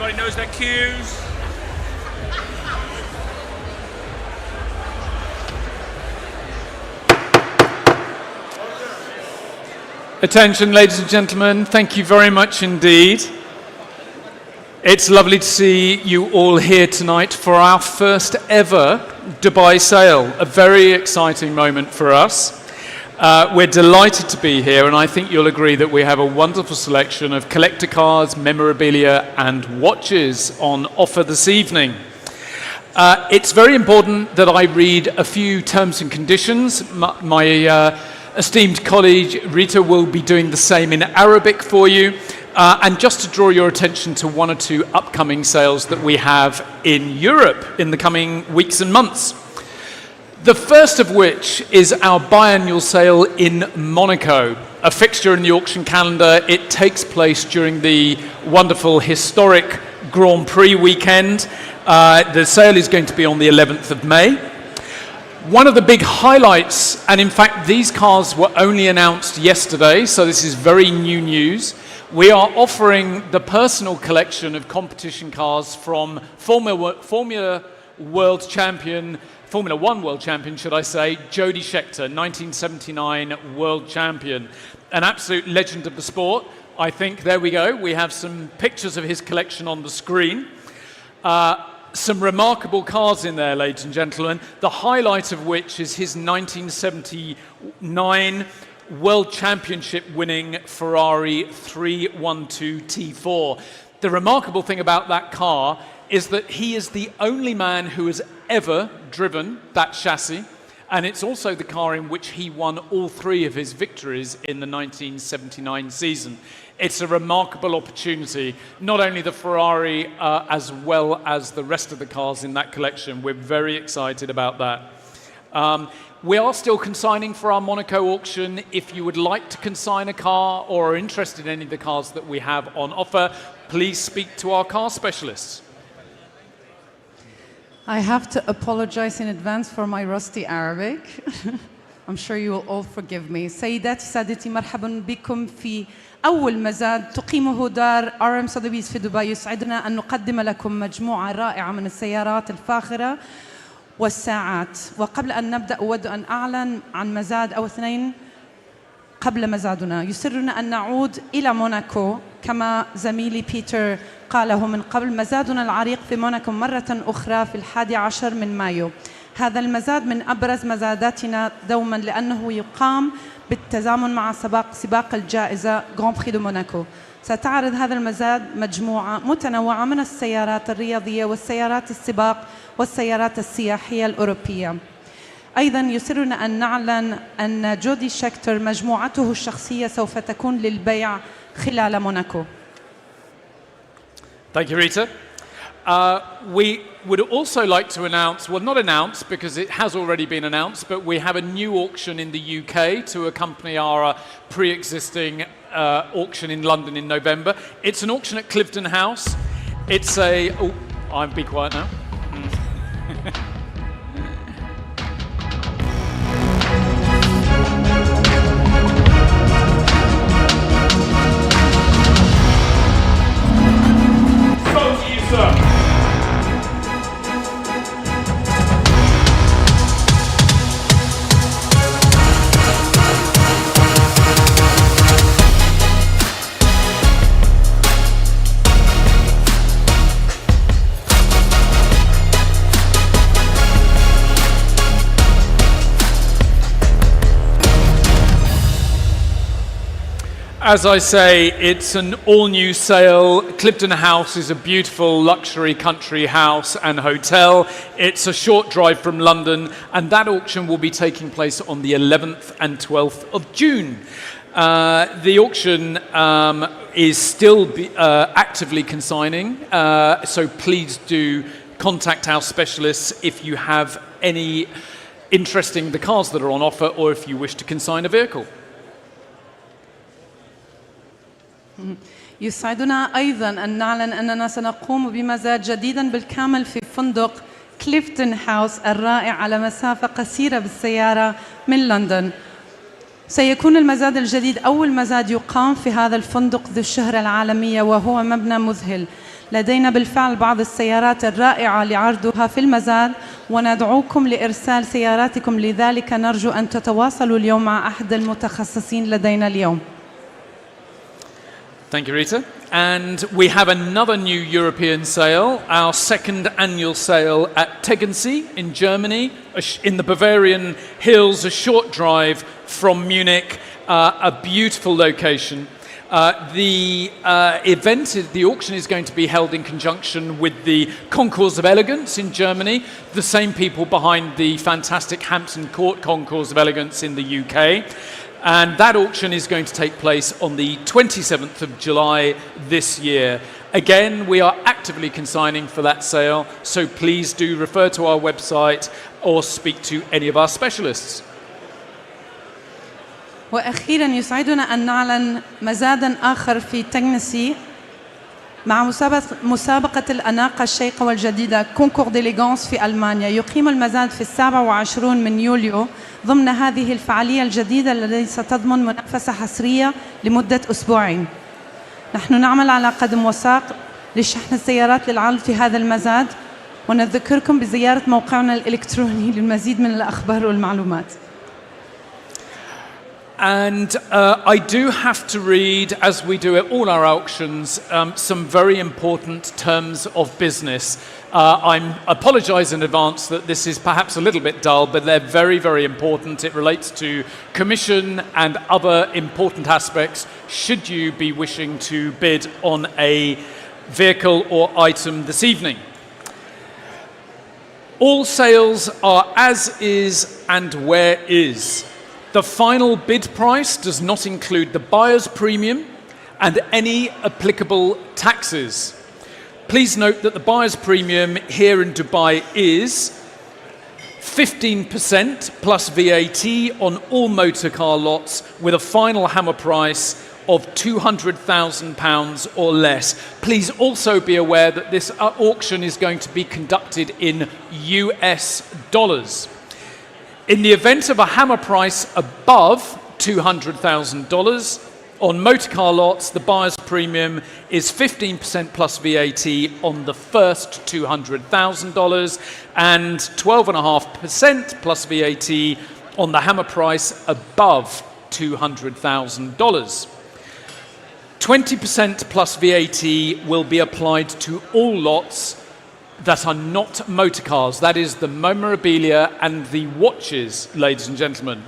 Everybody knows their cues. Attention, ladies and gentlemen, thank you very much indeed. It's lovely to see you all here tonight for our first ever Dubai sale, a very exciting moment for us. We're delighted to be here, and I think you'll agree that we have a wonderful selection of collector cars, memorabilia and watches on offer this evening. It's very important that I read a few terms and conditions. My esteemed colleague Rita will be doing the same in Arabic for you. And just to draw your attention to one or two upcoming sales that we have in Europe in the coming weeks and months. The first of which is our biannual sale in Monaco, a fixture in the auction calendar. It takes place during the wonderful historic Grand Prix weekend. The sale is going to be on the 11th of May. One of the big highlights, and in fact these cars were only announced yesterday, so this is very new news. We are offering the personal collection of competition cars from Formula One world champion, should I say, Jody Scheckter, 1979 world champion. An absolute legend of the sport. I think, there we go, we have some pictures of his collection on the screen. Some remarkable cars in there, ladies and gentlemen, the highlight of which is his 1979 World Championship winning Ferrari 312 T4. The remarkable thing about that car is that he is the only man who has ever driven that chassis, and it's also the car in which he won all three of his victories in the 1979 season. It's a remarkable opportunity, not only the Ferrari as well as the rest of the cars in that collection. We're very excited about that. We are still consigning for our Monaco auction. If you would like to consign a car or are interested in any of the cars that we have on offer, please speak to our car specialists. I have to apologize in advance for my rusty Arabic. I'm sure you will all forgive me. سيداتي سادتي مرحبا بكم في أول مزاد تقيمه دار RM Sotheby في دبي. يسعدنا أن نقدم لكم مجموعة رائعة من السيارات الفاخرة والساعات. وقبل أن نبدأ أود أن أعلن عن مزاد أو اثنين قبل مزادنا. يسرنا أن نعود إلى موناكو كما زميلي بيتر قاله من قبل. مزادنا العريق في موناكو مرة أخرى في 11 من مايو. هذا المزاد من أبرز مزاداتنا دوما لأنه يقام بالتزامن مع سباق الجائزة غران بري دو موناكو. ستعرض هذا المزاد مجموعة متنوعة من السيارات الرياضية والسيارات السباق والسيارات السياحية الأوروبية. أيضا يسرنا أن نعلن أن جودي شيكتر مجموعته الشخصية سوف تكون للبيع خلال موناكو. Thank you, Rita. We would also like to announce, well, not announce because it has already been announced, but we have a new auction in the UK to accompany our pre-existing auction in London in November. It's an auction at Clifton House. It's a... Oh, I'll be quiet now. As I say, it's an all-new sale. Clifton House is a beautiful luxury country house and hotel. It's a short drive from London, and that auction will be taking place on the 11th and 12th of June. The auction is still actively consigning, so please do contact our specialists if you have any interest in the cars that are on offer or if you wish to consign a vehicle. يسعدنا أيضاً أن نعلن أننا سنقوم بمزاد جديداً بالكامل في فندق كليفتون هاوس الرائع على مسافة قصيرة بالسيارة من لندن. سيكون المزاد الجديد أول مزاد يقام في هذا الفندق ذو الشهرة العالمية وهو مبنى مذهل. لدينا بالفعل بعض السيارات الرائعة لعرضها في المزاد وندعوكم لإرسال سياراتكم، لذلك نرجو أن تتواصلوا اليوم مع أحد المتخصصين لدينا اليوم. Thank you, Rita. And we have another new European sale, our second annual sale at Tegernsee in Germany, in the Bavarian hills, a short drive from Munich, a beautiful location. The auction is going to be held in conjunction with the Concours of Elegance in Germany, the same people behind the fantastic Hampton Court Concours of Elegance in the UK. And that auction is going to take place on the 27th of July this year. Again, we are actively consigning for that sale, so please do refer to our website or speak to any of our specialists. وأخيراً يسعدنا أن نعلن مزاداً آخر في تجنسي مع مسابقة الأناقة الشيقة والجديدة كونكور ديليغانس في ألمانيا. يقيم المزاد في 27 من يوليو ضمن هذه الفعالية الجديدة التي ستضمن منافسة حصرية لمدة أسبوعين. نحن نعمل على قدم وساق لشحن السيارات للعرض في هذا المزاد، ونذكركم بزيارة موقعنا الإلكتروني للمزيد من الأخبار والمعلومات. And I do have to read, as we do at all our auctions, some very important terms of business. I apologise in advance that this is perhaps a little bit dull, but they're very, very important. It relates to commission and other important aspects should you be wishing to bid on a vehicle or item this evening. All sales are as is and where is. The final bid price does not include the buyer's premium and any applicable taxes. Please note that the buyer's premium here in Dubai is 15% plus VAT on all motor car lots with a final hammer price of £200,000 or less. Please also be aware that this auction is going to be conducted in US dollars. In the event of a hammer price above $200,000 on motor car lots, the buyer's premium is 15% plus VAT on the first $200,000 and 12.5% plus VAT on the hammer price above $200,000. 20% plus VAT will be applied to all lots that are not motor cars, that is the memorabilia and the watches, ladies and gentlemen.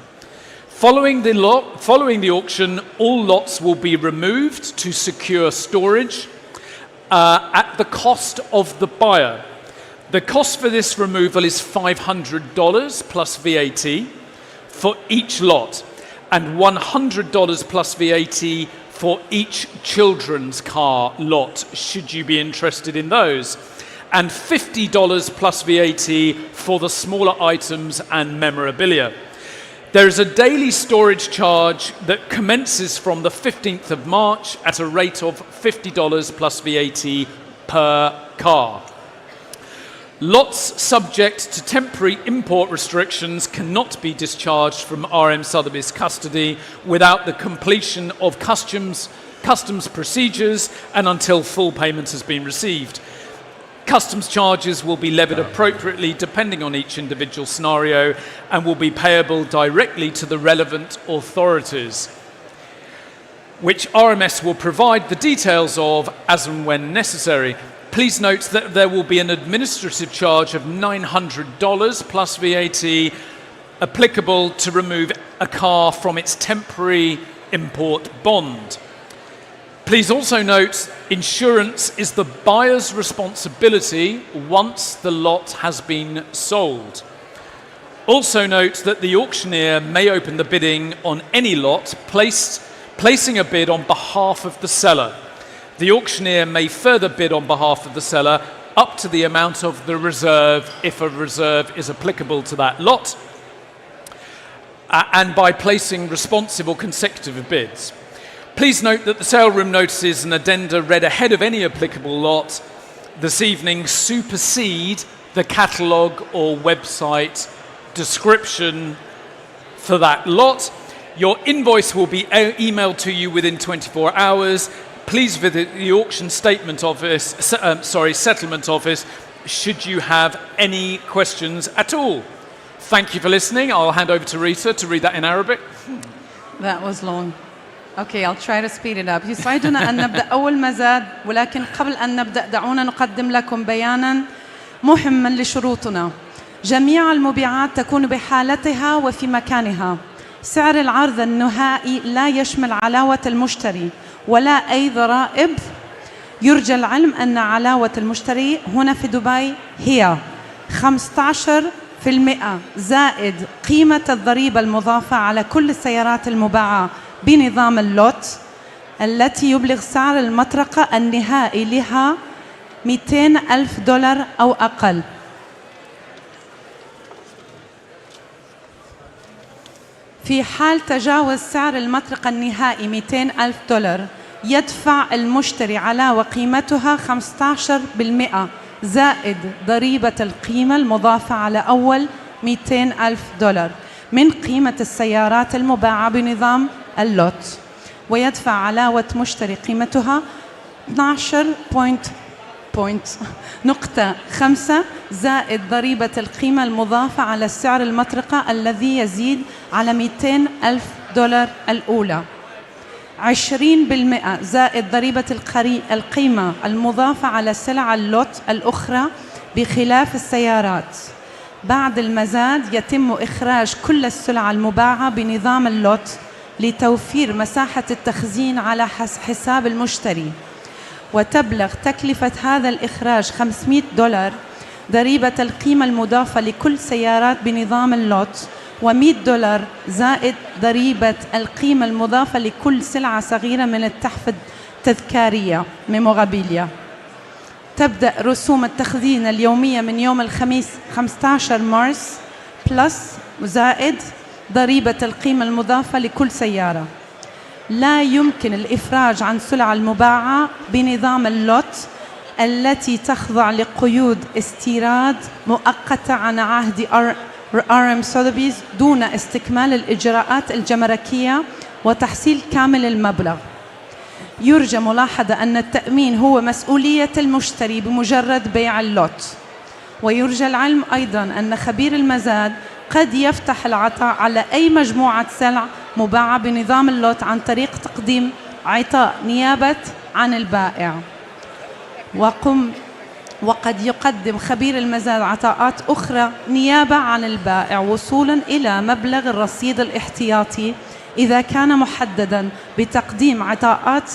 Following the auction, all lots will be removed to secure storage at the cost of the buyer. The cost for this removal is $500 plus VAT for each lot and $100 plus VAT for each children's car lot, should you be interested in those, and $50 plus VAT for the smaller items and memorabilia. There is a daily storage charge that commences from the 15th of March at a rate of $50 plus VAT per car. Lots subject to temporary import restrictions cannot be discharged from RM Sotheby's custody without the completion of customs procedures and until full payment has been received. Customs charges will be levied appropriately depending on each individual scenario and will be payable directly to the relevant authorities, which RMS will provide the details of as and when necessary. Please note that there will be an administrative charge of $900 plus VAT applicable to remove a car from its temporary import bond. Please also note, insurance is the buyer's responsibility once the lot has been sold. Also note that the auctioneer may open the bidding on any lot, placing a bid on behalf of the seller. The auctioneer may further bid on behalf of the seller up to the amount of the reserve, if a reserve is applicable to that lot, and by placing responsive or consecutive bids. Please note that the sale room notices and addenda read ahead of any applicable lot this evening supersede the catalogue or website description for that lot. Your invoice will be emailed to you within 24 hours. please visit the auction settlement office should you have any questions at all. Thank you for listening. I'll hand over to Rita to read that in Arabic. That was long. Okay, I'll try to speed it up. يسعدنا أن نبدأ أول مزاد، ولكن قبل أن نبدأ دعونا نقدم لكم بياناً مهماً لشروطنا. جميع المبيعات تكون بحالتها وفي مكانها. سعر العرض النهائي لا يشمل علاوة المشتري ولا أي ضرائب. يرجى العلم أن علاوة المشتري هنا في دبي هي 15% زائد قيمة الضريبة المضافة على كل السيارات المباعة بنظام اللوت التي يبلغ سعر المطرقة النهائي لها $200,000 أو أقل. في حال تجاوز سعر المطرقة النهائي $200,000 يدفع المشتري علاوة قيمتها 15% زائد ضريبة القيمة المضافة على أول $200,000 من قيمة السيارات المباعة بنظام اللوت، ويدفع علاوة مشتري قيمتها 12.5 زائد ضريبة القيمة المضافة على سعر المطرقة الذي يزيد على $200,000 الأولى، 20% زائد ضريبة القيمة المضافة على سلع اللوت الأخرى بخلاف السيارات. بعد المزاد يتم إخراج كل السلع المباعة بنظام اللوت لتوفير مساحة التخزين على حساب المشتري، وتبلغ تكلفة هذا الإخراج $500 ضريبة القيمة المضافة لكل سيارات بنظام اللوت، و$100 زائد ضريبة القيمة المضافة لكل سلعة صغيرة من التحفة التذكارية ميموغابيليا. تبدأ رسوم التخزين اليومية من يوم الخميس 15 مارس بلس زائد ضريبة القيمة المضافة لكل سيارة. لا يمكن الإفراج عن سلع المباعة بنظام اللوت التي تخضع لقيود استيراد مؤقتة عن عهد RM Sotheby دون استكمال الإجراءات الجمركية وتحصيل كامل المبلغ. يرجى ملاحظة أن التأمين هو مسؤولية المشتري بمجرد بيع اللوت. ويرجى العلم أيضاً أن خبير المزاد قد يفتح العطاء على أي مجموعة سلع مباعة بنظام اللوت عن طريق تقديم عطاء نيابة عن البائع. وقد يقدم خبير المزاد عطاءات أخرى نيابة عن البائع وصولاً إلى مبلغ الرصيد الاحتياطي إذا كان محدداً بتقديم عطاءات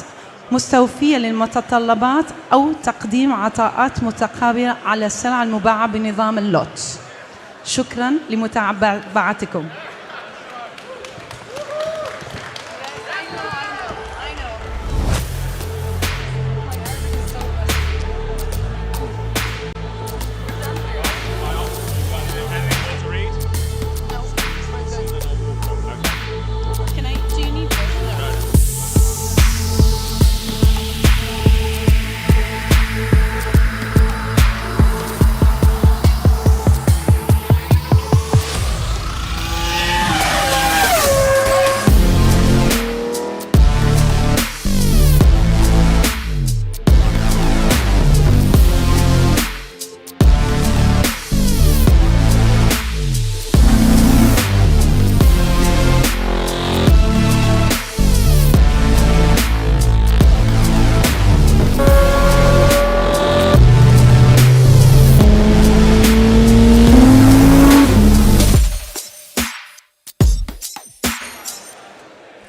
مستوفية للمتطلبات أو تقديم عطاءات متقابلة على السلع المباعة بنظام اللوت. شكراً لمتابعتكم.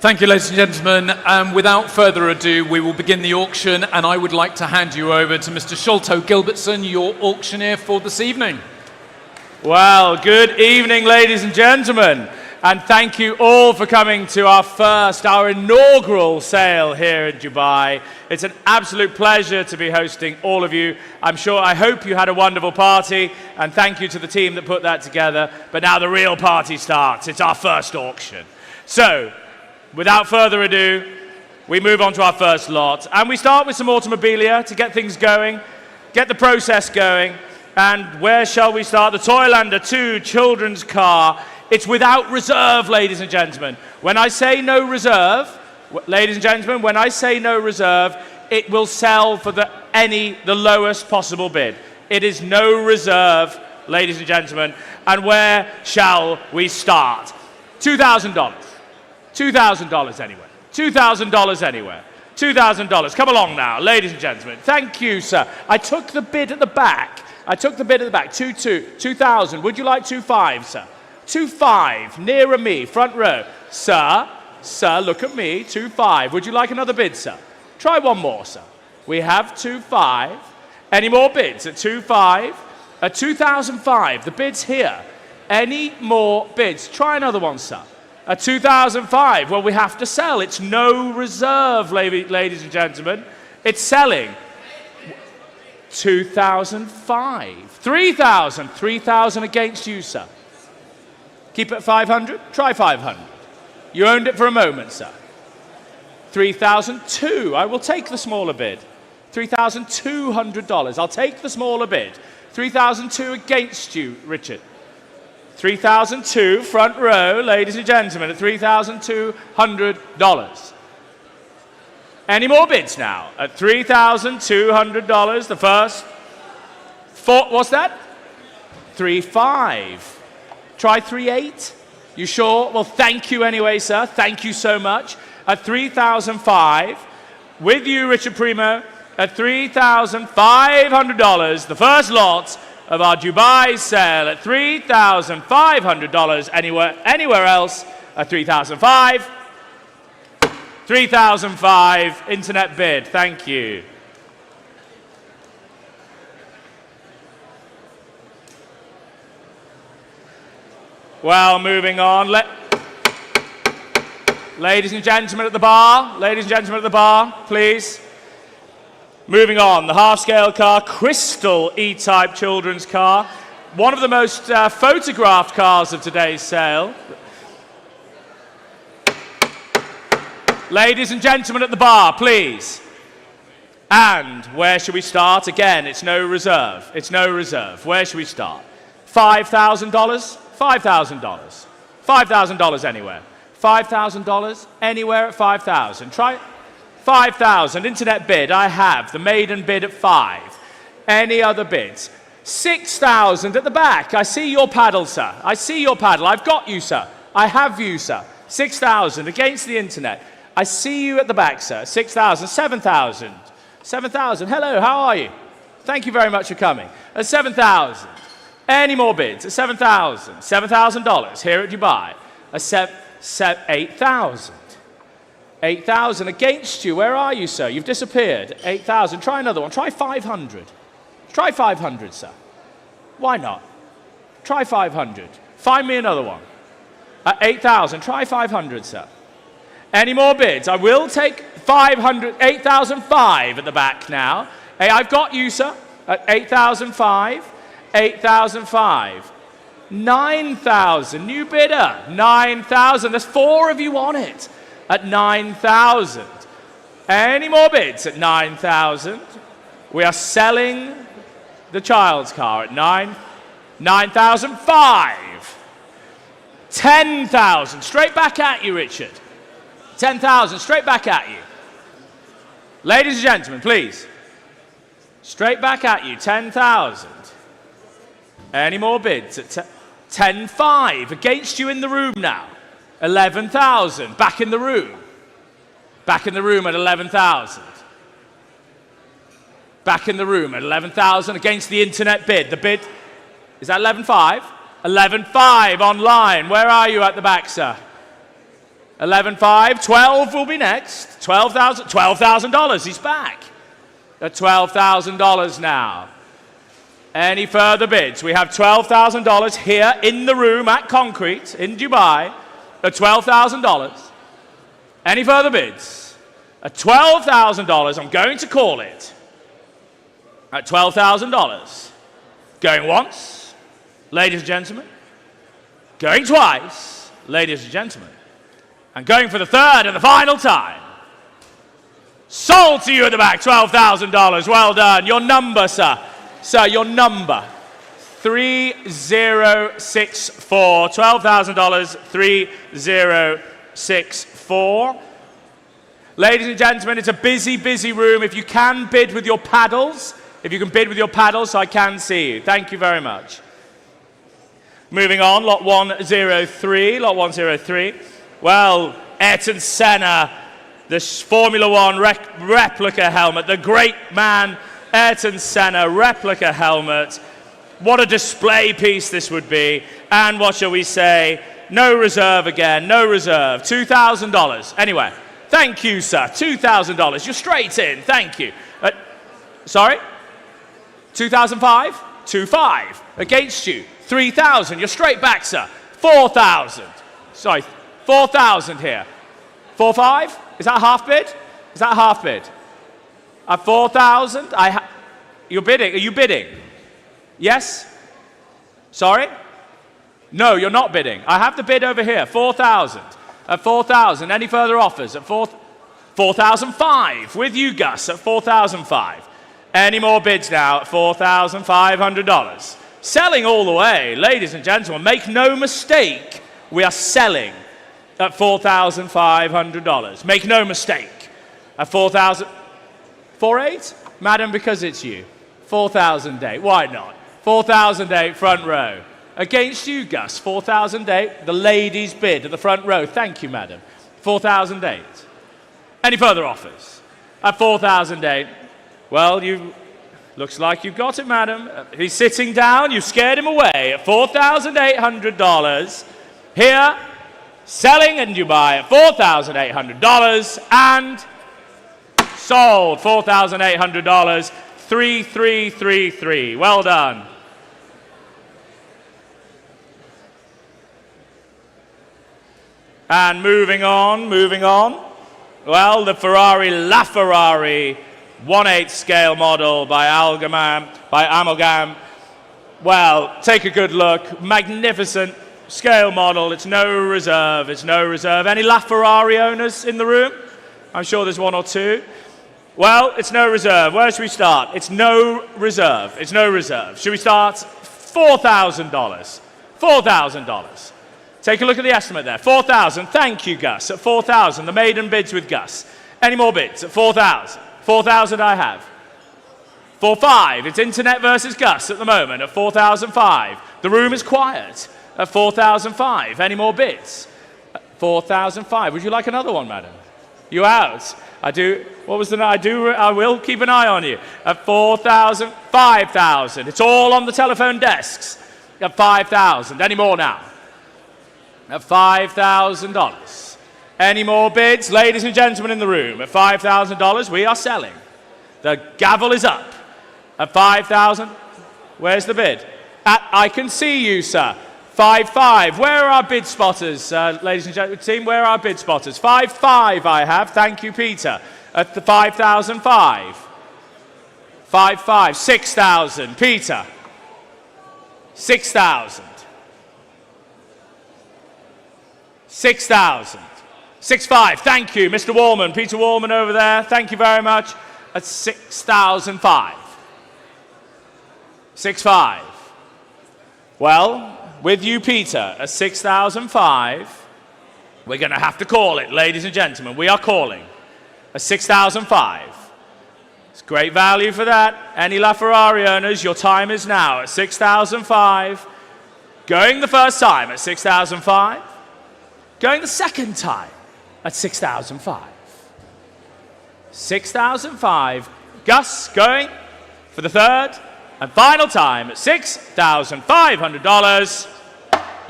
Thank you, ladies and gentlemen. Without further ado, we will begin the auction, and I would like to hand you over to Mr. Sholto Gilbertson, your auctioneer for this evening. Well, good evening, ladies and gentlemen, and thank you all for coming to our inaugural sale here in Dubai. It's an absolute pleasure to be hosting all of you. I hope you had a wonderful party, and thank you to the team that put that together. But now the real party starts. It's our first auction. So, without further ado, we move on to our first lot. And we start with some Automobilia to get things going, get the process going. And where shall we start? The Toylander 2 children's car. It's without reserve, ladies and gentlemen. When I say no reserve, Ladies and gentlemen, when I say no reserve, it will sell for the lowest possible bid. It is no reserve, ladies and gentlemen. And where shall we start? $2,000. $2,000 anywhere. $2,000 anywhere. $2,000. Come along now, ladies and gentlemen. Thank you, sir. I took the bid at the back. 2,000. Would you like 2,500, sir? 2,500, nearer me, front row. Sir, look at me, 2,500. Would you like another bid, sir? Try one more, sir. We have 2,500. Any more bids at 2,500? At 2,005, the bid's here. Any more bids? Try another one, sir. At 2,005, well, we have to sell. It's no reserve, ladies and gentlemen. It's selling. 2,005. 3,000. 3,000 against you, sir. Keep it at 500? Try 500. You owned it for a moment, sir. 3,002. I will take the smaller bid. $3,200. I'll take the smaller bid. 3,002 against you, Richard. 3,002, front row, ladies and gentlemen, at $3,200. Any more bids now? At $3,200, the first. What's that? 3,500. Try 3,800. You sure? Well, thank you anyway, sir. Thank you so much. At 3,500, with you, Richard Primo, at $3,500, the first lot of our Dubai sale at $3,500. Anywhere else at 3,500. 3,500, internet bid. Thank you. Well, moving on. Ladies and gentlemen at the bar, please. Moving on, the half-scale car, Crystal E-Type children's car. One of the most photographed cars of today's sale. Ladies and gentlemen at the bar, please. And where should we start? Again, it's no reserve. It's no reserve. Where should we start? $5,000? $5,000. $5,000 anywhere. $5,000 anywhere at 5,000. Try 5,000. Internet bid. I have the maiden bid at 5. Any other bids? 6,000 at the back. I see your paddle, sir. I see your paddle. I've got you, sir. I have you, sir. 6,000 against the internet. I see you at the back, sir. 6,000. 7,000. 7,000. Hello, how are you? Thank you very much for coming. At 7,000. Any more bids? At 7,000. $7,000 here at Dubai. At 8,000. 8,000 against you. Where are you, sir? You've disappeared. 8,000. Try another one. Try 500. Try 500, sir. Why not? Try 500. Find me another one. At 8,000. Try 500, sir. Any more bids? I will take 500. 8,005 at the back now. Hey, I've got you, sir. At 8,005. 8,005. 9,000. New bidder. 9,000. There's 4 of you on it. At 9,000. Any more bids at 9,000? We are selling the child's car at 9,005. 10,000. Straight back at you, Richard. 10,000. Straight back at you. Ladies and gentlemen, please. Straight back at you. 10,000. Any more bids at 10,500. Against you in the room now. 11,000. Back in the room. Back in the room at 11,000. Back in the room at 11,000 against the internet bid. The bid, is that 11,500? 11,500 online. Where are you at the back, sir? 11,500. 12 will be next. $12,000. He's back. At $12,000 now. Any further bids? We have $12,000 here in the room at Concrete in Dubai. At $12,000. Any further bids? At $12,000, I'm going to call it. At $12,000. Going once, ladies and gentlemen. Going twice, ladies and gentlemen. And going for the third and the final time. Sold to you at the back, $12,000. Well done. Your number, sir. Sir, your number. 3064. $12,000, 3064. Ladies and gentlemen, it's a busy, busy room. If you can bid with your paddles, so I can see you. Thank you very much. Moving on, lot 103. Well, Ayrton Senna, this Formula One replica helmet, the great man, Ayrton Senna, replica helmet. What a display piece this would be. And what shall we say? No reserve again, no reserve. $2,000. Anyway, thank you, sir. $2,000. You're straight in. Thank you. Sorry? 2005? 2.5. Against you. 3,000. You're straight back, sir. 4,000. Sorry, 4,000 here. 4.5? Is that half bid? Is that half bid? At 4,000? You're bidding. Are you bidding? Yes? Sorry? No, you're not bidding. I have the bid over here. 4,000. At 4,000. Any further offers? At 4,005. With you, Gus, at 4,005. Any more bids now at $4,500? Selling all the way. Ladies and gentlemen, make no mistake. We are selling at $4,500. Make no mistake. At 4,000... 4.8? Madam, because it's you. 4,008. Why not? 4,008, front row. Against you, Gus. 4,008. The ladies bid at the front row. Thank you, madam. 4,008. Any further offers? At 4,008. Well, looks like you've got it, madam. He's sitting down. You've scared him away at $4,800. Here, selling in Dubai at $4,800 and sold $4,800. 3,333. Well done. And moving on. Well, the Ferrari LaFerrari 1/8 scale model by Amalgam. Well, take a good look. Magnificent scale model. It's no reserve. Any LaFerrari owners in the room? I'm sure there's one or two. Well, it's no reserve. Where should we start? It's no reserve. Should we start? $4,000. $4,000. Take a look at the estimate there. 4,000. Thank you, Gus. At 4,000. The maiden bids with Gus. Any more bids? At 4,000. 4,000 I have. 4,500. It's internet versus Gus at the moment at 4,005. The room is quiet at 4,005. Any more bids? 4,005. Would you like another one, madam? You out? I do. What was the? I will keep an eye on you. At 4,000, 5,000. It's all on the telephone desks. At 5,000. Any more now? At $5,000. Any more bids? Ladies and gentlemen in the room, at $5,000, we are selling. The gavel is up. At 5,000, where's the bid? I can see you, sir. 5,500. Where are our bid spotters, ladies and gentlemen? Team, where are our bid spotters? 5,500 I have. Thank you, Peter. At the 5,005. 5,500. 6,000. Peter. 6,000. 6,000. 6,500. Thank you, Mr. Wallman. Peter Wallman over there. Thank you very much. At 6,005. 6,500. Well, with you, Peter, at 6,005, we're going to have to call it, ladies and gentlemen. We are calling at 6,005. It's great value for that. Any LaFerrari owners, your time is now at 6,005. Going the first time at 6,005. Going the second time at 6,005. 6,005. Gus going for the third and final time at $6,500.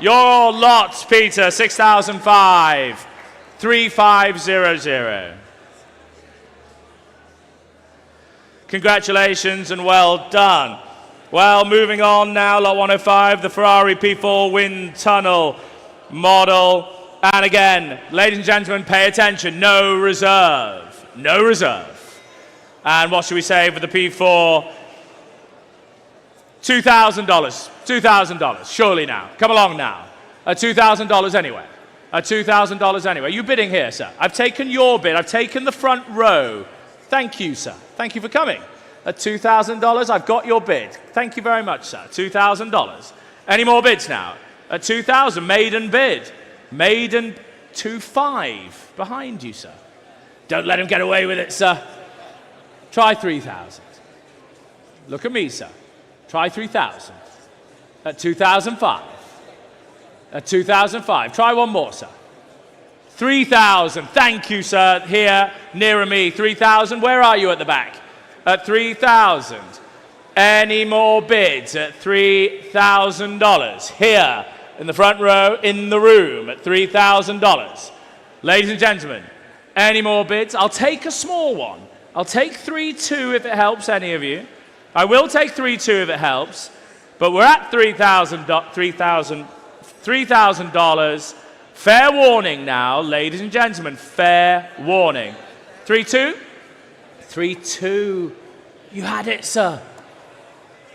Your lot, Peter, 6,005. 3,500. Congratulations and well done. Well, moving on now, lot 105, the Ferrari P4 wind tunnel model. And again, ladies and gentlemen, pay attention. No reserve. No reserve. And what should we say for the P4? $2,000. $2,000. Surely now. Come along now. At $2,000 anyway. At $2,000 anyway. You bidding here, sir? I've taken your bid. I've taken the front row. Thank you, sir. Thank you for coming. At $2,000, I've got your bid. Thank you very much, sir. $2,000. Any more bids now? At $2,000, maiden bid. Maiden 2,500 behind you, sir. Don't let him get away with it, sir. Try 3,000. Look at me, sir. Try 3,000. At 2,005. At 2,005. Try one more, sir. 3,000. Thank you, sir. Here, nearer me. 3,000. Where are you at the back? At 3,000. Any more bids at $3,000? Here, in the front row, in the room, at $3,000. Ladies and gentlemen, any more bids? I'll take a small one. I'll take 3,200 if it helps any of you. I will take 3,200 if it helps. But we're at $3,000. Fair warning now, ladies and gentlemen. Fair warning. 3,200? 3,200. You had it, sir.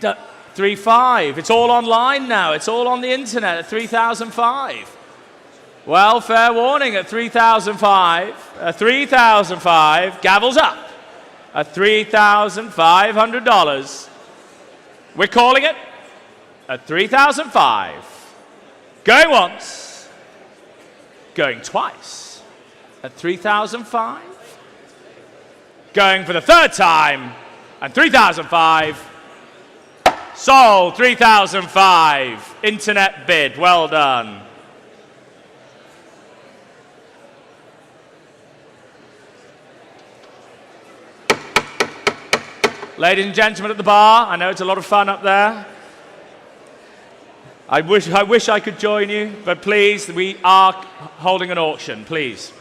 3,500. It's all online now. It's all on the internet at 3,005. Well, fair warning at 3,005. 3,005. Gavel's up. At $3,500. We're calling it at 3,005. Going once. Going twice. At 3,005. Going for the third time. At 3,005. Sold. 3,005. Internet bid. Well done. Ladies and gentlemen at the bar, I know it's a lot of fun up there. I wish I could join you, but please, we are holding an auction, please.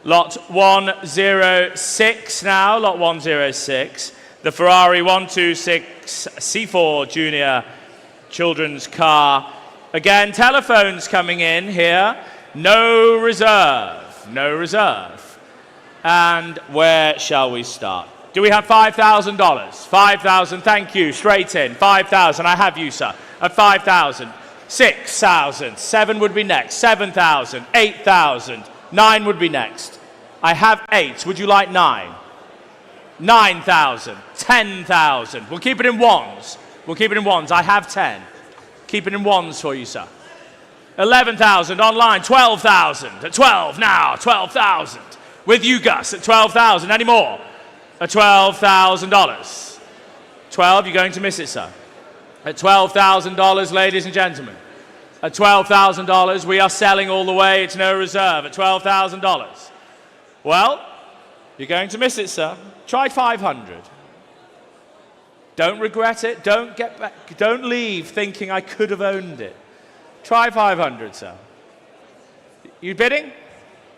Lot 106 now, lot 106. The Ferrari 126 C4 Junior children's car. Again, telephones coming in here. No reserve, no reserve. And where shall we start? Do we have $5,000? 5,000, thank you, straight in. 5,000, I have you, sir. At 5,000, 6,000, 7 would be next. 7,000, 8,000, 9 would be next. I have 8, would you like 9? 9,000, 10,000, we'll keep it in ones. We'll keep it in ones, I have 10. Keep it in ones for you, sir. 11,000 online, 12,000, at 12 now, 12,000. With you, Gus, at 12,000, any more? At $12,000. 12, you're going to miss it, sir. At $12,000, ladies and gentlemen. At $12,000, we are selling all the way. It's no reserve. At $12,000. Well, you're going to miss it, sir. Try 500. Don't regret it. Don't get back. Don't leave thinking I could have owned it. Try 500, sir. You bidding?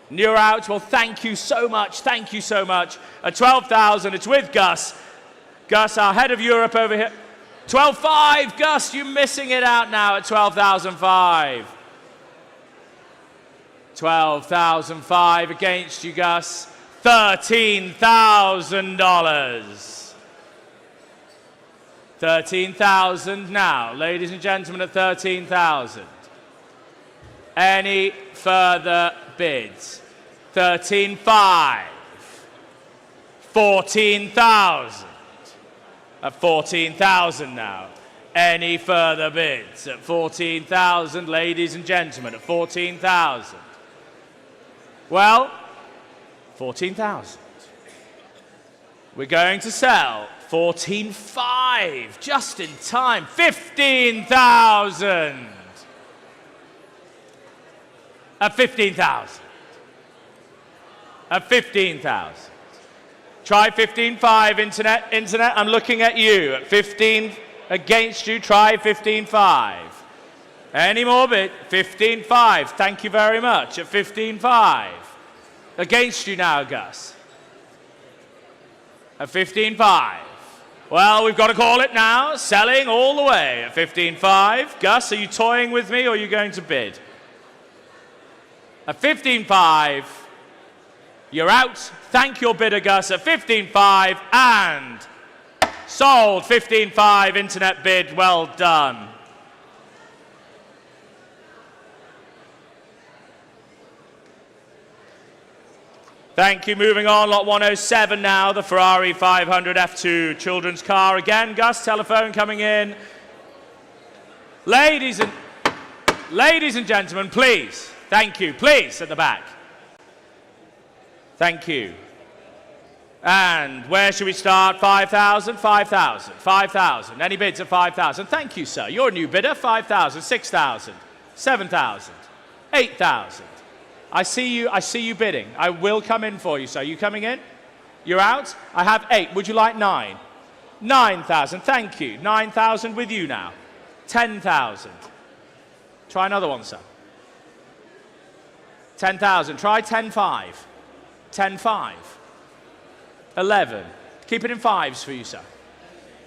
You're out. Well, thank you so much. Thank you so much. At 12,000, it's with Gus. Gus, our head of Europe over here. 12,500, Gus, you're missing it out now at 12,005. 12,005 against you, Gus. $13,000. 13,000 now, ladies and gentlemen, at 13,000. Any further bids? 13,500. 14,000. At 14,000 now. Any further bids? At 14,000, ladies and gentlemen, at 14,000. Well, 14,000. We're going to sell 14,500, just in time. 15,000. At 15,000. At 15,000. Try 15,500, internet, I'm looking at you. At 15, against you, try 15,500. Any more bid? 15,500, thank you very much. At 15,500. Against you now, Gus. At 15,500. Well, we've got to call it now. Selling all the way at 15,500. Gus, are you toying with me or are you going to bid? At 15,500. You're out. Thank your bidder, Gus, at 15,500 and sold. 15,500 internet bid. Well done. Thank you. Moving on, lot 107 now, the Ferrari 500 F2 children's car. Again, Gus, telephone coming in. Ladies and gentlemen, please. Thank you. Please, at the back. Thank you. And where should we start? 5,000, 5,000, 5,000. Any bids at 5,000? Thank you, sir. You're a new bidder. 5,000, 6,000, 7,000, 8,000. I see you bidding. I will come in for you, sir. You coming in? You're out? I have 8. Would you like 9? 9,000. Thank you. 9,000 with you now. 10,000. Try another one, sir. 10,000. Try 10,500. 10,500. 11. Keep it in 5s for you, sir.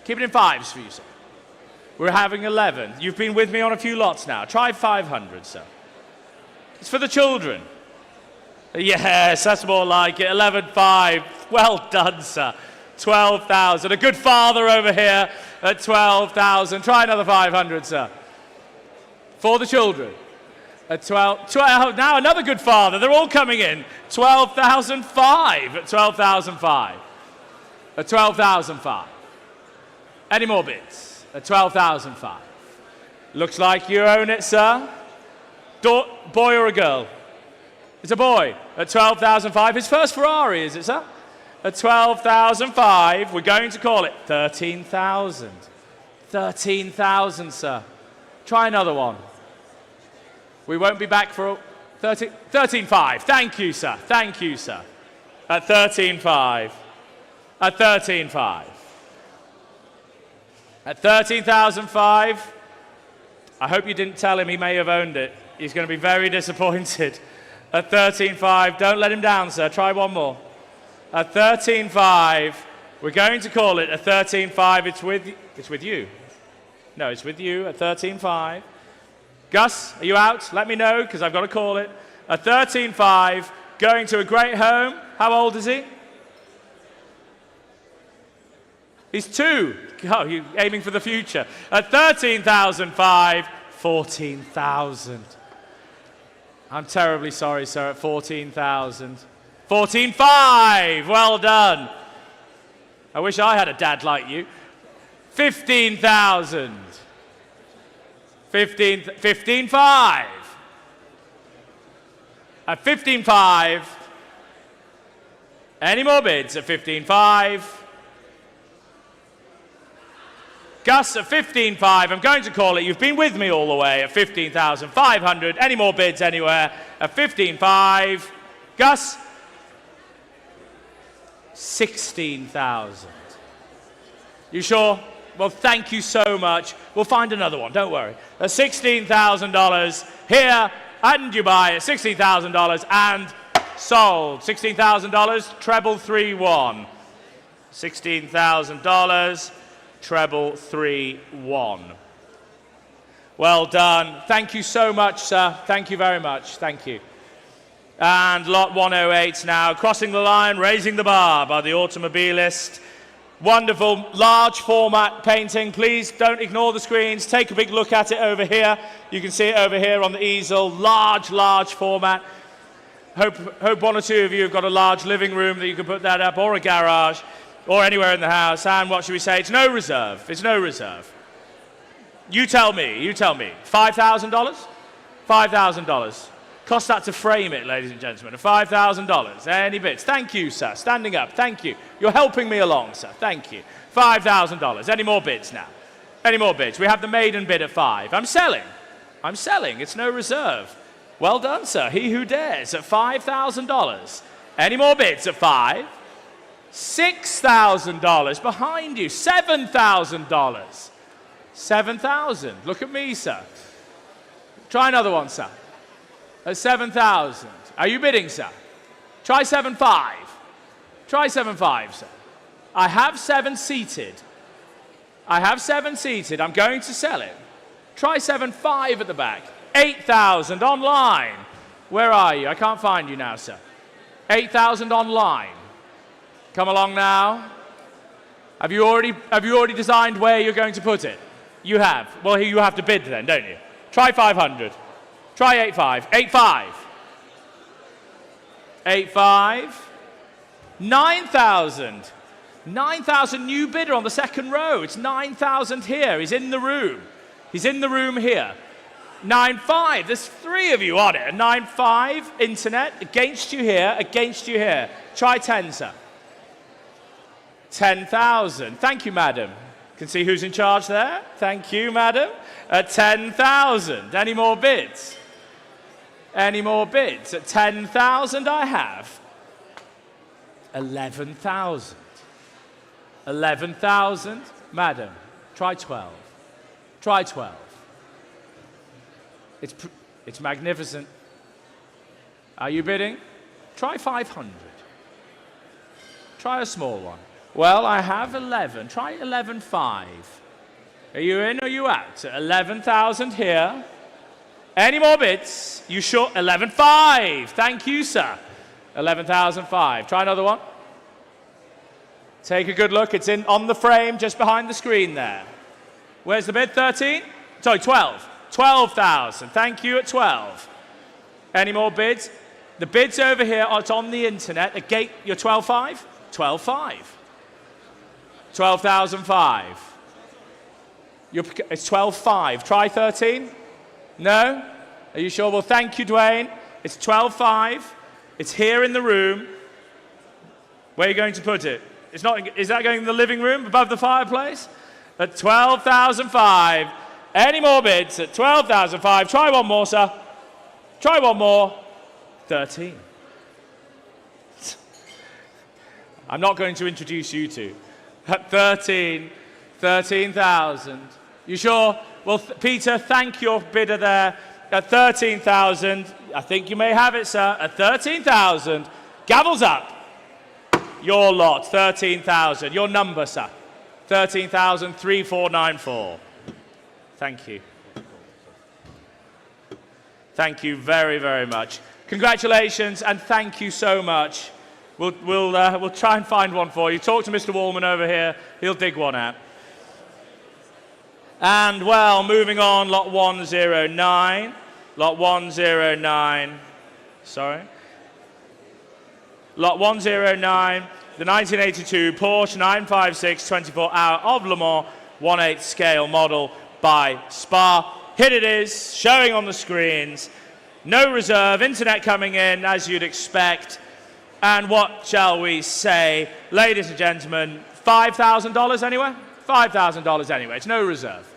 Keep it in 5s for you, sir. We're having 11. You've been with me on a few lots now. Try 500, sir. It's for the children. Yes, that's more like it. 11,500. Well done, sir. 12,000. A good father over here at 12,000. Try another 500, sir. For the children. At 12. Now another good father. They're all coming in. 12,005 at 12,005. At 12,005. Any more bids? At 12,005. Looks like you own it, sir. Boy or a girl? It's a boy. At 12,005. His first Ferrari, is it, sir? At 12,005. We're going to call it 13,000. 13,000, sir. Try another one. We won't be back for 13,500. Thank you, sir. Thank you, sir. At 13,500. At 13,500. At 13,500. I hope you didn't tell him he may have owned it. He's going to be very disappointed. At 13,500. Don't let him down, sir. Try one more. At 13,500. We're going to call it a 13,500. It's with you. No, it's with you at 13,500. Gus, are you out? Let me know, because I've got to call it. A 13,500, going to a great home. How old is he? He's 2. Oh, you're aiming for the future. At 13,500, 14,000. I'm terribly sorry, sir, at 14,000. 14,500, well done. I wish I had a dad like you. 15,000. 15,500. At 15,500. Any more bids at 15,500? Gus at 15,500. I'm going to call it. You've been with me all the way at 15,500. Any more bids anywhere at 15,500? Gus? 16,000. You sure? Well, thank you so much. We'll find another one, don't worry. At $16,000 here and Dubai at $16,000 and sold. $16,000, treble 3-1. $16,000, treble 3-1. Well done. Thank you so much, sir. Thank you very much. Thank you. And lot 108 now, crossing the line, raising the bar by the automobilist. Wonderful, large format painting. Please don't ignore the screens. Take a big look at it over here. You can see it over here on the easel. Large, large format. Hope one or two of you have got a large living room that you can put that up, or a garage, or anywhere in the house. And what should we say? It's no reserve. It's no reserve. You tell me. You tell me. $5,000? $5,000. Cost that to frame it, ladies and gentlemen. $5,000. Any bits? Thank you, sir. Standing up. Thank you. You're helping me along, sir. Thank you. $5,000. Any more bids now? Any more bids? We have the maiden bid at 5. I'm selling. I'm selling. It's no reserve. Well done, sir. He who dares at $5,000. Any more bids at 5? $6,000 behind you. $7,000. 7,000. Look at me, sir. Try another one, sir. At 7,000. Are you bidding, sir? Try 7,500. Try 7,500, sir. I have 7 seated. I have 7 seated. I'm going to sell it. Try 7,500 at the back. 8,000 online. Where are you? I can't find you now, sir. 8,000 online. Come along now. Have you already designed where you're going to put it? You have. Well, you have to bid then, don't you? Try 500. Try 8,500. 8,500. 8,500. 9,000. 9,000 new bidder on the second row. It's 9,000 here. He's in the room. He's in the room here. 9.5. There's 3 of you on it. 9.5, internet, against you here, against you here. Try 10, sir. 10,000. Thank you, madam. Can see who's in charge there. Thank you, madam. At 10,000. Any more bids? Any more bids? At 10,000 I have 11,000. 11,000. Madam, try 12. Try 12. It's magnificent. Are you bidding? Try 500. Try a small one. Well, I have 11. Try 11.5. Are you in or are you out? 11,000 here. Any more bids? You sure? 11.5. Thank you, sir. 11,005. Try another one. Take a good look. It's in on the frame just behind the screen there. Where's the bid? 13? Sorry, 12. 12,000. Thank you at 12. Any more bids? The bids over here are on the internet. The gate, you're 12.5? 12.5. 12,005. It's 12.5. Try 13? No? Are you sure? Well, thank you, Dwayne. It's 12.5. It's here in the room. Where are you going to put it? It's not. Is that going in the living room above the fireplace? At 12,005. Any more bids at 12,005? Try one more, sir. Try one more. 13. I'm not going to introduce you two. At 13. 13,000. You sure? Well, Peter, thank your bidder there. At 13,000. I think you may have it, sir. At 13,000. Gavels up. Your lot, 13,000. Your number, sir. 13,3494. Thank you. Thank you very, very much. Congratulations and thank you so much. We'll try and find one for you. Talk to Mr. Wallman over here. He'll dig one out. And, well, moving on, lot 109. Lot 109. Sorry. Lot 109, the 1982 Porsche 956 24-hour of Le Mans 1/8 scale model by Spa. Here it is, showing on the screens. No reserve, internet coming in as you'd expect. And what shall we say? Ladies and gentlemen, $5,000 anywhere? $5,000 anywhere. It's no reserve.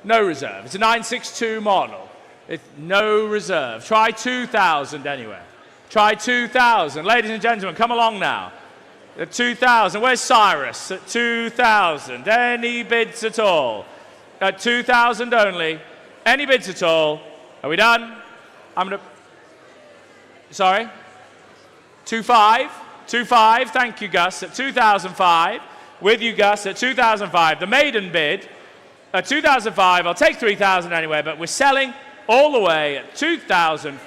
No reserve. It's a 962 model. It's no reserve. Try 2,000 anywhere. Try 2,000. Ladies and gentlemen, come along now. At 2,000. Where's Cyrus? At 2,000. Any bids at all? At 2,000 only. Any bids at all? Are we done? I'm going to... Sorry? 2,500. 2,500. Thank you, Gus. At 2,005. With you, Gus. At 2,005. The maiden bid. At 2,005. I'll take 3,000 anyway, but we're selling all the way at 2,000.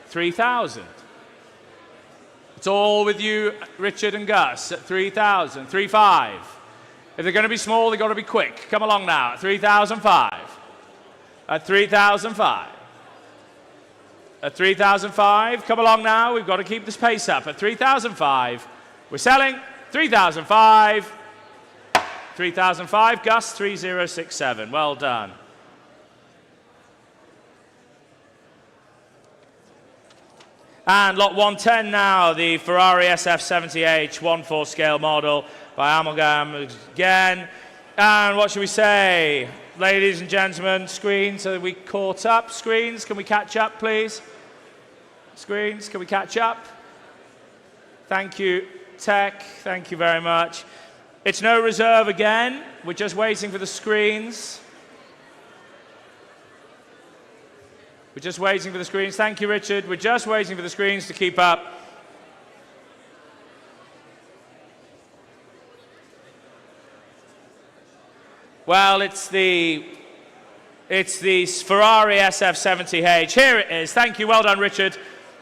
3,000. It's all with you, Richard and Gus, at 3,000, 3,500. If they're going to be small, they've got to be quick. Come along now, at 3,005. At 3,005. At 3,005, come along now. We've got to keep this pace up. At 3,005, we're selling 3,005. 3,005, Gus, 3067. Well done. And lot 110 now, the Ferrari SF70H 1/4 scale model by Amalgam again. And what should we say? Ladies and gentlemen, screens, are we caught up? Screens, can we catch up, please? Screens, can we catch up? Thank you, Tech. Thank you very much. It's no reserve again. We're just waiting for the screens. We're just waiting for the screens. Thank you, Richard. We're just waiting for the screens to keep up. Well, it's the Ferrari SF70H. Here it is. Thank you. Well done, Richard.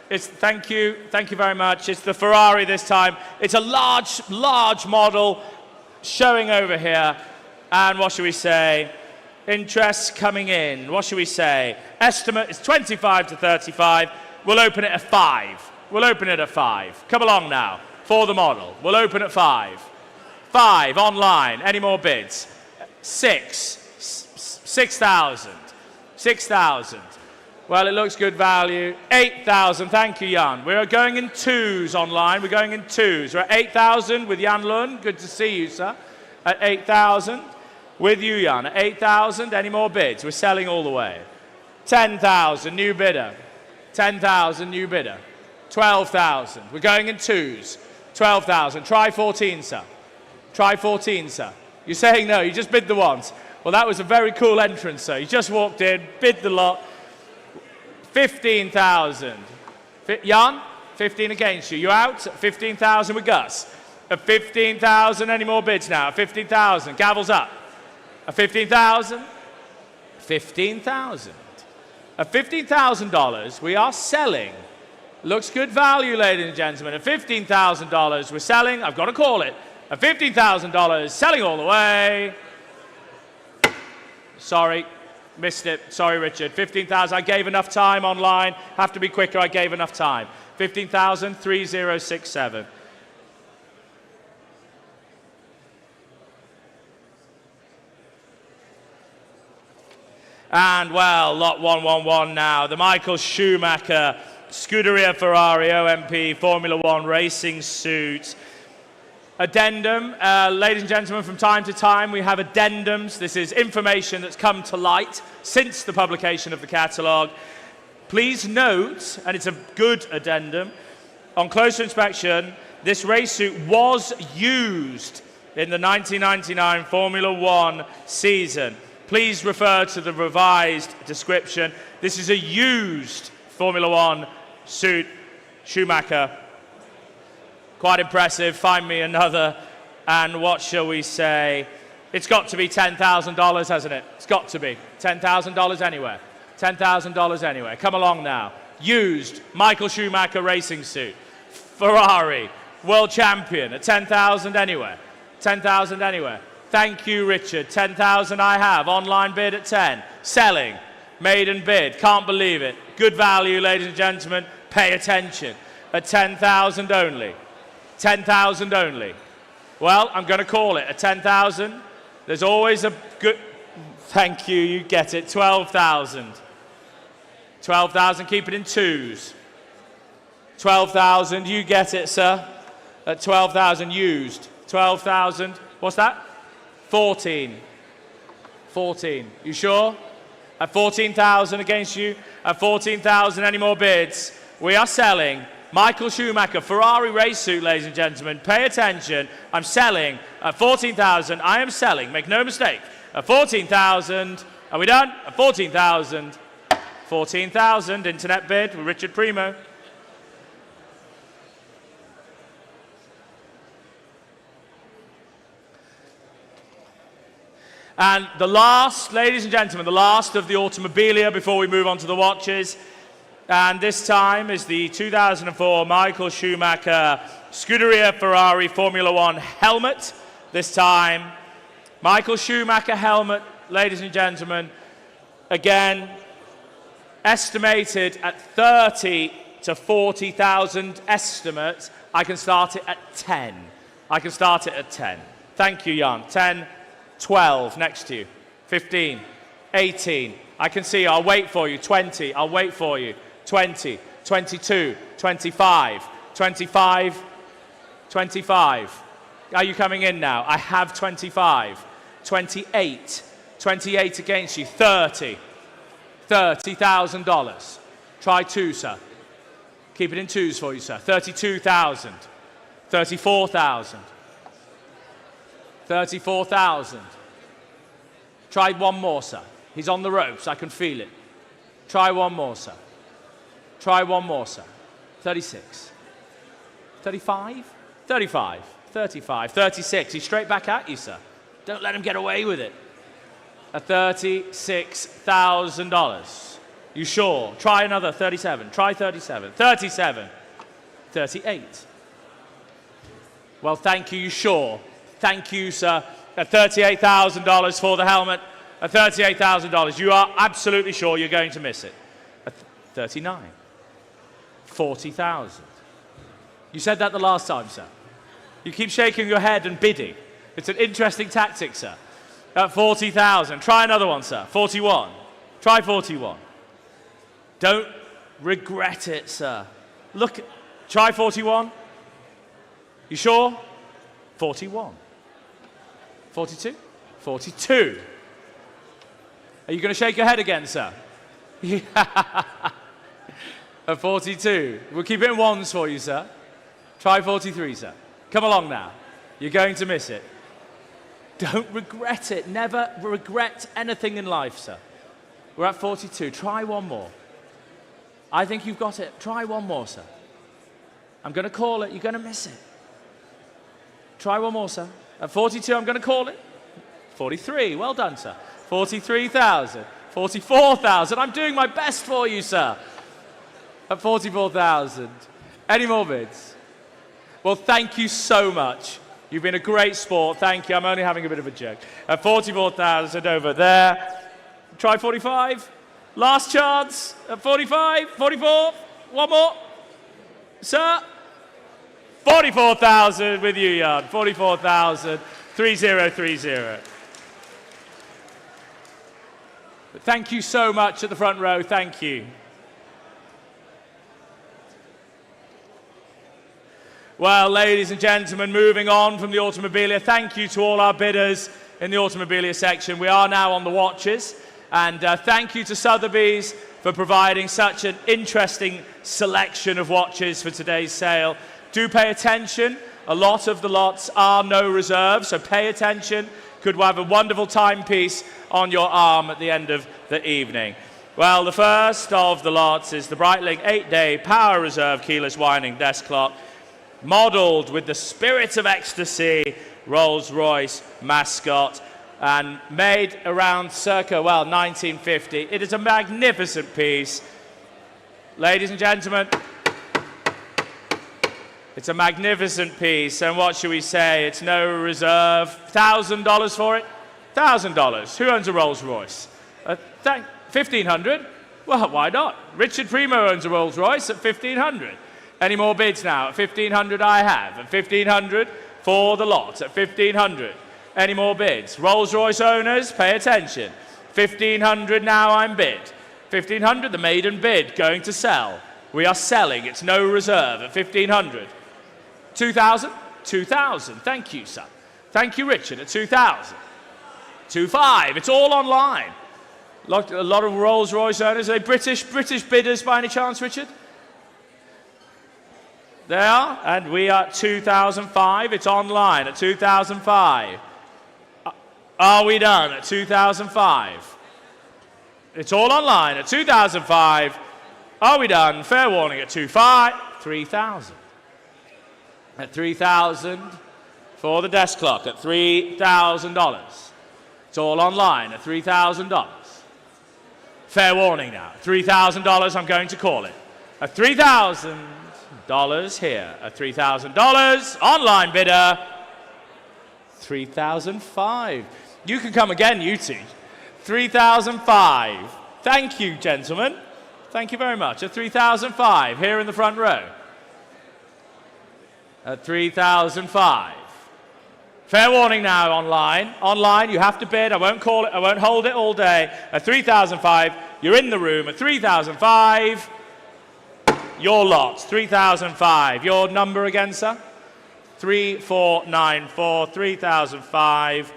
Thank you very much. It's the Ferrari this time. It's a large model showing over here. And what should we say? Interest coming in. What should we say? Estimate is 25 to 35. We'll open it at 5. We'll open it at 5. Come along now for the model. We'll open at 5. 5 online. Any more bids? 6,000. 6,000. Well, it looks good value. 8,000. Thank you, Jan. We're going in twos online. We're going in twos. We're at 8,000 with Jan Lund. Good to see you, sir. At 8,000. With you, Jan. At 8,000. Any more bids? We're selling all the way. 10,000. New bidder. 10,000. New bidder. 12,000. We're going in twos. 12,000. Try 14, sir. Try 14, sir. You're saying no. You just bid the once. Well, that was a very cool entrance, sir. You just walked in, bid the lot. 15,000. Jan, 15 against you. You out? 15,000 with Gus. At 15,000, any more bids now? 15,000. Gavel's up. At 15,000. 15,000. At $15,000, we are selling. Looks good value, ladies and gentlemen. At $15,000, we're selling. I've got to call it. At $15,000, selling all the way. Sorry, missed it. Sorry, Richard. 15,000. I gave enough time online. Have to be quicker. I gave enough time. 15,000, 3067. And, well, lot 111 now. The Michael Schumacher Scuderia Ferrari OMP Formula One racing suit. Addendum. Ladies and gentlemen, from time to time we have addendums. This is information that's come to light since the publication of the catalogue. Please note, and it's a good addendum, on closer inspection, this race suit was used in the 1999 Formula One season. Please refer to the revised description. This is a used Formula One suit, Schumacher. Quite impressive. Find me another. And what shall we say? It's got to be $10,000, hasn't it? It's got to be. $10,000 anywhere. $10,000 anywhere. Come along now. Used Michael Schumacher racing suit. Ferrari. World champion at 10,000 anywhere. 10,000 anywhere. Thank you, Richard. 10,000 I have. Online bid at 10. Selling. Maiden bid. Can't believe it. Good value, ladies and gentlemen. Pay attention. At 10,000 only. 10,000 only. Well, I'm going to call it at 10,000. There's always a good... Thank you, you get it. 12,000. 12,000, keep it in twos. 12,000, you get it, sir. At 12,000 used. 12,000, what's that? 14. 14, you sure? At 14,000 against you. At 14,000, any more bids? We are selling Michael Schumacher, Ferrari race suit, ladies and gentlemen. Pay attention. I'm selling at 14,000. I am selling, make no mistake. At 14,000. Are we done? At 14,000. 14,000. Internet bid with Richard Primo. And the last, ladies and gentlemen, the last of the Automobilia before we move on to the watches. And this time is the 2004 Michael Schumacher Scuderia Ferrari Formula One helmet. This time, Michael Schumacher helmet, ladies and gentlemen, again, estimated at 30 to 40,000 estimates. I can start it at 10. I can start it at 10. Thank you, Jan. 10, 12 next to you. 15, 18. I can see, I'll wait for you. 20, I'll wait for you. 20, 22, 25, 25, 25. Are you coming in now? I have 25, 28, 28 against you, 30, $30,000. Try two, sir. Keep it in twos for you, sir. 32,000, 34,000, 34,000. Try one more, sir. He's on the ropes, I can feel it. Try one more, sir. Try one more, sir. 36. 35? 35. 35. 36. He's straight back at you, sir. Don't let him get away with it. At $36,000. You sure? Try another 37. Try 37. 37. 38. Well, thank you. You sure? Thank you, sir. At $38,000 for the helmet. At $38,000. You are absolutely sure you're going to miss it. At 39. 40,000. You said that the last time, sir. You keep shaking your head and bidding. It's an interesting tactic, sir. At 40,000. Try another one, sir. 41. Try 41. Don't regret it, sir. Look, try 41. You sure? 41. 42? 42. Are you going to shake your head again, sir? At 42. We'll keep it in ones for you, sir. Try 43, sir. Come along now. You're going to miss it. Don't regret it. Never regret anything in life, sir. We're at 42. Try one more. I think you've got it. Try one more, sir. I'm going to call it. You're going to miss it. Try one more, sir. At 42, I'm going to call it. 43. Well done, sir. 43,000. 44,000. I'm doing my best for you, sir. At 44,000. Any more bids? Well, thank you so much. You've been a great sport. Thank you. I'm only having a bit of a joke. At 44,000 over there. Try 45. Last chance. At 45. 44. One more. Sir. 44,000 with you, Jan. 44,000. 3030. Thank you so much at the front row. Thank you. Well, ladies and gentlemen, moving on from the Automobilia, thank you to all our bidders in the Automobilia section. We are now on the watches, and thank you to Sotheby's for providing such an interesting selection of watches for today's sale. Do pay attention. A lot of the lots are no reserve, so pay attention. Could have a wonderful timepiece on your arm at the end of the evening. Well, the first of the lots is the Breitling 8-day Power Reserve keyless winding desk clock, modelled with the spirit of ecstasy Rolls-Royce mascot and made around circa, well, 1950. It is a magnificent piece. Ladies and gentlemen, it's a magnificent piece, and what should we say? It's no reserve. $1,000 for it? $1,000. Who owns a Rolls-Royce? $1,500? Well, why not? Richard Primo owns a Rolls-Royce at $1,500. Any more bids now? At $1,500 I have. At $1,500 for the lot. At $1,500. Any more bids? Rolls-Royce owners, pay attention. $1,500 now I'm bid. $1,500, the maiden bid, going to sell. We are selling. It's no reserve at $1,500. $2,000? $2,000. Thank you, sir. Thank you, Richard, at $2,000. $2,500. It's all online. A lot of Rolls-Royce owners. Are they British bidders by any chance, Richard? They are, and we are at 2005. It's online at 2005. Are we done at 2005? It's all online at 2005. Are we done? Fair warning at 3,000. At 3,000 for the desk clock at $3,000. It's all online at $3,000. Fair warning now. $3,000. I'm going to call it. At $3,000 here. At $3,000. Online bidder. 3,005. You can come again, you two. 3,005. Thank you, gentlemen. Thank you very much. At 3,005 here in the front row. At 3,005. Fair warning now online. Online, you have to bid. I won't call it. I won't hold it all day. At 3,005, you're in the room. At 3,005, your lot. 3,005. Your number again, sir? 3494. 3,005.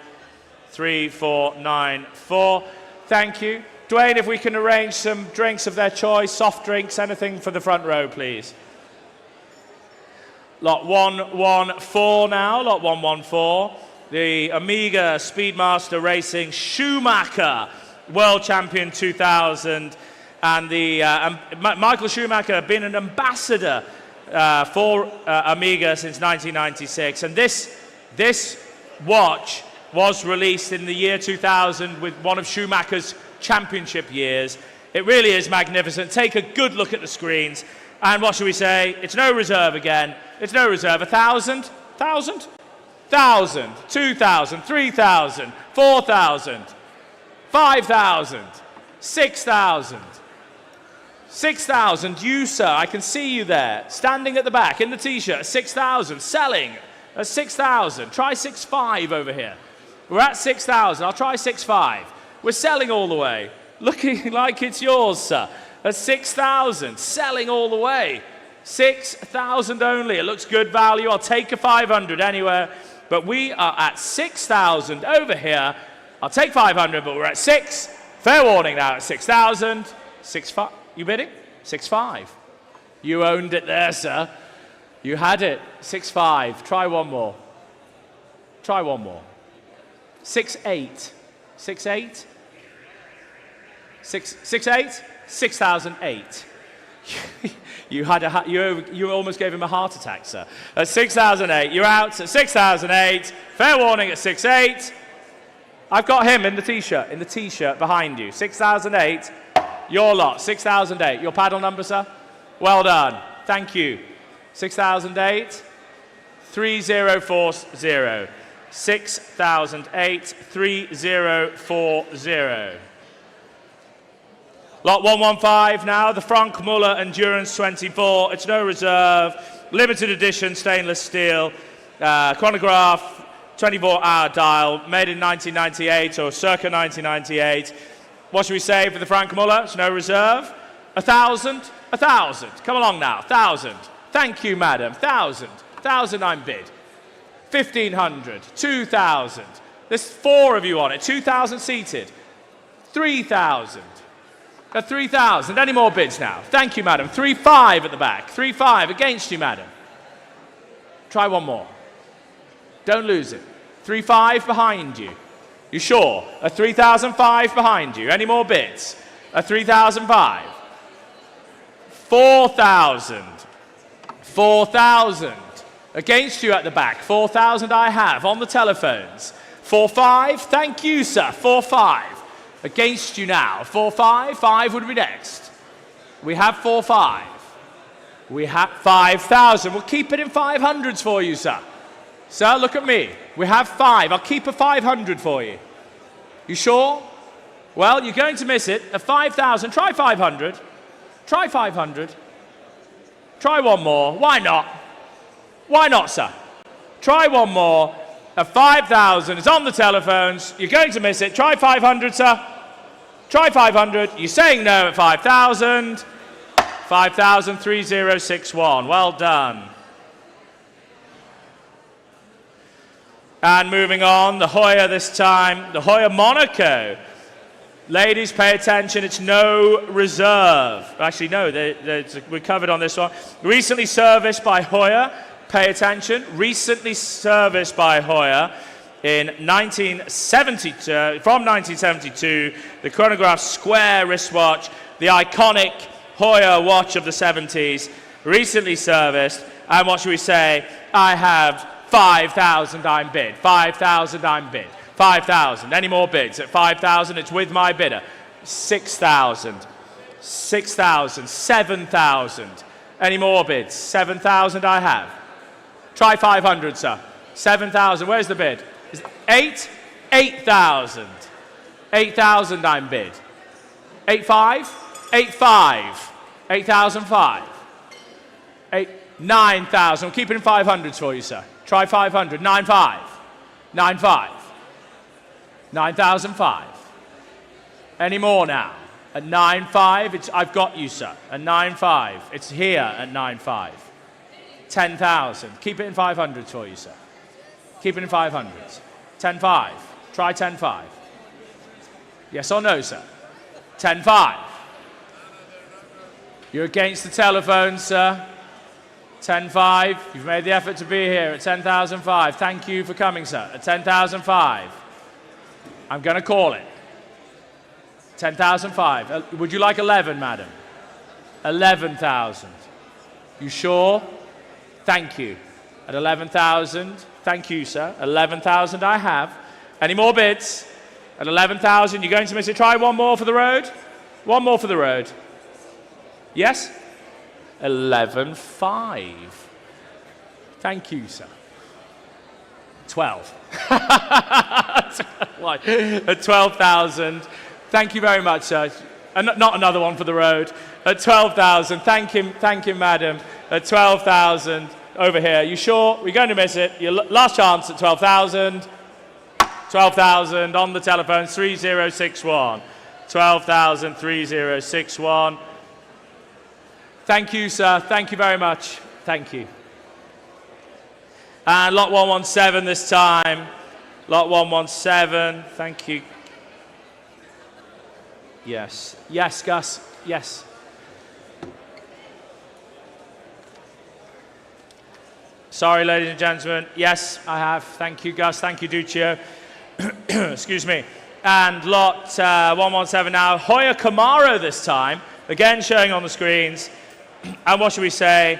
3494. Thank you. Dwayne, if we can arrange some drinks of their choice, soft drinks, anything for the front row, please. Lot 114 now, lot 114. The Amiga Speedmaster Racing Schumacher World Champion 2000. And the Michael Schumacher been an ambassador for Amiga since 1996. And this watch was released in the year 2000 with one of Schumacher's championship years. It really is magnificent. Take a good look at the screens. And what should we say? It's no reserve again. It's no reserve. 1,000? 1,000? 1,000. 2,000. 3,000. 4,000. 5,000. 6,000. 6,000. You, sir, I can see you there. Standing at the back in the t-shirt. 6,000. Selling at 6,000. Try 6,500 over here. We're at 6,000. I'll try 6,500. We're selling all the way. looking like it's yours, sir. At 6,000, selling all the way. 6,000 only. It looks good value. I'll take a 500 anywhere. But we are at 6,000 over here. I'll take 500, but we're at 6. Fair warning now at 6,000. 6.5. You bidding? 6.5. You owned it there, sir. You had it. 6.5. Try one more. Try one more. 6.8. 6.8. 6.8. 6,008. You almost gave him a heart attack, sir. At 6,008, you're out at 6,008. Fair warning at 6.8. I've got him in the t-shirt behind you. 6,008. Your lot. 6,008. Your paddle number, sir? Well done. Thank you. 6,008. 3040. 6,008. 3040. Lot 115 now, the Frank Muller Endurance 24. It's no reserve, limited edition stainless steel, chronograph, 24-hour dial, made in 1998 or circa 1998. What should we say for the Frank Muller? It's no reserve. 1,000? 1,000. Come along now. 1,000. Thank you, madam. 1,000. 1,000 I'm bid. 1,500. 2,000. There's 4 of you on it. 2,000 seated. 3,000. At 3,000. Any more bids now? Thank you, madam. 3.5 at the back. 3.5 against you, madam. Try one more. Don't lose it. 3.5 behind you. You sure? A 3,005 behind you. Any more bids? A 3,005. 4,000. 4,000. Against you at the back. 4,000 I have on the telephones. 4.5. Thank you, sir. 4.5. Against you now. 4.5. 5 would be next. We have 4.5. We have 5,000. We'll keep it in 500s for you, sir. Sir, look at me. We have 5. I'll keep a 500 for you. You sure? Well, you're going to miss it. A 5,000. Try 500. Try 500. Try one more. Why not? Why not, sir? Try one more. A 5,000 is on the telephones. You're going to miss it. Try 500, sir. Try 500. You're saying no at 5,000. 5,000, 3061. Well done. And moving on, the Hoya this time. The Hoya Monaco. Ladies, pay attention. It's no reserve. Actually, no, we're covered on this one. Recently serviced by Hoya. Pay attention. Recently serviced by Hoya in 1972. From 1972, the chronograph square wristwatch, the iconic Hoya watch of the 70s. Recently serviced. And what should we say? I have 5,000 I'm bid. 5,000 I'm bid. 5,000. Any more bids? At 5,000, it's with my bidder. 6,000. 6,000. 7,000. Any more bids? 7,000 I have. Try 500, sir. 7,000. Where's the bid? 8? 8,000. 8,000 I'm bid. 8.5? 8.5. 8,005. 9,000. We'll keep it in 500s for you, sir. Try 500. 9.5. 9.5. 9,005. Any more now? At 9.5, I've got you, sir. At 9.5. It's here at 9.5. 10,000. Keep it in 500s for you, sir. Keep it in 500s. 10.5. Try 10.5. Yes or no, sir? 10.5. You're against the telephone, sir. 10.5. You've made the effort to be here at 10,005. Thank you for coming, sir. At 10,005. I'm going to call it. 10,005. Would you like 11, madam? 11,000. You sure? Thank you. At 11,000. Thank you, sir. 11,000 I have. Any more bids? At 11,000, you're going to miss it. Try one more for the road. One more for the road. Yes? 11.5. Thank you, sir. 12. At 12,000. Thank you very much, sir. Not another one for the road. At 12,000. Thank him, madam. At 12,000. Over here. You sure? We're going to miss it. Your last chance at 12,000. 12,000 on the telephone. 3061. 12,3061. Thank you, sir. Thank you very much. Thank you. And lot 117 this time. Lot 117. Thank you. Yes. Yes, Gus. Yes. Sorry, ladies and gentlemen. Yes, I have. Thank you, Gus. Thank you, Duccio. Excuse me. And lot 117 now. Hoya Camaro this time. Again, showing on the screens. And what should we say?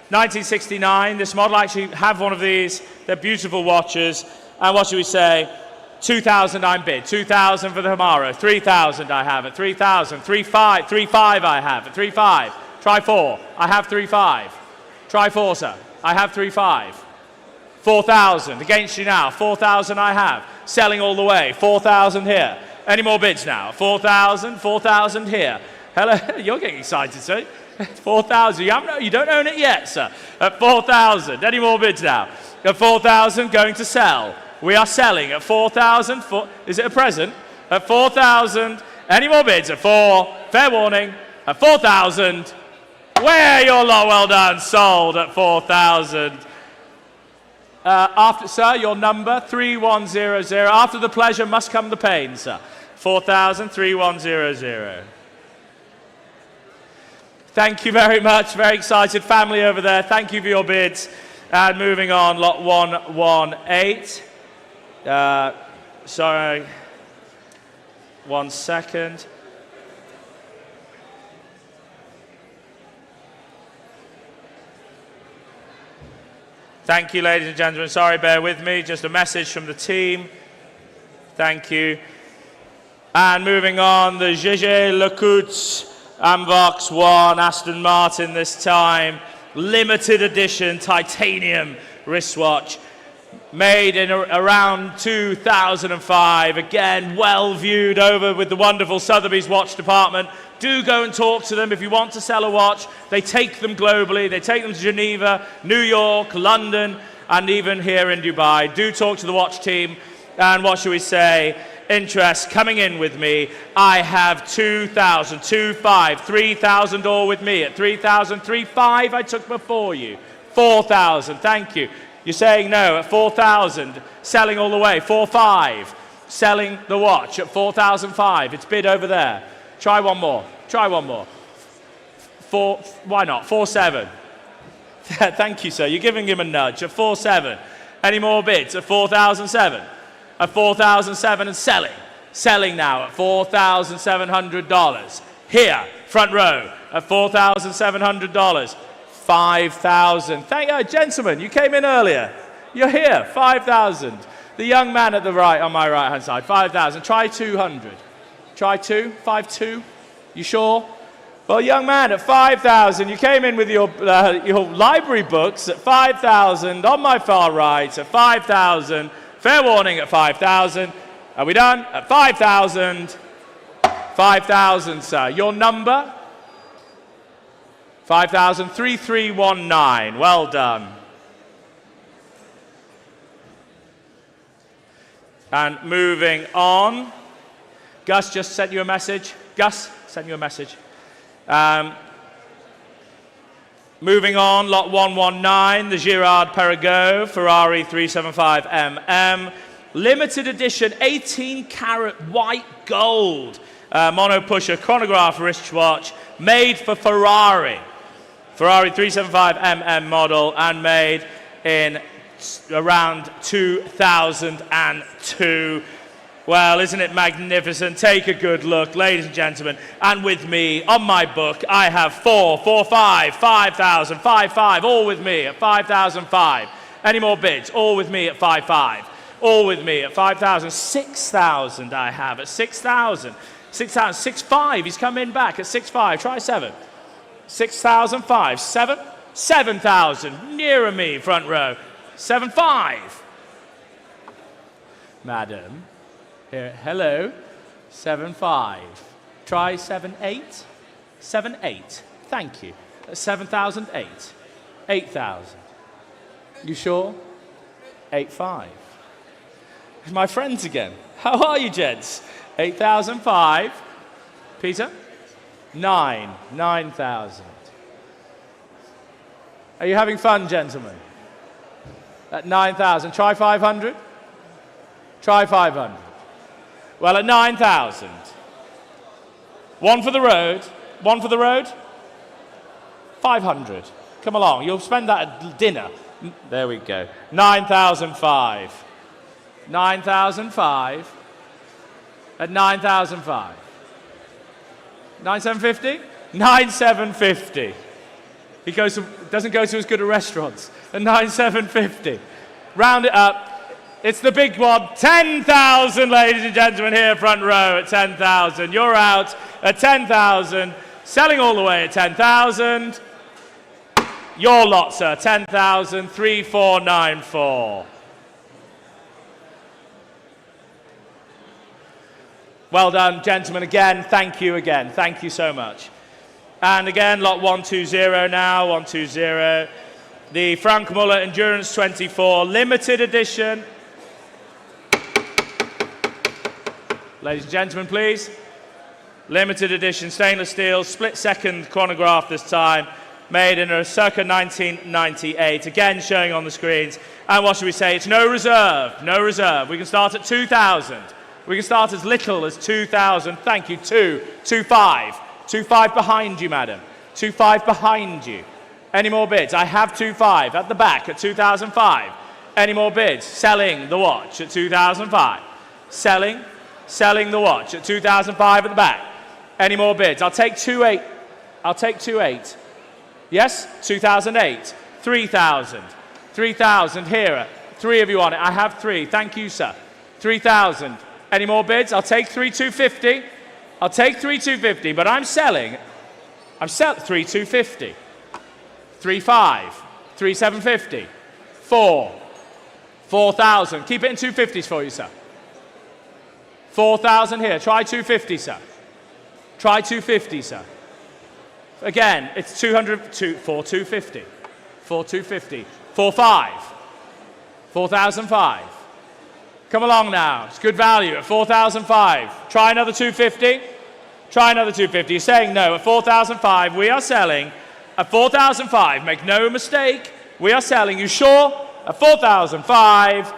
1969. This model, I actually have one of these. They're beautiful watches. And what should we say? 2,000 I'm bid. 2,000 for the Camaro. 3,000 I have at 3,000. 3,500 I have at 3,500. Try 4. I have 3,500. Try 4, sir. I have 3,500. 4,000 against you now. 4,000 I have. Selling all the way. 4,000 here. Any more bids now? 4,000. 4,000 here. Hello. You're getting excited, sir. 4,000. You don't own it yet, sir. At 4,000. Any more bids now? At 4,000, going to sell. We are selling at 4,000. Is it a present? At 4,000. Any more bids? At 4. Fair warning. At 4,000. Where your lot, well done. Sold at 4,000. After, sir, your number 3100. After the pleasure must come the pain, sir. 4,000, 3100. Thank you very much. Very excited family over there. Thank you for your bids. And moving on, lot 118. Sorry. 1 second. Thank you, ladies and gentlemen. Sorry, bear with me. Just a message from the team. Thank you. And moving on, the G65 AMG 1 Aston Martin this time. Limited edition titanium wristwatch. Made in around 2005. Again, well viewed over with the wonderful Sotheby's watch department. Do go and talk to them if you want to sell a watch. They take them globally. They take them to Geneva, New York, London, and even here in Dubai. Do talk to the watch team. And what should we say? Interest coming in with me. I have 2,000, 2,500, 3,000 all with me at 3,000, 3,500 I took before you. 4,000, thank you. You're saying no at 4,000, selling all the way. 4,500, selling the watch at 4,500. It's bid over there. Try one more. Try one more. Why not? 4,700. Thank you, sir. You're giving him a nudge at 4,700. Any more bids at 4,007? At 4,007 and selling. Selling now at $4,700. Here, front row, at $4,700. 5,000. Thank you, gentlemen. You came in earlier. You're here. 5,000. The young man at the right, on my right-hand side. 5,000. Try 200. Try 2. 5,2. You sure? Well, young man, at 5,000. You came in with your library books at 5,000. On my far right, at 5,000. Fair warning at 5,000. Are we done? At 5,000. 5,000, sir. Your number? 5,000, 3319. Well done. And moving on. Gus just sent you a message. Gus sent you a message. Moving on, lot 119, the Girard Perregaux Ferrari 375mm. Limited edition, 18-carat white gold. Mono pusher chronograph wristwatch, made for Ferrari. Ferrari 375mm model, and made in around 2002. Well, isn't it magnificent? Take a good look, ladies and gentlemen. And with me, on my book, I have 4,500, 5,000, 5,500, all with me at 5,500. Any more bids? All with me at 5,500. All with me at 5,000. 6,000 I have at 6,000. 6,000, 6,500. He's come in back at 6,500. Try 7. 6,005. 7. 7,000. Nearer me, front row. 7,500. Madam. Here, hello. 7,500. Try 7,800. 7,800. Thank you. 7,008. 8,000. You sure? 8,500. My friends again. How are you, gents? 8,005. Peter? 9,000. Are you having fun, gentlemen? At 9,000, try 500? Try 500. Well, at 9,000. One for the road. One for the road? 500. Come along, you'll spend that at dinner. There we go. 9,005. 9,005. At 9,005. 9,750? 9,750. He doesn't go to as good a restaurants. At 9,750. Round it up. It's the big one. 10,000, ladies and gentlemen, here front row at 10,000. You're out at 10,000. Selling all the way at 10,000. Your lot, sir. 10,000. 3,494. Well done, gentlemen. Again, thank you again. Thank you so much. And again, lot 120 now, 120. The Frank Muller Endurance 24 limited edition. Ladies and gentlemen, please. Limited edition stainless steel, split second chronograph this time, made in a circa 1998. Again, showing on the screens. And what should we say? It's no reserve, no reserve. We can start at 2,000. We can start as little as 2,000. Thank you. 2,5. 2,5 behind you, madam. 2,5 behind you. Any more bids? I have 2,5 at the back at 2,005. Any more bids? Selling the watch at 2,005. Selling the watch at 2,005 at the back. Any more bids? I'll take 2,8. I'll take 2,8. Yes? 2,008. 3,000. 3,000 here. 3 of you on it. I have 3. Thank you, sir. 3,000. Any more bids? I'll take 3,250. I'll take 3,250, but I'm selling 3,250. 3,500. 3,750. 4,000. Keep it in 250s for you, sir. 4,000 here. Try 250, sir. Try 250, sir. Again, it's 4,250. 4,250. 4,500. 4,005. Come along now. It's good value at 4,005. Try another 250. Try another 250. You're saying no. At 4,005, we are selling. At 4,005, make no mistake, we are selling. You sure? At 4,005.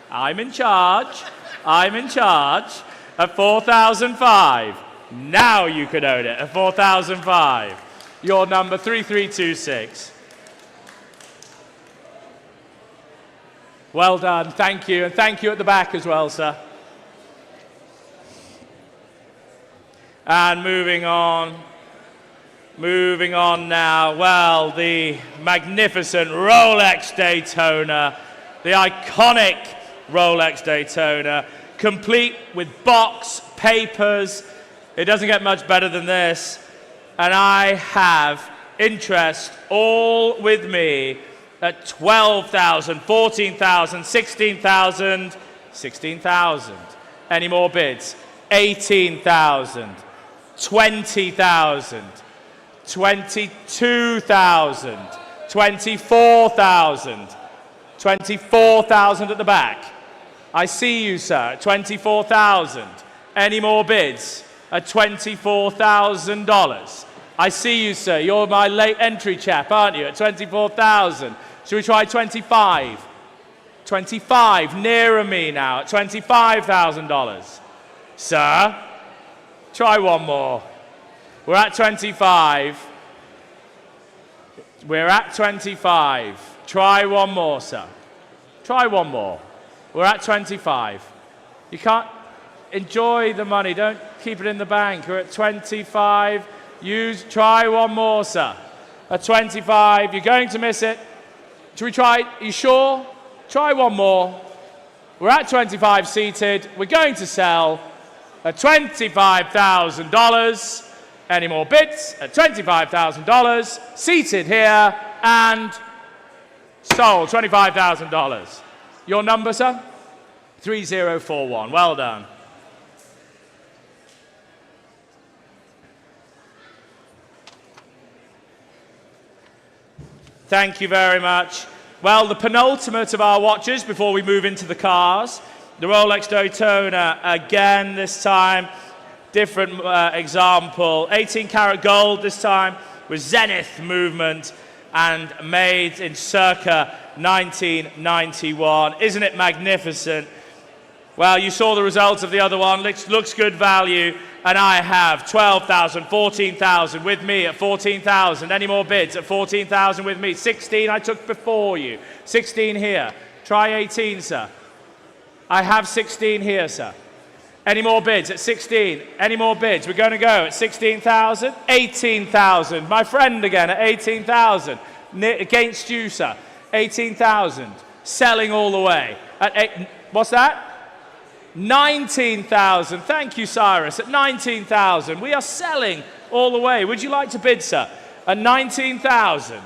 I'm in charge. I'm in charge. At 4,005. Now you can own it. At 4,005. Your number 3326. Well done, thank you, and thank you at the back as well, sir. And moving on now, well, the magnificent Rolex Daytona, the iconic Rolex Daytona, complete with box, papers. It doesn't get much better than this. And I have interest all with me at 12,000, 14,000, 16,000, 16,000. Any more bids? 18,000, 20,000, 22,000, 24,000, 24,000 at the back. I see you, sir, 24,000. Any more bids? At $24,000. I see you, sir. You're my late entry chap, aren't you? At 24,000. Should we try 25? 25, nearer me now, at $25,000. Sir, try one more. We're at 25. We're at 25. Try one more, sir. Try one more. We're at 25. You can't enjoy the money. Don't keep it in the bank. We're at 25. Try one more, sir. At 25. You're going to miss it. Should we try? Are you sure? Try one more. We're at 25 seated. We're going to sell at $25,000. Any more bids? At $25,000. Seated here and sold. $25,000. Your number, sir? 3041. Well done. Thank you very much. Well, the penultimate of our watches before we move into the cars. The Rolex Daytona again this time. different example. 18-karat gold this time with Zenith movement and made in circa 1991. Isn't it magnificent? Well, you saw the results of the other one. Looks good value. And I have 12,000, 14,000 with me at 14,000. Any more bids at 14,000 with me? 16 I took before you. 16 here. Try 18, sir. I have 16 here, sir. Any more bids at 16? Any more bids? We're going to go at 16,000, 18,000. My friend again at 18,000. Against you, sir. 18,000. Selling all the way. At what's that? 19,000. Thank you, Cyrus. At 19,000. We are selling all the way. Would you like to bid, sir? At 19,000.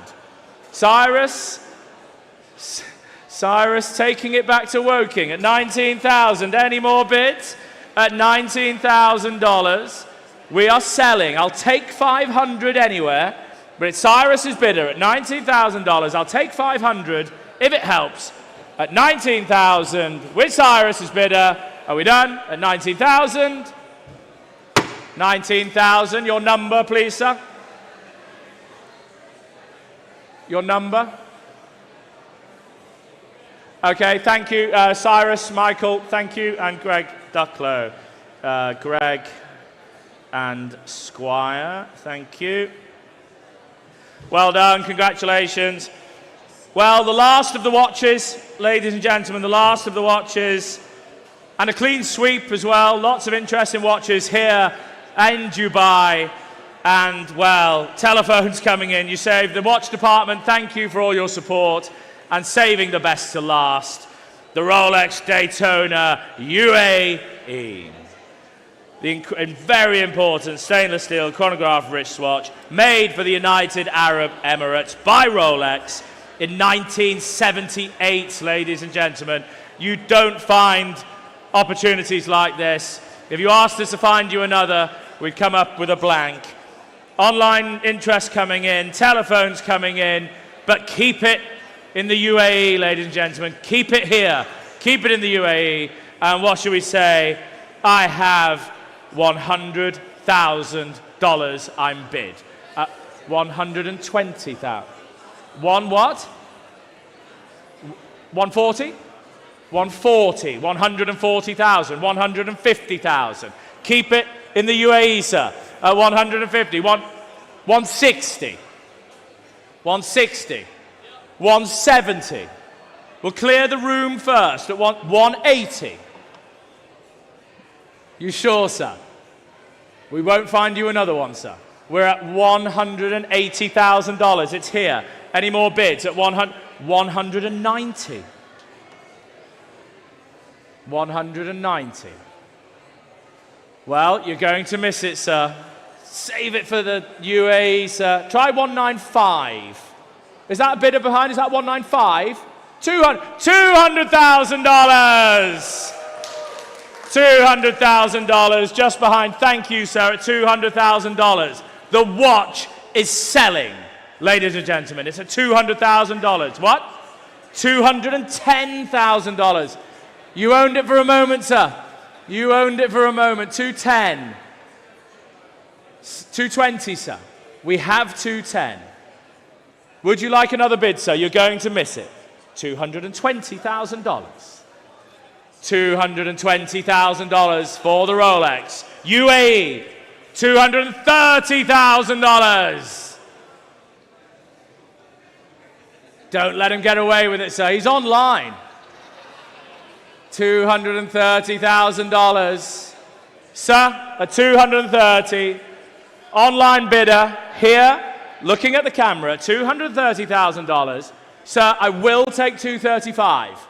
Cyrus taking it back to Woking at 19,000. Any more bids? At $19,000. We are selling. I'll take 500 anywhere, but it's Cyrus's bidder at $19,000. I'll take 500 if it helps. At 19,000 with Cyrus's bidder. Are we done? At 19,000. 19,000. Your number, please, sir. Your number. Okay, thank you, Cyrus, Michael, thank you, and Greg Ducklow. Greg and Squire, thank you. Well done, congratulations. Well, the last of the watches, ladies and gentlemen, the last of the watches, and a clean sweep as well. Lots of interesting watches here in Dubai. And, well, telephones coming in. You saved the watch department. Thank you for all your support and saving the best to last. The Rolex Daytona UAE. The very important stainless steel chronograph wristwatch made for the United Arab Emirates by Rolex in 1978, ladies and gentlemen. You don't find opportunities like this. If you asked us to find you another, we'd come up with a blank. Online interest coming in, telephones coming in, but keep it in the UAE, ladies and gentlemen. Keep it here. Keep it in the UAE. And what should we say? I have $100,000 I'm bid. 120,000. One what? 140? 140, 140,000, 150,000. Keep it in the UAE, sir, at 150, 160, 160, 170. We'll clear the room first at 180. You sure, sir? We won't find you another one, sir. We're at $180,000. It's here. Any more bids at 190? 190. Well, you're going to miss it, sir. Save it for the UAE, sir. Try 195. Is that a bidder behind? Is that 195? $200,000. $200,000 just behind. Thank you, sir, at $200,000. The watch is selling, ladies and gentlemen. It's at $200,000. What? $210,000. You owned it for a moment, sir. You owned it for a moment. 210. 220, sir. We have 210. Would you like another bid, sir? You're going to miss it. $220,000. $220,000 for the Rolex. UAE, $230,000. Don't let him get away with it, sir. He's online. $230,000. Sir, a 230. Online bidder here, looking at the camera, $230,000. Sir, I will take 235.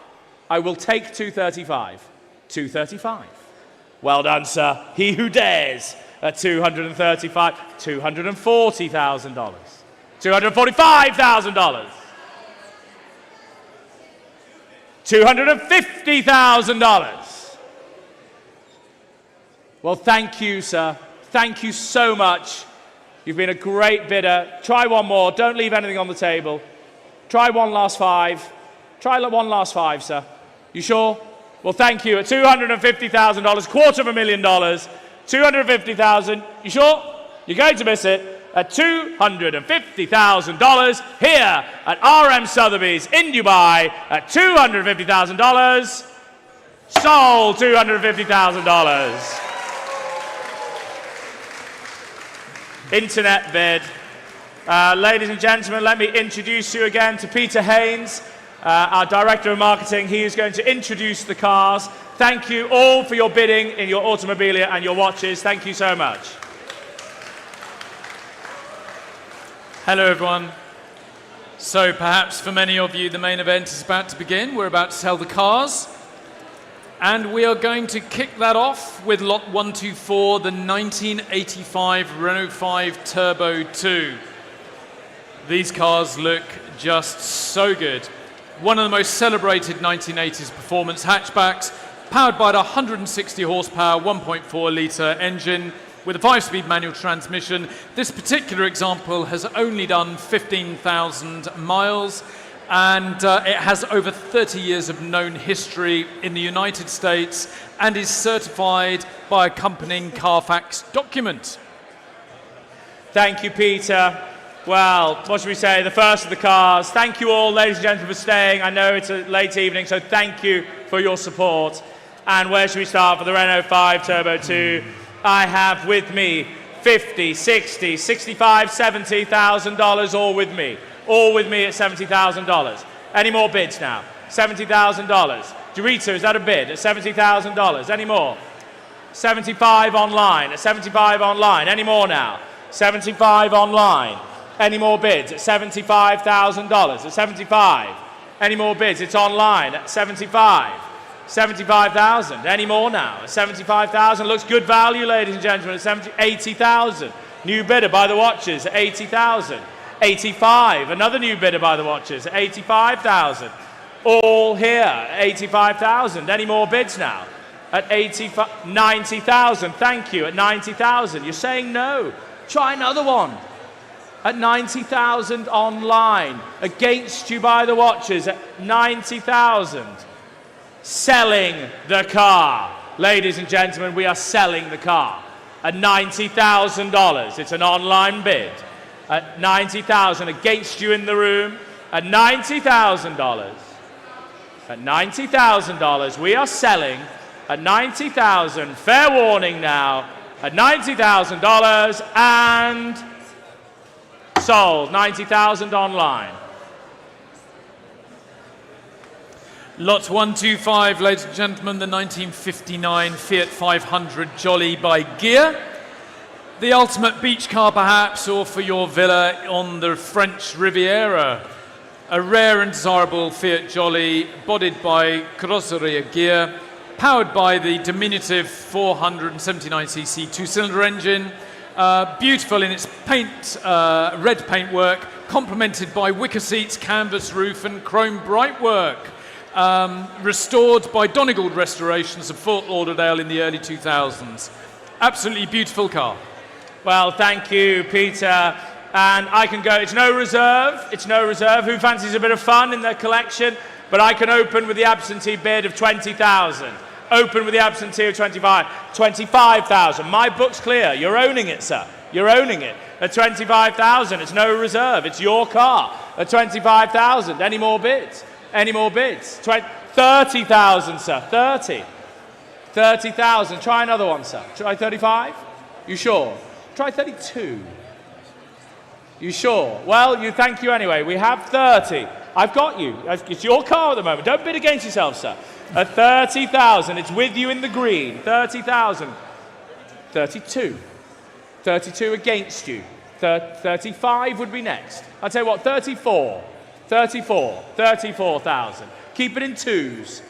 I will take 235. 235. Well done, sir. He who dares at 235. $240,000. $245,000. $250,000. Well, thank you, sir. Thank you so much. You've been a great bidder. Try one more. Don't leave anything on the table. Try one last five. Try one last five, sir. You sure? Well, thank you. At $250,000, $250,000, 250,000. You sure? You're going to miss it. At $250,000 here at RM Sotheby's in Dubai at $250,000. Sold $250,000. Internet bid. Ladies and gentlemen, let me introduce you again to Peter Haynes, our Director of Marketing. He is going to introduce the cars. Thank you all for your bidding in your Automobilia and your watches. Thank you so much. Hello, everyone. So perhaps for many of you, the main event is about to begin. We're about to sell the cars. And we are going to kick that off with lot 124, the 1985 Renault 5 Turbo 2. These cars look just so good. One of the most celebrated 1980s performance hatchbacks, powered by the 160 horsepower, 1.4 litre engine with a 5-speed manual transmission. This particular example has only done 15,000 miles, and it has over 30 years of known history in the United States and is certified by accompanying Carfax document. Thank you, Peter. Well, what should we say? The first of the cars. Thank you all, ladies and gentlemen, for staying. I know it's a late evening, so thank you for your support. And where should we start for the Renault 5 Turbo 2? I have with me $50,000, $60,000, $65,000, $70,000, all with me. All with me at $70,000. Any more bids now? $70,000. Dorita, is that a bid at $70,000? Any more? 75 online, at 75 online. Any more now? 75 online. Any more bids at $75,000? At 75. Any more bids? It's online at 75. 75,000. Any more now? 75,000. Looks good value, ladies and gentlemen. At 80,000. New bidder by the watches at 80,000. 85. Another new bidder by the watches at 85,000. All here at 85,000. Any more bids now? At 90,000. Thank you. At 90,000. You're saying no. Try another one. At 90,000 online. Against you by the watches at 90,000. Selling the car. Ladies and gentlemen, we are selling the car at $90,000. It's an online bid. At 90,000 against you in the room. At $90,000. At $90,000 we are selling at 90,000. Fair warning now. At $90,000 and sold. 90,000 online. Lot 125, ladies and gentlemen, the 1959 Fiat 500 Jolly by Gear. The ultimate beach car, perhaps, or for your villa on the French Riviera. A rare and desirable Fiat Jolly, bodied by Carrozzeria Gear, powered by the diminutive 479cc two-cylinder engine. Beautiful in its paint, red paintwork, complemented by wicker seats, canvas roof, and chrome brightwork. Restored by Donegal Restorations of Fort Lauderdale in the early 2000s. Absolutely beautiful car. Well, thank you, Peter. And I can go, it's no reserve. It's no reserve. Who fancies a bit of fun in their collection? But I can open with the absentee bid of 20,000. Open with the absentee of 25,000. My book's clear. You're owning it, sir. You're owning it. At 25,000, it's no reserve. It's your car. At 25,000. Any more bids? Any more bids? 30,000, sir. 30. 30,000. Try another one, sir. Try 35? You sure? Try 32. You sure? Well, thank you anyway. We have 30. I've got you. It's your car at the moment. Don't bid against yourself, sir. At 30,000, it's with you in the green. 30,000. 32. 32 against you. 35 would be next. I'll tell you what, 34. 34. 34,000. Keep it in twos.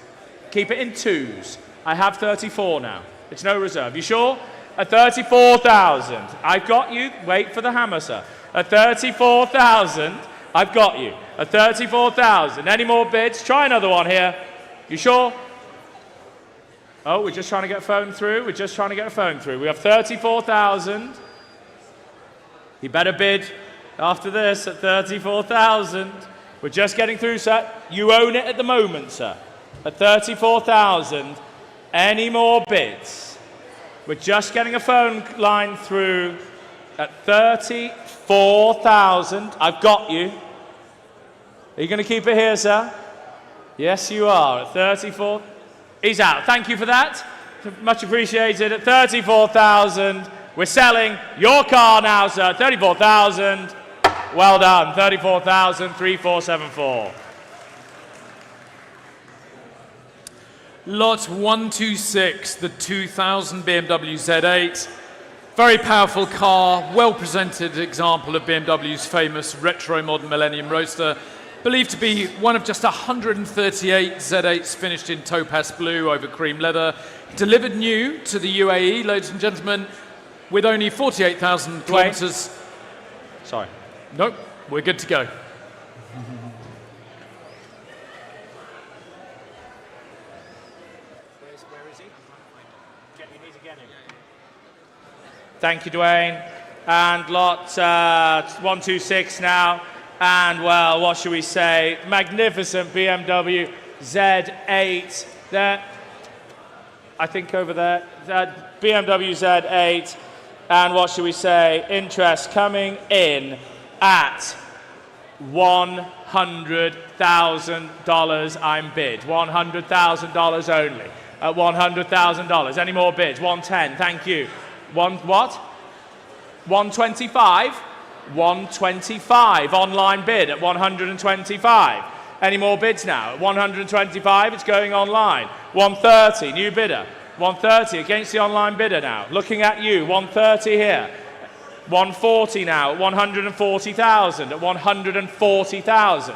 Keep it in twos. I have 34 now. It's no reserve. You sure? At 34,000. I've got you. Wait for the hammer, sir. At 34,000. I've got you. At 34,000. Any more bids? Try another one here. You sure? Oh, we're just trying to get a phone through. We're just trying to get a phone through. We have 34,000. You better bid after this at 34,000. We're just getting through, sir. You own it at the moment, sir. At 34,000. Any more bids? We're just getting a phone line through at 34,000. I've got you. Are you going to keep it here, sir? Yes, you are. At 34. He's out. Thank you for that. Much appreciated. At 34,000. We're selling your car now, sir. 34,000. Well done. 34,000. 3474. Lot 126, the 2000 BMW Z8. Very powerful car, well-presented example of BMW's famous retro-modern Millennium Roadster. Believed to be one of just 138 Z8s finished in topaz blue over cream leather. Delivered new to the UAE, ladies and gentlemen, with only 48,000 kilometers. Sorry. Nope, we're good to go. Thank you, Dwayne. And lot 126 now. And, well, what should we say? Magnificent BMW Z8. There, I think over there. BMW Z8. And what should we say? Interest coming in at $100,000. I'm bid. $100,000 only. At $100,000. Any more bids? 110. Thank you. What? 125? 125. Online bid at 125. Any more bids now? At 125, it's going online. 130, new bidder. 130 against the online bidder now. Looking at you, 130 here. 140 now, at 140,000, at 140,000.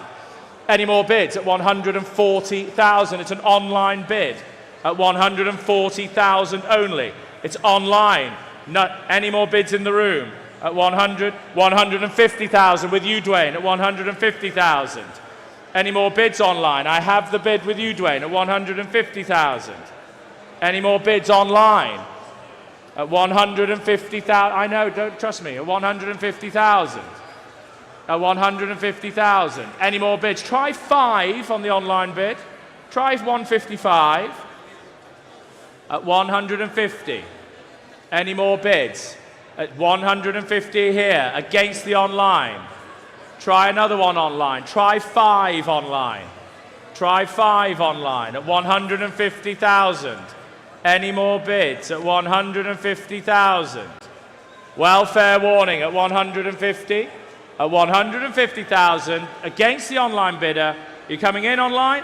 Any more bids? At 140,000. It's an online bid. At 140,000 only. It's online. Not any more bids in the room. At 150,000 with you, Dwayne, at 150,000. Any more bids online? I have the bid with you, Dwayne, at 150,000. Any more bids online? At 150,000. I know, don't trust me. At 150,000. At 150,000. Any more bids? Try 5 on the online bid. Try 155. At 150. Any more bids? At 150 here, against the online. Try another one online. Try 5 online. Try 5 online at 150,000. Any more bids at 150,000? Welfare warning at 150. At 150,000 against the online bidder. You coming in online?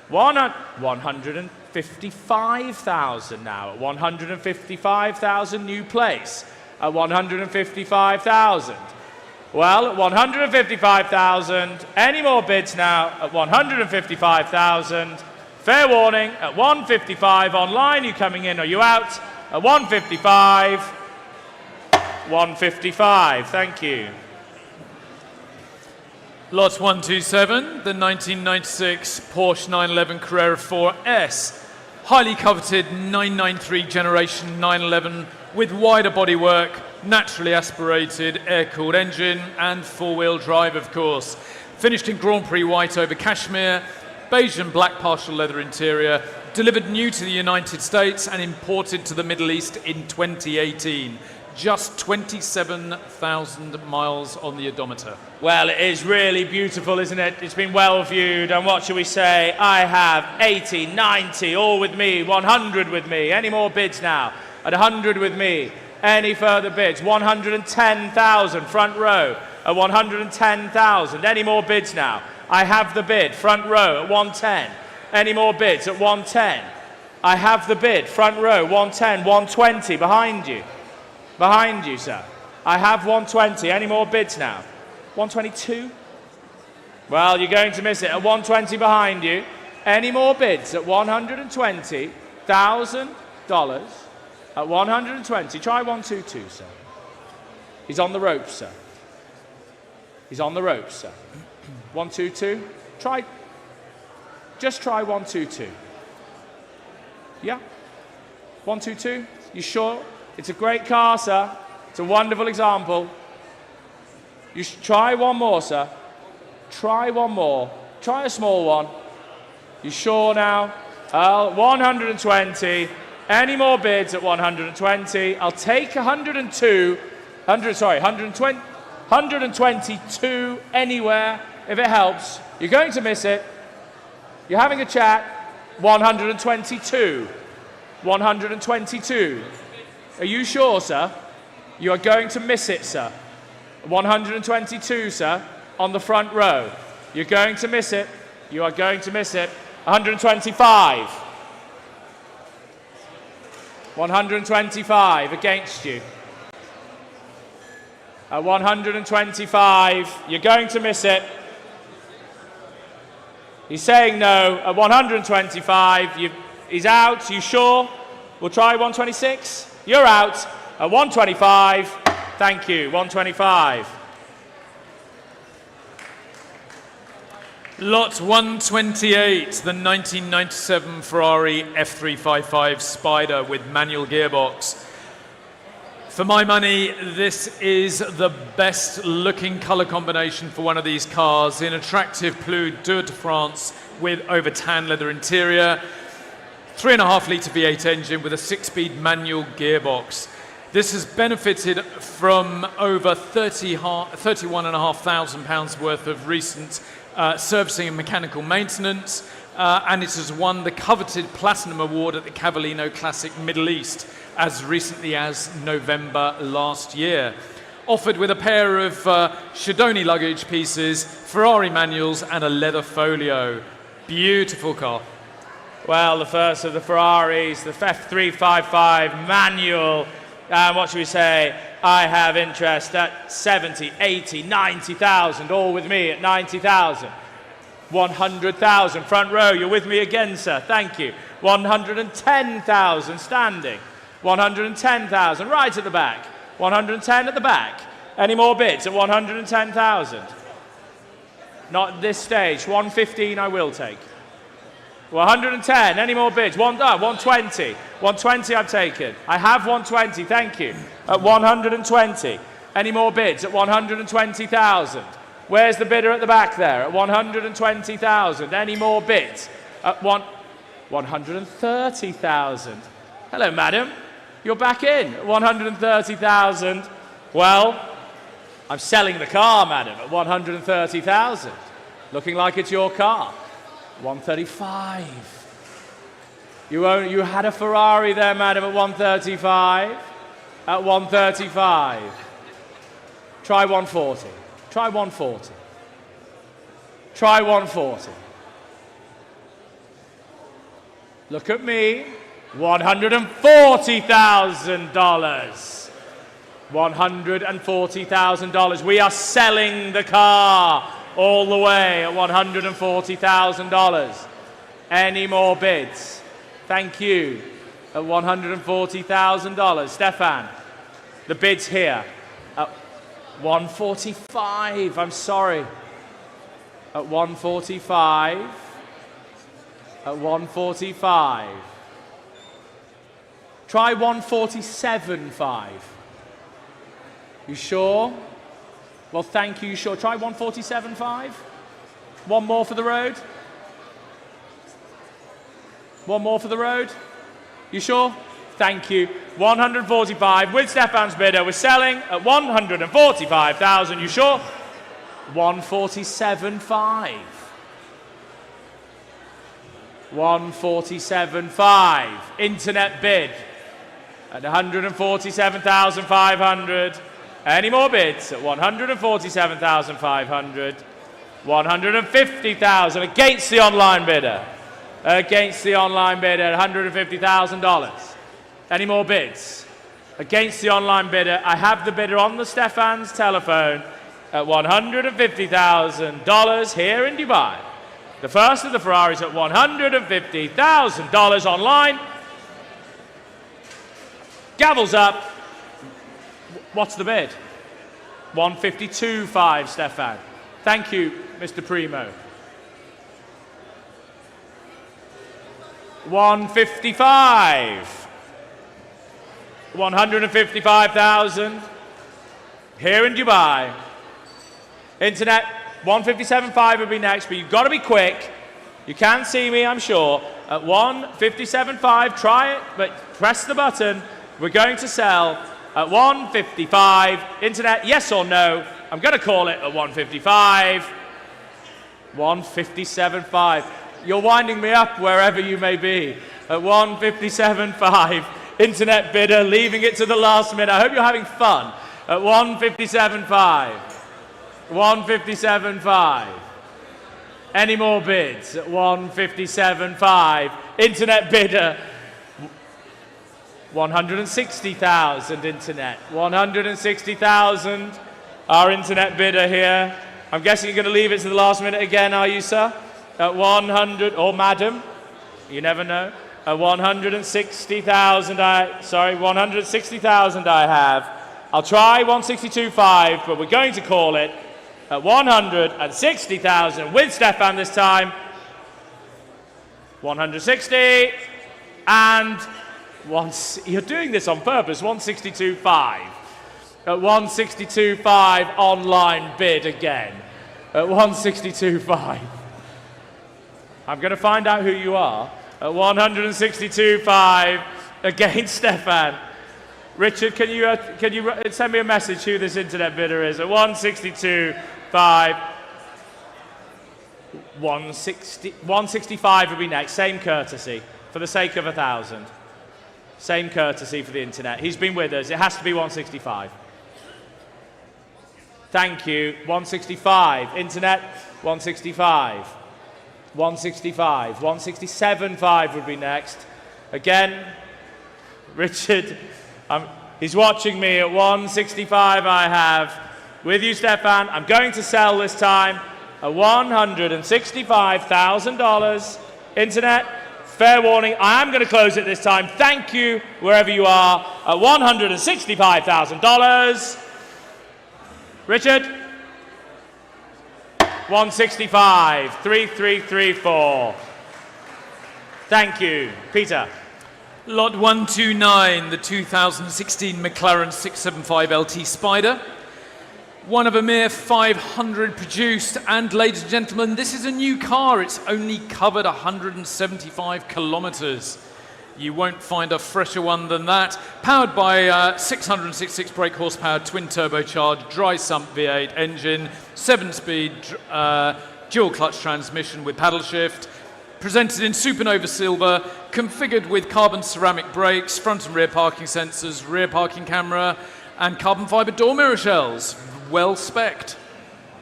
155,000 now. At 155,000, new place. At 155,000. Well, at 155,000. Any more bids now? At 155,000. Fair warning. At 155 online. You coming in or you out? At 155. 155. Thank you. Lot 127, the 1996 Porsche 911 Carrera 4S. Highly coveted 993 generation 911 with wider bodywork, naturally aspirated air-cooled engine and four-wheel drive, of course. Finished in Grand Prix white over cashmere, beige and black partial leather interior, delivered new to the United States and imported to the Middle East in 2018. Just 27,000 miles on the odometer. Well, it is really beautiful, isn't it? It's been well viewed, and what should we say? I have 80, 90, all with me, 100 with me. Any more bids now? At 100 with me. Any further bids? 110,000, front row, at 110,000. Any more bids now? I have the bid, front row, at 110. Any more bids? At 110. I have the bid, front row, 110, 120, behind you. Behind you, sir. I have 120. Any more bids now? 122? Well, you're going to miss it. At 120 behind you. Any more bids at $120,000? At 120. Try 122, sir. He's on the ropes, sir. He's on the ropes, sir. 122. Just try 122. Yeah? 122? You sure? It's a great car, sir. It's a wonderful example. You should try one more, sir. Try one more. Try a small one. You sure now? 120. Any more bids at 120? I'll take 122 anywhere if it helps. You're going to miss it. You're having a chat. 122. 122. Are you sure, sir? You are going to miss it, sir. 122, sir, on the front row. You're going to miss it. You are going to miss it. 125. 125 against you. At 125, you're going to miss it. He's saying no. At 125, he's out. You sure? We'll try 126. You're out. At 125, thank you. 125. Lot 128, the 1997 Ferrari F355 Spider with manual gearbox. For my money, this is the best looking colour combination for one of these cars in attractive blue Tour de France with over tan leather interior, 3.5 litre V8 engine with a 6-speed manual gearbox. This has benefited from over £31,500 worth of recent servicing and mechanical maintenance, and it has won the coveted Platinum Award at the Cavallino Classic Middle East as recently as November last year. Offered with a pair of Schedoni luggage pieces, Ferrari manuals and a leather folio. Beautiful car. Well, the first of the Ferraris, the F355 manual. And what should we say? I have interest at 70, 80, 90,000, all with me at 90,000. 100,000, front row, you're with me again, sir, thank you. 110,000 standing. 110,000, right at the back. 110 at the back. Any more bids at 110,000? Not at this stage. 115 I will take. 110, any more bids? 120. 120 I've taken. I have 120, thank you. At 120. Any more bids at 120,000? Where's the bidder at the back there? At 120,000. Any more bids? At 130,000. Hello, madam. You're back in at 130,000. Well, I'm selling the car, madam, at 130,000. Looking like it's your car. 135. You had a Ferrari there, madam, at 135. At 135. Try 140. Try 140. Try 140. Look at me. $140,000. $140,000. We are selling the car all the way at $140,000. Any more bids? Thank you. At $140,000. Stefan, the bid's here. At 145. I'm sorry. At 145. At 145. Try 147.5. You sure? Well, thank you. You sure? Try 147.5. One more for the road. One more for the road. You sure? Thank you. 145 with Stefan's bidder. We're selling at 145,000. You sure? 147.5. 147.5. Internet bid at 147,500. Any more bids at 147,500? 150,000 against the online bidder. Against the online bidder at $150,000. Any more bids? Against the online bidder. I have the bidder on the Stefan's telephone at $150,000 here in Dubai. The first of the Ferraris at $150,000 online. Gavel's up. What's the bid? 152.5, Stefan. Thank you, Mr. Primo. 155. 155,000 here in Dubai. Internet, 157.5 will be next, but you've got to be quick. You can see me, I'm sure. at 157.5. Try it, but press the button. We're going to sell at 155. Internet, yes or no? I'm going to call it at 155. 157.5. You're winding me up wherever you may be. At 157.5. Internet bidder, leaving it to the last minute. I hope you're having fun. At 157.5. 157.5. Any more bids? At 157.5. Internet bidder. 160,000 internet. 160,000. Our internet bidder here. I'm guessing you're going to leave it to the last minute again, are you, sir? At 100, or madam, you never know. At 160,000, 160,000 I have. I'll try 162.5, but we're going to call it at 160,000 with Stefan this time. 160, and you're doing this on purpose, 162.5. At 162.5, online bid again. At 162.5. I'm going to find out who you are. At 162.5 against Stefan. Richard, can you send me a message who this internet bidder is? At 162.5. 165 will be next. Same courtesy for the sake of 1,000. Same courtesy for the internet. He's been with us. It has to be 165. Thank you. 165. Internet, 165. 165. 167.5 would be next. Again, Richard, he's watching me at 165 I have. With you, Stefan. I'm going to sell this time at $165,000. Internet, fair warning, I am going to close it this time. Thank you, wherever you are, at $165,000. Richard? 165, 3334. Thank you. Peter? Lot 129, the 2016 McLaren 675 LT Spider. One of a mere 500 produced, and ladies and gentlemen, this is a new car. It's only covered 175 kilometers. You won't find a fresher one than that. Powered by 666 brake horsepower, twin turbocharged, dry sump V8 engine, 7-speed dual clutch transmission with paddle shift. Presented in Supernova Silver, configured with carbon ceramic brakes, front and rear parking sensors, rear parking camera, and carbon fiber door mirror shells. Well spec'd.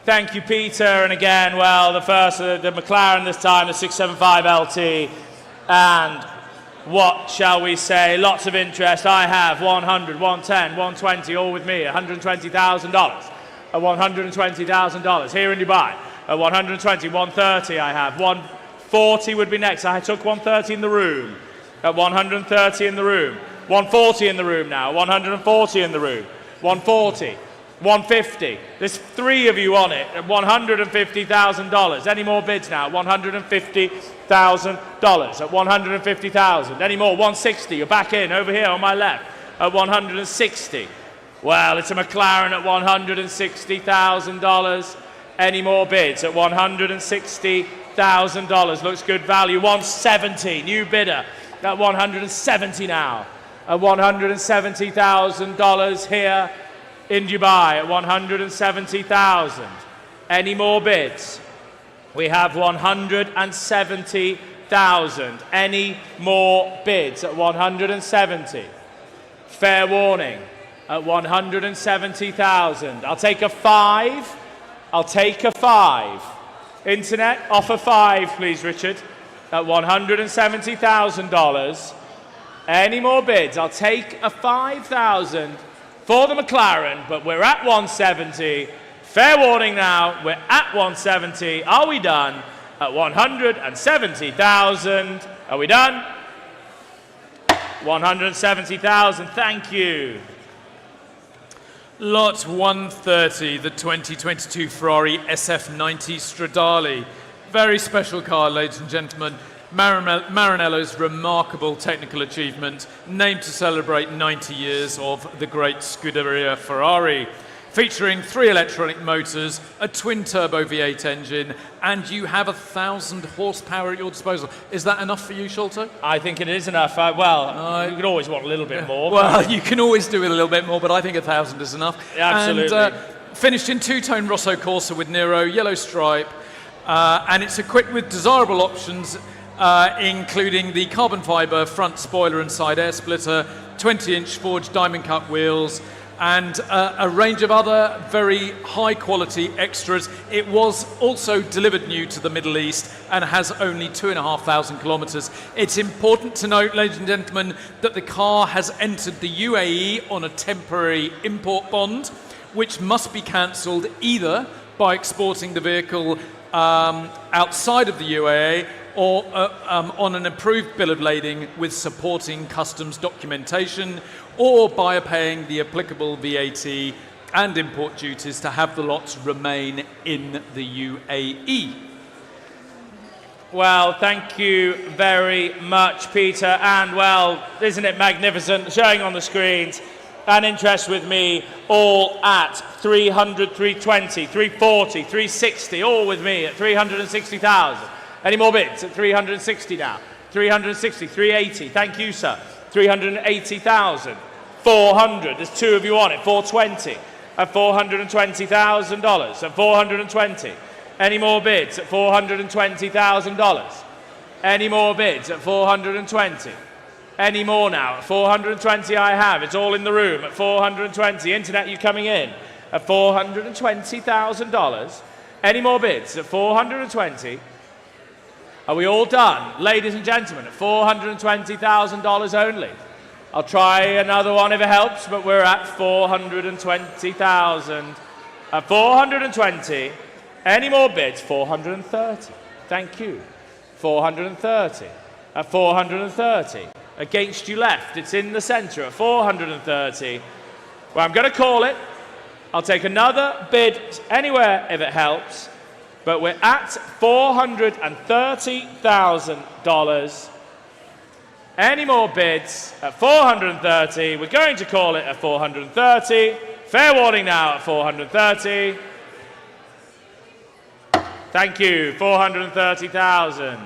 Thank you, Peter. And again, well, the first, the McLaren this time, the 675 LT. And what shall we say? Lots of interest. I have 100, 110, 120, all with me, $120,000. At $120,000 here in Dubai. At 120, 130 I have. 140 would be next. I took 130 in the room. At 130 in the room. 140 in the room now. 140 in the room. 140. 150. There's three of you on it at $150,000. Any more bids now? $150,000 at 150,000. Any more? 160. You're back in over here on my left at 160. Well, it's a McLaren at $160,000. Any more bids at $160,000? Looks good value. 170. New bidder at 170 now. At $170,000 here in Dubai at 170,000. Any more bids? We have 170,000. Any more bids at 170? Fair warning at 170,000. I'll take a 5. I'll take a 5. Internet, offer 5, please, Richard. At $170,000. Any more bids? I'll take a 5,000 for the McLaren, but we're at 170. Fair warning now, we're at 170. Are we done? At 170,000. Are we done? 170,000, thank you. Lot 130, the 2022 Ferrari SF90 Stradale. Very special car, ladies and gentlemen. Maranello's remarkable technical achievement, named to celebrate 90 years of the great Scuderia Ferrari. featuring 3 electronic motors, a twin-turbo V8 engine, and you have 1,000 horsepower at your disposal. Is that enough for you, Sholto? I think it is enough. You could always want a little bit more. Well, you can always do with a little bit more, but I think 1,000 is enough. Absolutely. And finished in two-tone Rosso Corsa with Nero, yellow stripe, and it's equipped with desirable options, including the carbon fibre front spoiler and side air splitter, 20-inch forged diamond cut wheels, and a range of other very high-quality extras. It was also delivered new to the Middle East and has only 2,500 kilometres. It's important to note, ladies and gentlemen, that the car has entered the UAE on a temporary import bond, which must be cancelled either by exporting the vehicle outside of the UAE or on an approved bill of lading with supporting customs documentation, or by paying the applicable VAT and import duties to have the lots remain in the UAE. Well, thank you very much, Peter. And, well, isn't it magnificent? Showing on the screens, an interest with me, all at 300, 320, 340, 360, all with me at 360,000. Any more bids at 360 now? 360, 380, thank you, sir. 380,000, 400, there's 2 of you on it, 420, at $420,000, at 420. Any more bids at $420,000? Any more bids at 420? Any more now? At 420 I have. It's all in the room at 420. Internet, you coming in? At $420,000. Any more bids at 420? Are we all done? Ladies and gentlemen, at $420,000 only. I'll try another one if it helps, but we're at 420,000. At 420. Any more bids? 430. Thank you. 430. At 430. Against you left. It's in the centre at 430. Well, I'm going to call it. I'll take another bid anywhere if it helps. But we're at $430,000. Any more bids at 430? We're going to call it at 430. Fair warning now at 430. Thank you. 430,000.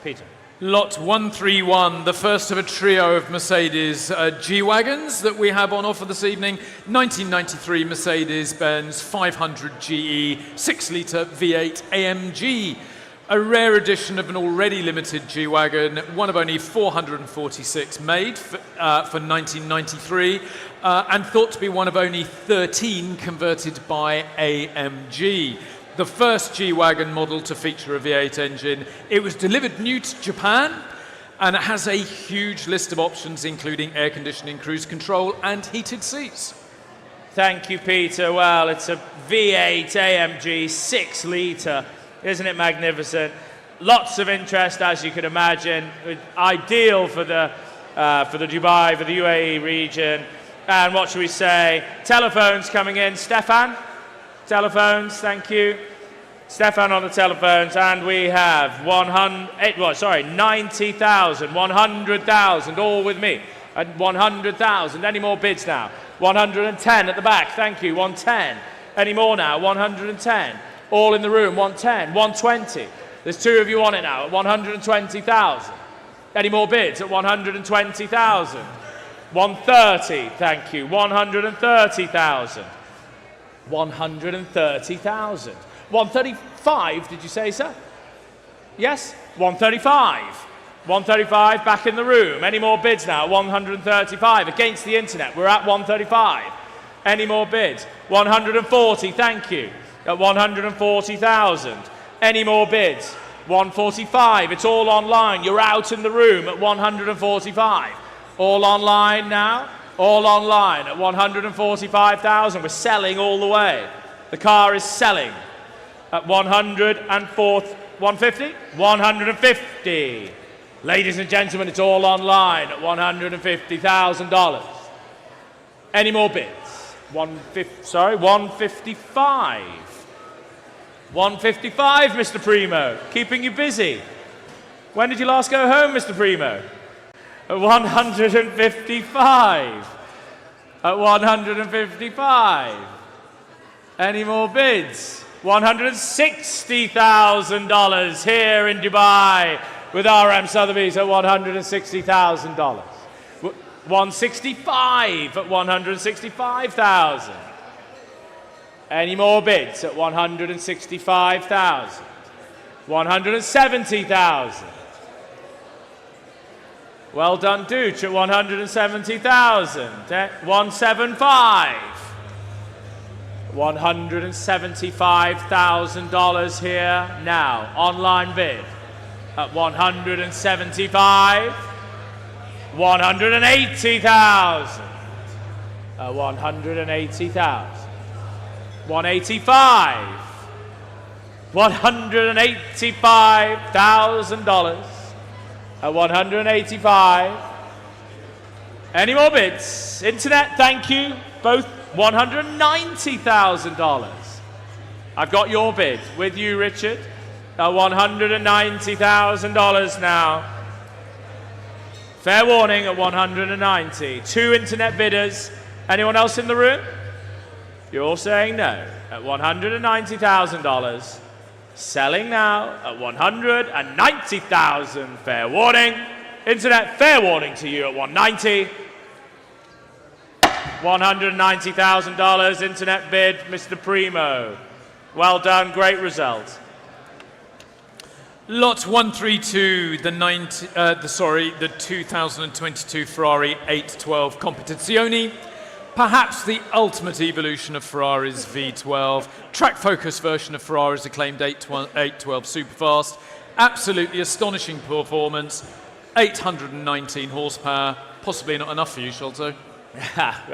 Peter. Lot 131, the first of a trio of Mercedes G-Wagons that we have on offer this evening. 1993 Mercedes-Benz 500 GE 6-litre V8 AMG. A rare edition of an already limited G-Wagon, one of only 446 made for 1993, and thought to be one of only 13 converted by AMG. The first G-Wagon model to feature a V8 engine. It was delivered new to Japan, and it has a huge list of options, including air conditioning, cruise control, and heated seats. Thank you, Peter. Well, it's a V8 AMG 6-litre. Isn't it magnificent? Lots of interest, as you can imagine. Ideal for the Dubai, for the UAE region. And what should we say? Telephones coming in. Stefan? Telephones, thank you. Stefan on the telephones, and we have 90,000, 100,000, all with me, at 100,000. Any more bids now? 110 at the back, thank you, 110. Any more now? 110. All in the room, 110, 120. There's 2 of you on it now at 120,000. Any more bids at 120,000? 130, thank you, 130,000. 130,000. 135, did you say, sir? Yes? 135. 135 back in the room. Any more bids now? 135. Against the internet, we're at 135. Any more bids? 140, thank you. At 140,000. Any more bids? 145. It's all online. You're out in the room at 145. All online now. All online at 145,000. We're selling all the way. The car is selling at 150? 150. Ladies and gentlemen, it's all online at $150,000. Any more bids? 155. 155, Mr. Primo. Keeping you busy. When did you last go home, Mr. Primo? 155. at 155. Any more bids? $160,000 here in Dubai with RM Sotheby's at $160,000. 165 at 165,000. Any more bids at 165,000? 170,000. Well done, Dooch, at 170,000. 175. $175,000 here now. Online bid at 175. 180,000. 180,000. 185. $185,000 at 185. Any more bids? Internet, thank you. Both $190,000. I've got your bid with you, Richard. At $190,000 now. Fair warning at 190. 2 internet bidders. Anyone else in the room? You're all saying no. At $190,000. Selling now at 190,000. Fair warning. Internet, fair warning to you at 190. $190,000 internet bid, Mr. Primo. Well done, great result. Lot 132, the 2022 Ferrari 812 Competizione. Perhaps the ultimate evolution of Ferrari's V12. Track-focused version of Ferrari's acclaimed 812 Superfast. Absolutely astonishing performance. 819 horsepower. Possibly not enough for you, Sholto.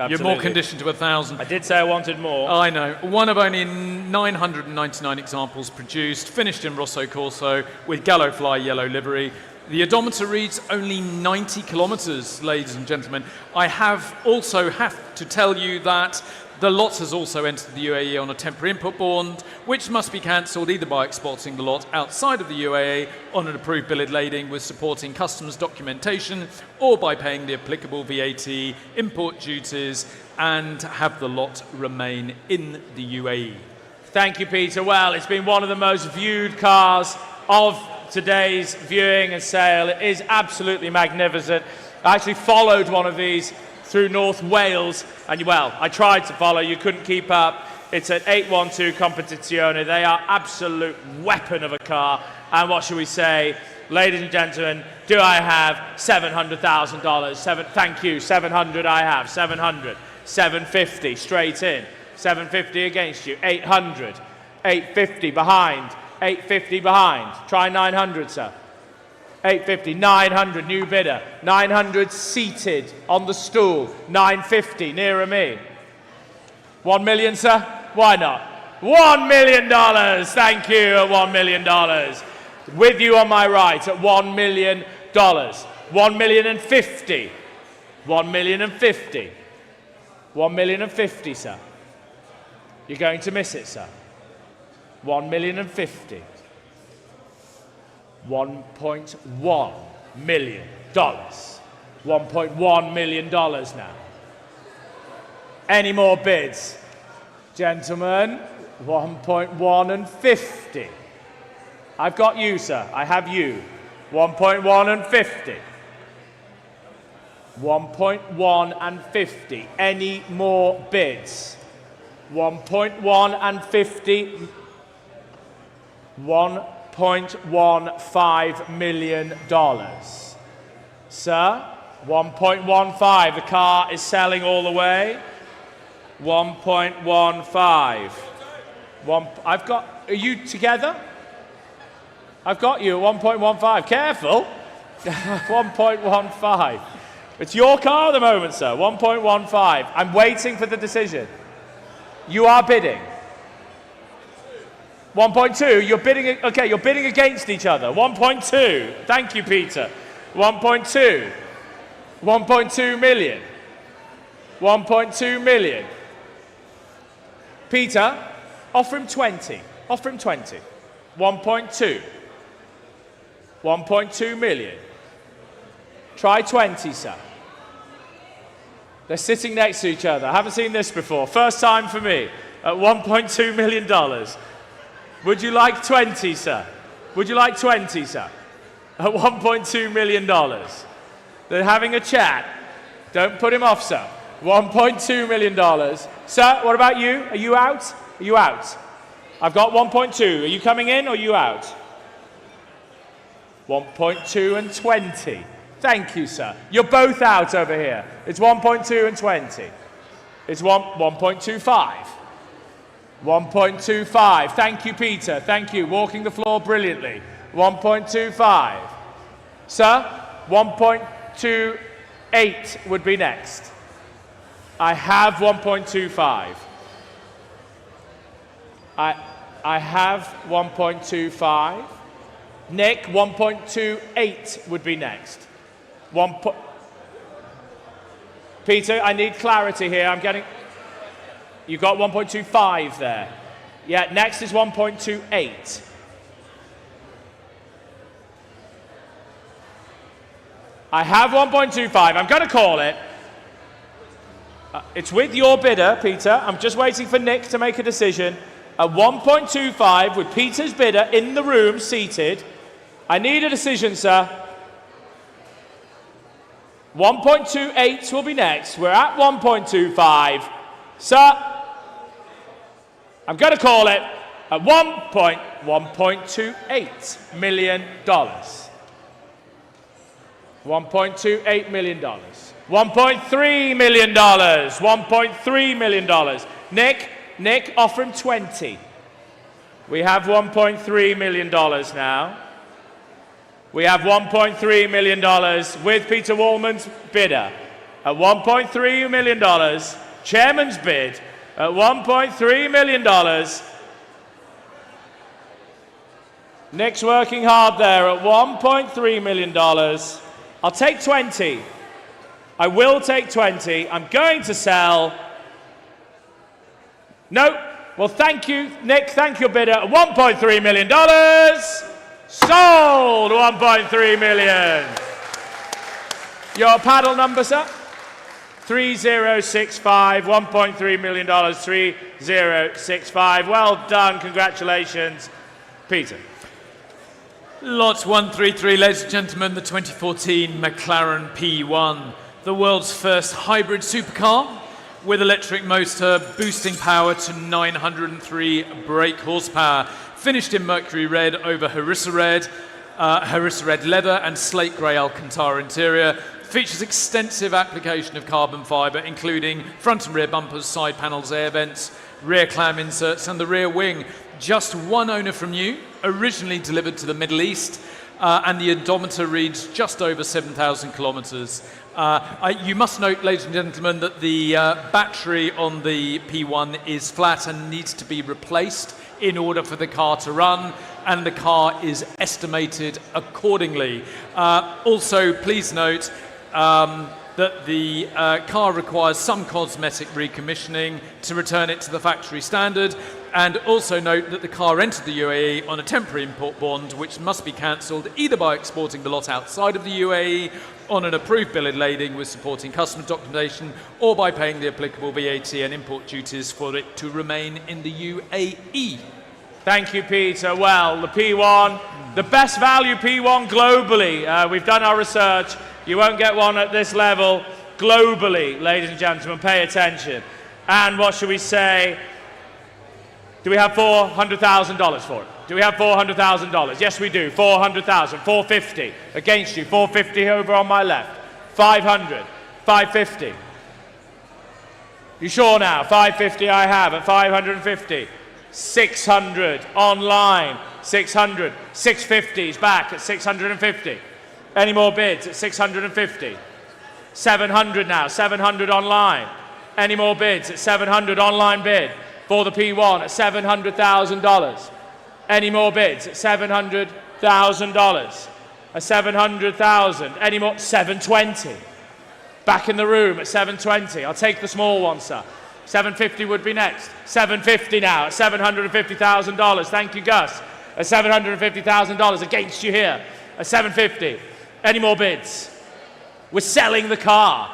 You're more conditioned to 1,000. I did say I wanted more. I know. One of only 999 examples produced, finished in Rosso Corso with Gallowfly yellow livery. The odometer reads only 90 kilometers, ladies and gentlemen. I have to tell you that the lot has also entered the UAE on a temporary input bond, which must be cancelled either by exporting the lot outside of the UAE on an approved bill of lading with supporting customs documentation, or by paying the applicable VAT, import duties, and have the lot remain in the UAE. Thank you, Peter. Well, it's been one of the most viewed cars of today's viewing and sale. It is absolutely magnificent. I actually followed one of these through North Wales, and well, I tried to follow, you couldn't keep up. It's an 812 Competizione. They are absolute weapon of a car, and what should we say? Ladies and gentlemen, do I have $700,000? Thank you, 700 I have, 700. 750 straight in, 750 against you, 800, 850 behind, 850 behind. Try 900, sir. 850, 900, new bidder. 900 seated on the stool. 950, nearer me. 1 million, sir? Why not? $1 million, thank you, at $1 million. With you on my right at $1 million. 1 million and 50. 1 million and 50. 1 million and 50, sir. You're going to miss it, sir. 1 million and 50. $1.1 million. $1.1 million now. Any more bids? Gentlemen, 1.1 and 50. I've got you, sir. I have you. 1.1 and 50. 1.1 and 50. Any more bids? 1.1 and 50. $1.15 million. Sir, 1.15. The car is selling all the way. 1.15. I've got, are you together? I've got you at 1.15. Careful. 1.15. It's your car at the moment, sir. 1.15. I'm waiting for the decision. You are bidding. 1.2, you're bidding, okay, you're bidding against each other. 1.2, thank you, Peter. 1.2, 1.2 million. 1.2 million. Peter, offer him 20. Offer him 20. 1.2. 1.2 million. Try 20, sir. They're sitting next to each other. I haven't seen this before. First time for me at $1.2 million. Would you like 20, sir? Would you like 20, sir? At $1.2 million. They're having a chat. Don't put him off, sir. $1.2 million. Sir, what about you? Are you out? Are you out? I've got 1.2. Are you coming in or are you out? 1.2 and 20. Thank you, sir. You're both out over here. It's 1.2 and 20. It's 1.25. 1.25. Thank you, Peter. Thank you. Walking the floor brilliantly. 1.25. Sir, 1.28 would be next. I have 1.25. I have 1.25. Nick, 1.28 would be next. Peter, I need clarity here. I'm getting... You got 1.25 there. Yeah, next is 1.28. I have 1.25. I'm going to call it. It's with your bidder, Peter. I'm just waiting for Nick to make a decision. At 1.25, with Peter's bidder in the room, seated. I need a decision, sir. 1.28 will be next. We're at 1.25. Sir, I'm going to call it at $1.28 million. $1.28 million. $1.3 million. $1.3 million. Nick, offer him 20. We have $1.3 million now. We have $1.3 million with Peter Wallman's bidder. At $1.3 million, chairman's bid at $1.3 million. Nick's working hard there at $1.3 million. I'll take 20. I will take 20. I'm going to sell. No. Well, thank you, Nick. Thank you, bidder. At $1.3 million. Sold. $1.3 million. Your paddle number, sir? 3065. $1.3 million. 3065. Well done. Congratulations, Peter. Lot 133, ladies and gentlemen, the 2014 McLaren P1, the world's first hybrid supercar with electric motor boosting power to 903 brake horsepower. Finished in mercury red over harissa red leather and slate grey Alcantara interior. Features extensive application of carbon fibre, including front and rear bumpers, side panels, air vents, rear clam inserts and the rear wing. Just one owner from new, originally delivered to the Middle East, and the odometer reads just over 7,000 kilometres. You must note, ladies and gentlemen, that the battery on the P1 is flat and needs to be replaced in order for the car to run, and the car is estimated accordingly. Also, please note that the car requires some cosmetic recommissioning to return it to the factory standard. And also note that the car entered the UAE on a temporary import bond, which must be cancelled either by exporting the lot outside of the UAE on an approved bill of lading with supporting customs documentation, or by paying the applicable VAT and import duties for it to remain in the UAE. Thank you, Peter. Well, the P1, the best value P1 globally. We've done our research. You won't get one at this level globally, ladies and gentlemen. Pay attention. And what should we say? Do we have $400,000 for it? Do we have $400,000? Yes, we do. 400,000. 450 against you. 450 over on my left. 500. 550. You sure now? 550 I have at 550. 600 online. 600. 650 is back at 650. Any more bids at 650? 700 now. 700 online. Any more bids at 700 online bid? For the P1 at $700,000. Any more bids at $700,000? At 700,000. Any more? 720. Back in the room at 720. I'll take the small one, sir. 750 would be next. 750 now at $750,000. Thank you, Gus. At $750,000 against you here. At 750. Any more bids? We're selling the car.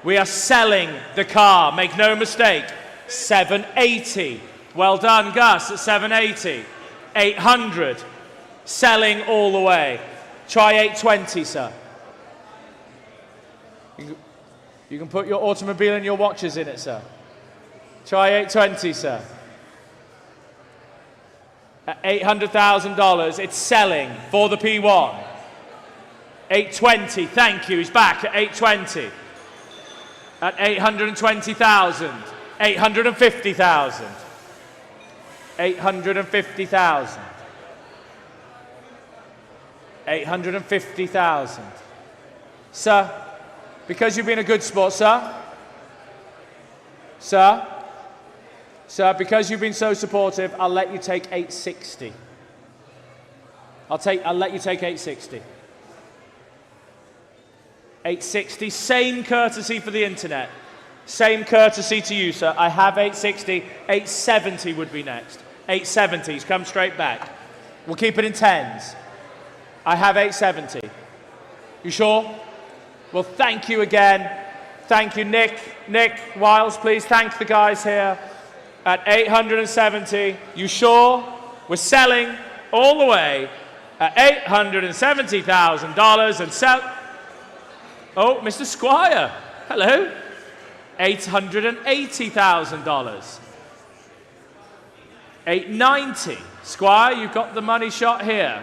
We are selling the car, make no mistake. 780. Well done, Gus, at 780. 800. Selling all the way. Try 820, sir. You can put your automobile and your watches in it, sir. Try 820, sir. At $800,000, it's selling for the P1. 820, thank you, he's back at 820. At 820,000. 850,000. 850,000. 850,000. Sir, because you've been a good sport, sir. Sir, because you've been so supportive, I'll let you take 860. I'll let you take 860. 860, same courtesy for the internet. Same courtesy to you, sir. I have 860. 870 would be next. 870s, come straight back. We'll keep it in tens. I have 870. You sure? Well, thank you again. Thank you, Nick. Nick Wiles, please thank the guys here. At 870, you sure? We're selling all the way at $870,000 and sell. Oh, Mr. Squire, hello. $880,000. 890. Squire, you've got the money shot here.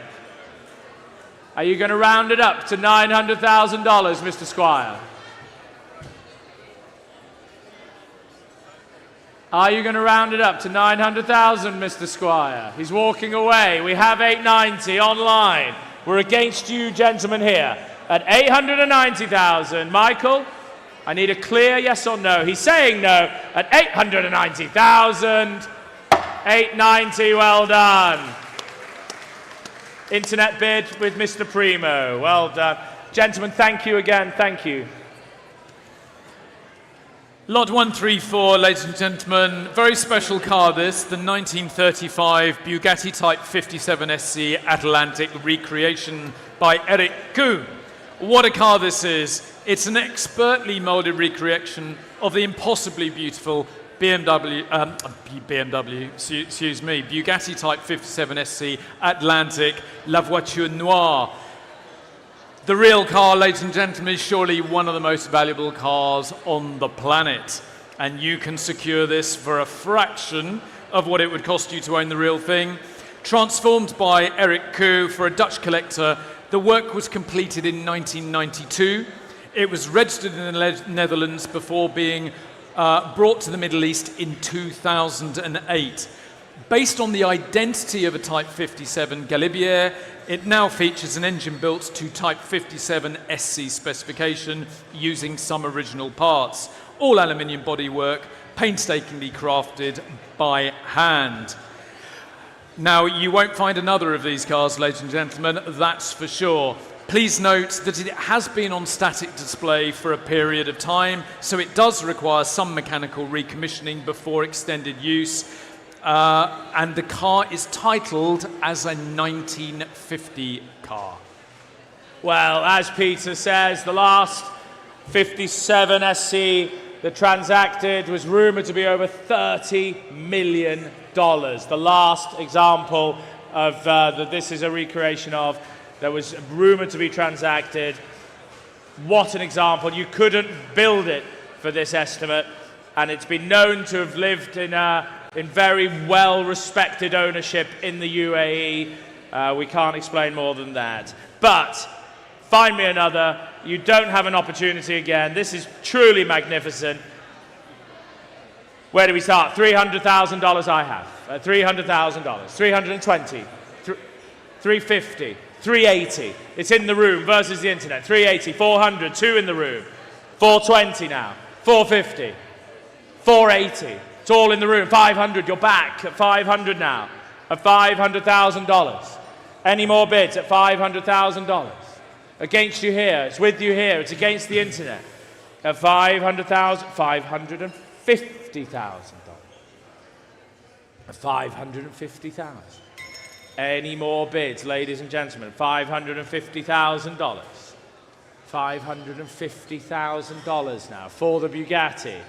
Are you going to round it up to $900,000, Mr. Squire? Are you going to round it up to 900,000, Mr. Squire? He's walking away. We have 890 online. We're against you, gentlemen, here at 890,000. Michael, I need a clear yes or no. He's saying no at 890,000. 890, well done. Internet bid with Mr. Primo. Well done. Gentlemen, thank you again. Thank you. Lot 134, ladies and gentlemen, very special car this, the 1935 Bugatti Type 57 SC Atlantic recreation by Eric Kuhn. What a car this is. It's an expertly molded recreation of the impossibly beautiful Bugatti Type 57 SC Atlantic La Voiture Noire. The real car, ladies and gentlemen, is surely one of the most valuable cars on the planet. And you can secure this for a fraction of what it would cost you to own the real thing. Transformed by Eric Koo for a Dutch collector, the work was completed in 1992. It was registered in the Netherlands before being brought to the Middle East in 2008. Based on the identity of a Type 57 Galibier, it now features an engine built to Type 57 SC specification using some original parts. All aluminium bodywork, painstakingly crafted by hand. Now, you won't find another of these cars, ladies and gentlemen, that's for sure. Please note that it has been on static display for a period of time, so it does require some mechanical recommissioning before extended use. And the car is titled as a 1950 car. Well, as Peter says, the last 57 SC that transacted was rumoured to be over $30 million. The last example of that this is a recreation of that was rumoured to be transacted. What an example. You couldn't build it for this estimate, and it's been known to have lived in very well-respected ownership in the UAE. We can't explain more than that. But find me another. You don't have an opportunity again. This is truly magnificent. Where do we start? $300,000 I have. $300,000. 320. 350. 380. It's in the room versus the internet. 380. 400. 2 in the room. 420 now. 450. 480. It's all in the room. 500, you're back at 500 now. At $500,000. Any more bids at $500,000? Against you here. It's with you here. It's against the internet. At $500,000, $550,000. At $550,000. Any more bids, ladies and gentlemen? $550,000. $550,000 now for the Bugatti.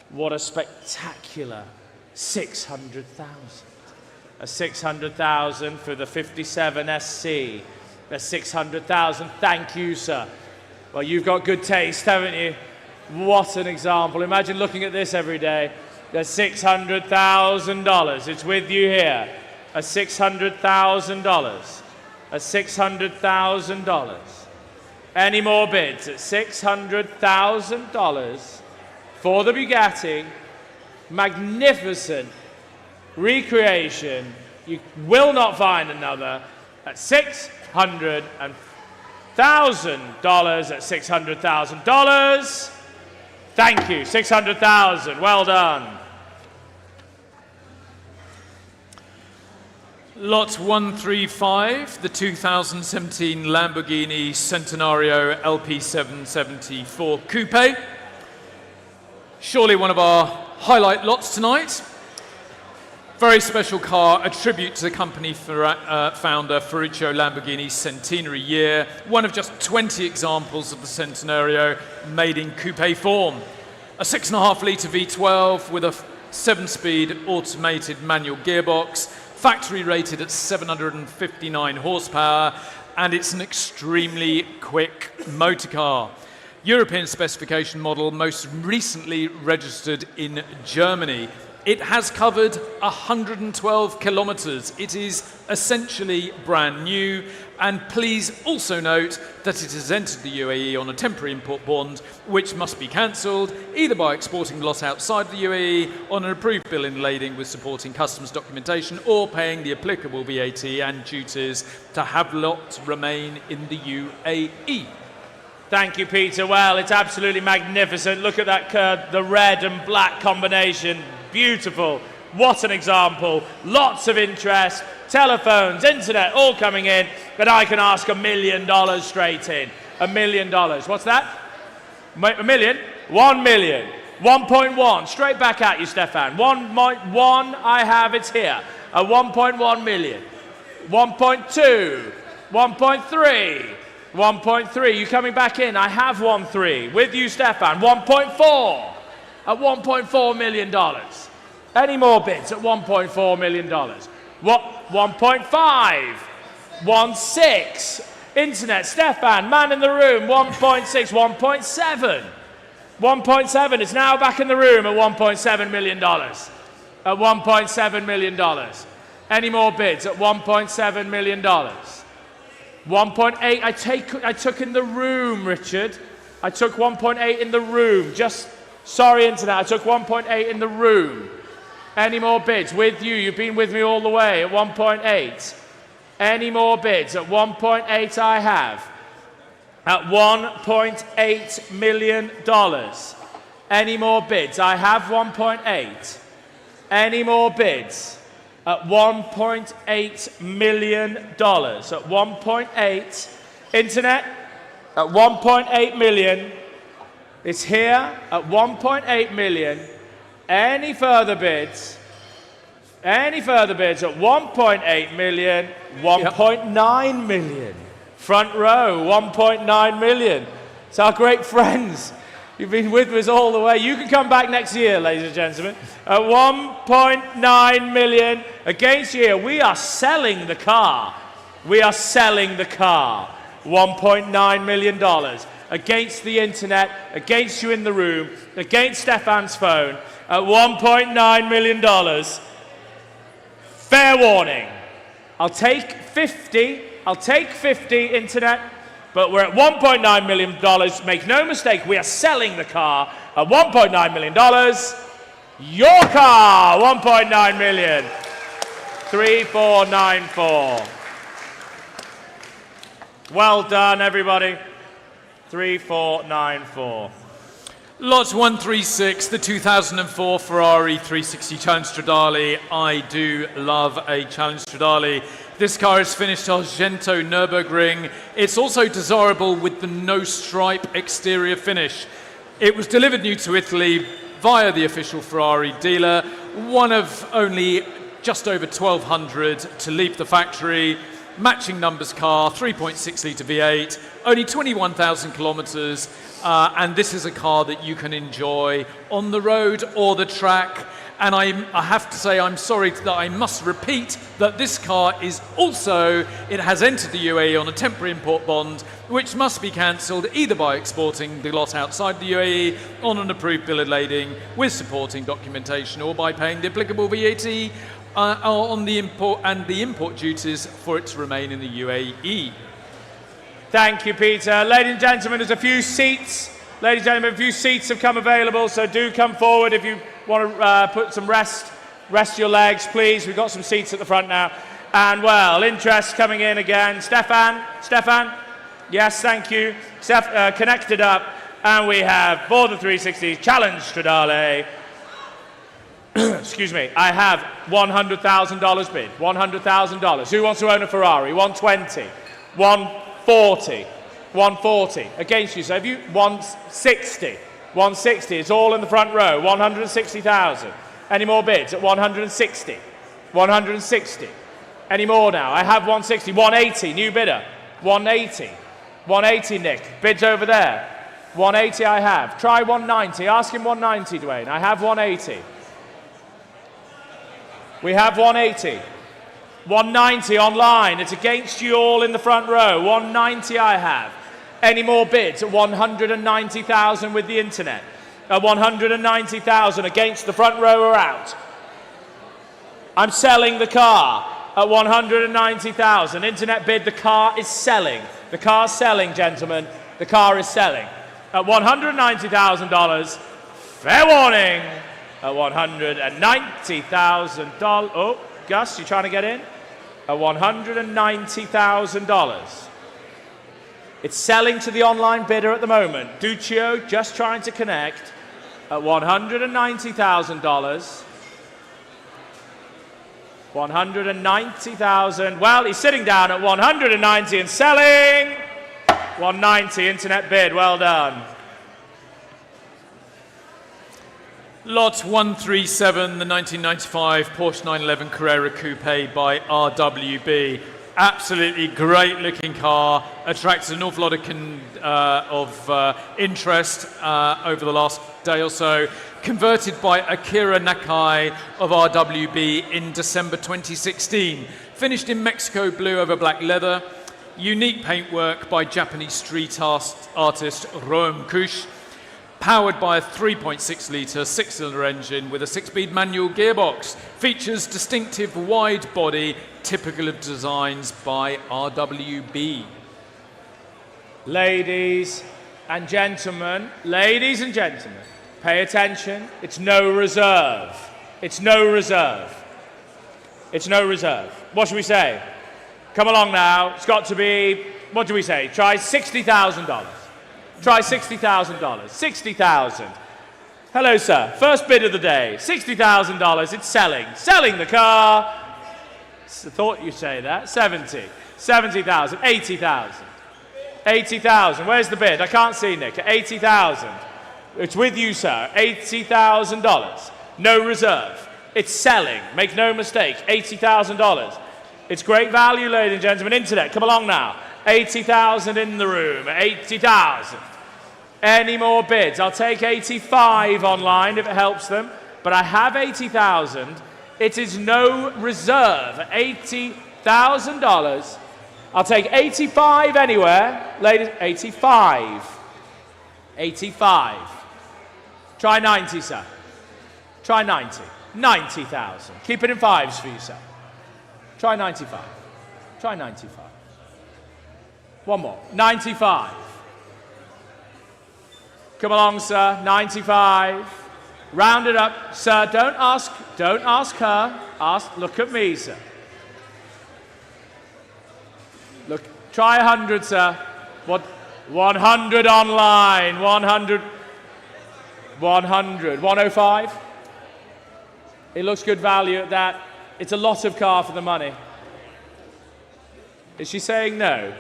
What a spectacular 600,000. A 600,000 for the 57 SC. A 600,000. Thank you, sir. Well, you've got good taste, haven't you? What an example. Imagine looking at this every day. A $600,000. It's with you here. A $600,000. A $600,000. Any more bids at $600,000 for the Bugatti? Magnificent recreation. You will not find another at $600,000. At $600,000. Thank you. 600,000. Well done. Lot 135, the 2017 Lamborghini Centenario LP774 Coupe. Surely one of our highlight lots tonight. Very special car, a tribute to the company founder Ferruccio Lamborghini's centenary year. One of just 20 examples of the Centenario made in coupe form. A 6.5-litre V12 with a 7-speed automated manual gearbox, factory rated at 759 horsepower, and it's an extremely quick motor car. European specification model, most recently registered in Germany. It has covered 112 kilometres. It is essentially brand new. And please also note that it has entered the UAE on a temporary import bond, which must be cancelled, either by exporting the lot outside the UAE on an approved bill in lading with supporting customs documentation, or paying the applicable VAT and duties to have lot remain in the UAE. Thank you, Peter. Well, it's absolutely magnificent. Look at that curve, the red and black combination. Beautiful. What an example. Lots of interest. Telephones, internet, all coming in. But I can ask $1 million straight in. $1 million. What's that? $1 million? 1 million. 1.1. Straight back at you, Stefan. 1.1 I have, it's here. A 1.1 million. 1.2. 1.3. 1.3. You coming back in? I have 1.3. With you, Stefan. 1.4. At $1.4 million. Any more bids at $1.4 million? What? 1.5. 1.6. Internet, Stefan, man in the room, 1.6, 1.7. 1.7 is now back in the room at $1.7 million. At $1.7 million. Any more bids at $1.7 million? 1.8, I took in the room, Richard. I took 1.8 in the room. Sorry, Internet, I took 1.8 in the room. Any more bids? With you, you've been with me all the way at 1.8. Any more bids? At 1.8 I have. At $1.8 million. Any more bids? I have 1.8. Any more bids? At $1.8 million. At 1.8. Internet? At 1.8 million. It's here at 1.8 million. Any further bids? Any further bids at 1.8 million, 1.9 million. Front row, 1.9 million. It's our great friends. You've been with us all the way. You can come back next year, ladies and gentlemen. At 1.9 million against you. We are selling the car. We are selling the car. $1.9 million. Against the internet, against you in the room, against Stefan's phone, at $1.9 million. Fair warning. I'll take 50. I'll take 50, internet. But we're at $1.9 million. Make no mistake, we are selling the car at $1.9 million. Your car, $1.9 million. 3494. Well done, everybody. 3494. Lot 136, the 2004 Ferrari 360 Challenge Stradale. I do love a Challenge Stradale. This car is finished Argento Nürburgring. It's also desirable with the no-stripe exterior finish. It was delivered new to Italy via the official Ferrari dealer, one of only just over 1,200 to leave the factory. matching numbers car, 3.6 litre V8, only 21,000 kilometres, and this is a car that you can enjoy on the road or the track. And I have to say, I'm sorry that I must repeat that this car is also, it has entered the UAE on a temporary import bond, which must be cancelled either by exporting the lot outside the UAE on an approved bill of lading with supporting documentation, or by paying the applicable VAT on the import and the import duties for it to remain in the UAE. Thank you, Peter. Ladies and gentlemen, there's a few seats. Ladies and gentlemen, a few seats have come available, so do come forward if you want to put some rest your legs, please. We've got some seats at the front now. And, well, interest coming in again. Stefan? Yes, thank you. Connected up. And we have, for the 360 Challenge Stradale, excuse me, I have $100,000 bid. $100,000. Who wants to own a Ferrari? 120. 140. 140. Against you, so if you 160. 160. It's all in the front row. 160,000. Any more bids at 160? 160. Any more now? I have 160. 180. New bidder. 180. 180, Nick. Bids over there. 180 I have. Try 190. Ask him 190, Dwayne. I have 180. We have 180. 190 online. It's against you all in the front row. 190 I have. Any more bids at 190,000 with the internet? At 190,000 against the front row or out? I'm selling the car at 190,000. Internet bid, the car is selling. The car's selling, gentlemen. The car is selling. At $190,000, fair warning. At $190,000. Oh, Gus, you trying to get in? At $190,000. It's selling to the online bidder at the moment. Duccio just trying to connect at $190,000. 190,000. Well, he's sitting down at 190 and selling. 190 internet bid. Well done. Lot 137, the 1995 Porsche 911 Carrera Coupe by RWB. Absolutely great looking car, attracted an awful lot of interest over the last day or so. Converted by Akira Nakai of RWB in December 2016. Finished in Mexico blue over black leather. Unique paintwork by Japanese street artist Rome Kush. Powered by a 3.6 litre six-cylinder engine with a six-speed manual gearbox. Features distinctive wide body, typical of designs by RWB. Ladies and gentlemen, pay attention. It's no reserve. It's no reserve. It's no reserve. What should we say? Come along now. It's got to be, what do we say? Try $60,000. Try $60,000. 60,000. Hello, sir. First bid of the day. $60,000. It's selling. Selling the car. I thought you'd say that. 70. 70,000. 80,000. 80,000. Where's the bid? I can't see, Nick. 80,000. It's with you, sir. $80,000. No reserve. It's selling. Make no mistake. $80,000. It's great value, ladies and gentlemen. Internet, come along now. 80,000 in the room. 80,000. Any more bids? I'll take 85 online if it helps them. But I have 80,000. It is no reserve. $80,000. I'll take 85 anywhere. Ladies, 85. 85. Try 90, sir. Try 90. 90,000. Keep it in fives for you, sir. Try 95. Try 95. One more. 95. Come along, sir. 95. Round it up. Sir, don't ask her. Look at me, sir. Look, try 100, sir. What? 100 online. 100. 100. 105. It looks good value at that. It's a lot of car for the money. Is she saying no?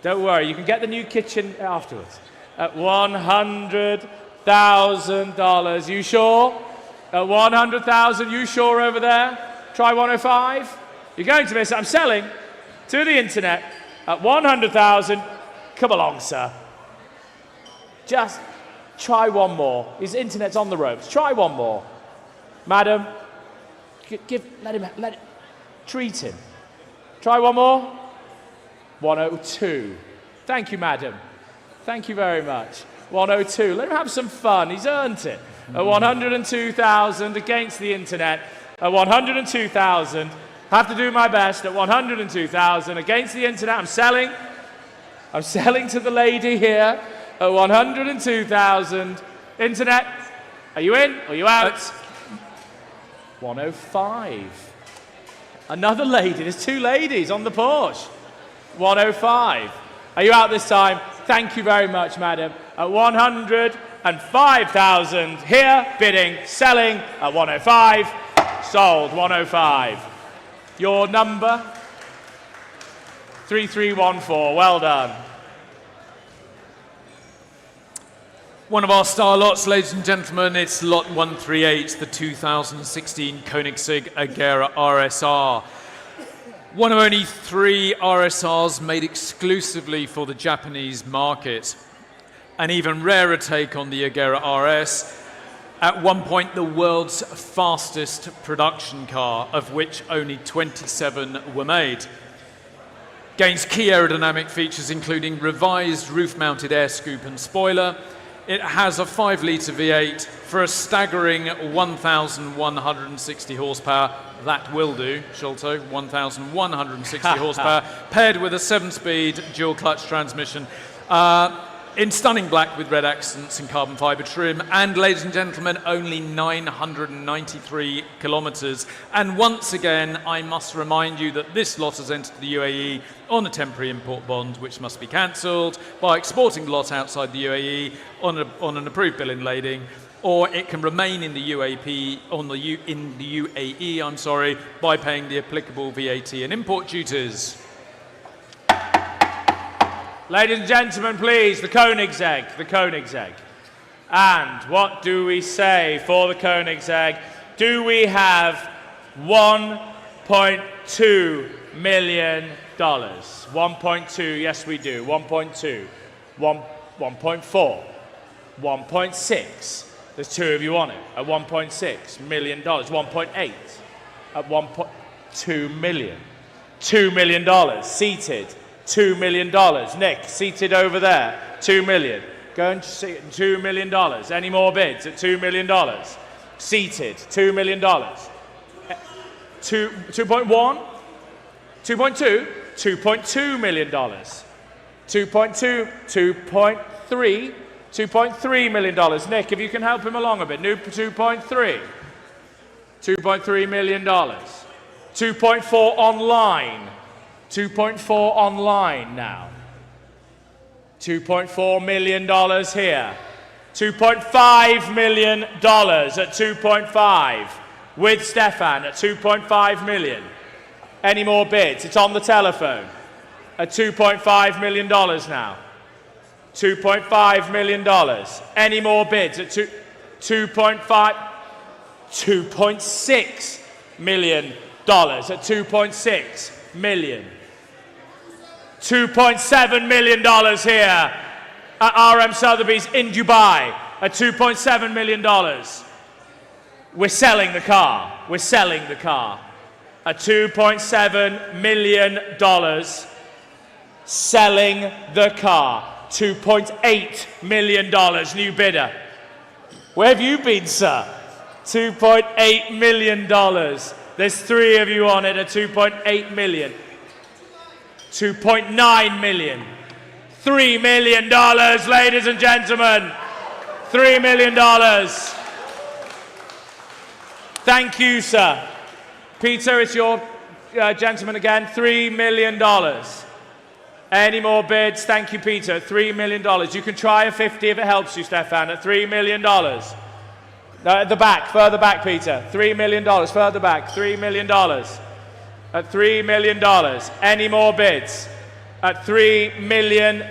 Don't worry, you can get the new kitchen afterwards. At $100,000. You sure? At $100,000, you sure over there? Try 105. You're going to miss it. I'm selling. to the internet at 100,000. Come along, sir. Just try one more. His internet's on the ropes. Try one more. Madam, treat him. Try one more. 102. Thank you, madam. Thank you very much. 102. Let him have some fun. He's earned it. At 102,000 against the internet. At 102,000. Have to do my best. At 102,000 against the internet. I'm selling to the lady here. At 102,000. Internet, are you in or are you out? 105. Another lady. There's two ladies on the Porsche. 105. Are you out this time? Thank you very much, madam. At 105,000. Here, bidding, selling at 105. Sold, 105. Your number? 3314. Well done. One of our star lots, ladies and gentlemen, it's lot 138, the 2016 Koenigsegg Agera RSR. One of only 3 RSRs made exclusively for the Japanese market. An even rarer take on the Agera RS. At one point, the world's fastest production car, of which only 27 were made. Gains key aerodynamic features including revised roof-mounted air scoop and spoiler. It has a 5-litre V8 for a staggering 1,160 horsepower. That will do, Sholto, 1,160 horsepower, paired with a 7-speed dual-clutch transmission. In stunning black with red accents and carbon fibre trim, and ladies and gentlemen, only 993 kilometres. And once again, I must remind you that this lot has entered the UAE on a temporary import bond, which must be cancelled by exporting the lot outside the UAE on an approved bill in lading, or it can remain in the UAE, by paying the applicable VAT and import duties. Ladies and gentlemen, please, the Koenigsegg, the Koenigsegg. And what do we say for the Koenigsegg? Do we have $1.2 million? 1.2, yes we do, 1.2. 1.4, 1.6. There's 2 of you on it, at $1.6 million, 1.8, at 1.2 million. $2 million, seated. $2 million. Nick, seated over there, $2 million. Go and see it, $2 million. Any more bids at $2 million? Seated, $2 million. 2.1? 2.2? $2.2 million. 2.2, 2.3, $2.3 million. Nick, if you can help him along a bit. New 2.3. $2.3 million. 2.4 online. 2.4 online now. $2.4 million here. $2.5 million at 2.5 with Stefan at 2.5 million. Any more bids? It's on the telephone at $2.5 million now. $2.5 million. Any more bids at 2.5? $2.6 million at 2.6 million. $2.7 million here at RM Sotheby's in Dubai at $2.7 million. We're selling the car. We're selling the car at $2.7 million. Selling the car. $2.8 million. New bidder. Where have you been, sir? $2.8 million. There's 3 of you on it at $2.8 million. 2.9 million. $3 million, ladies and gentlemen. $3 million. Thank you, sir. Peter, it's your gentleman again. $3 million. Any more bids? Thank you, Peter. $3 million. You can try a 50 if it helps you, Stefan, at $3 million. At the back, further back, Peter. $3 million, further back. $3 million. At $3 million. Any more bids? At $3 million.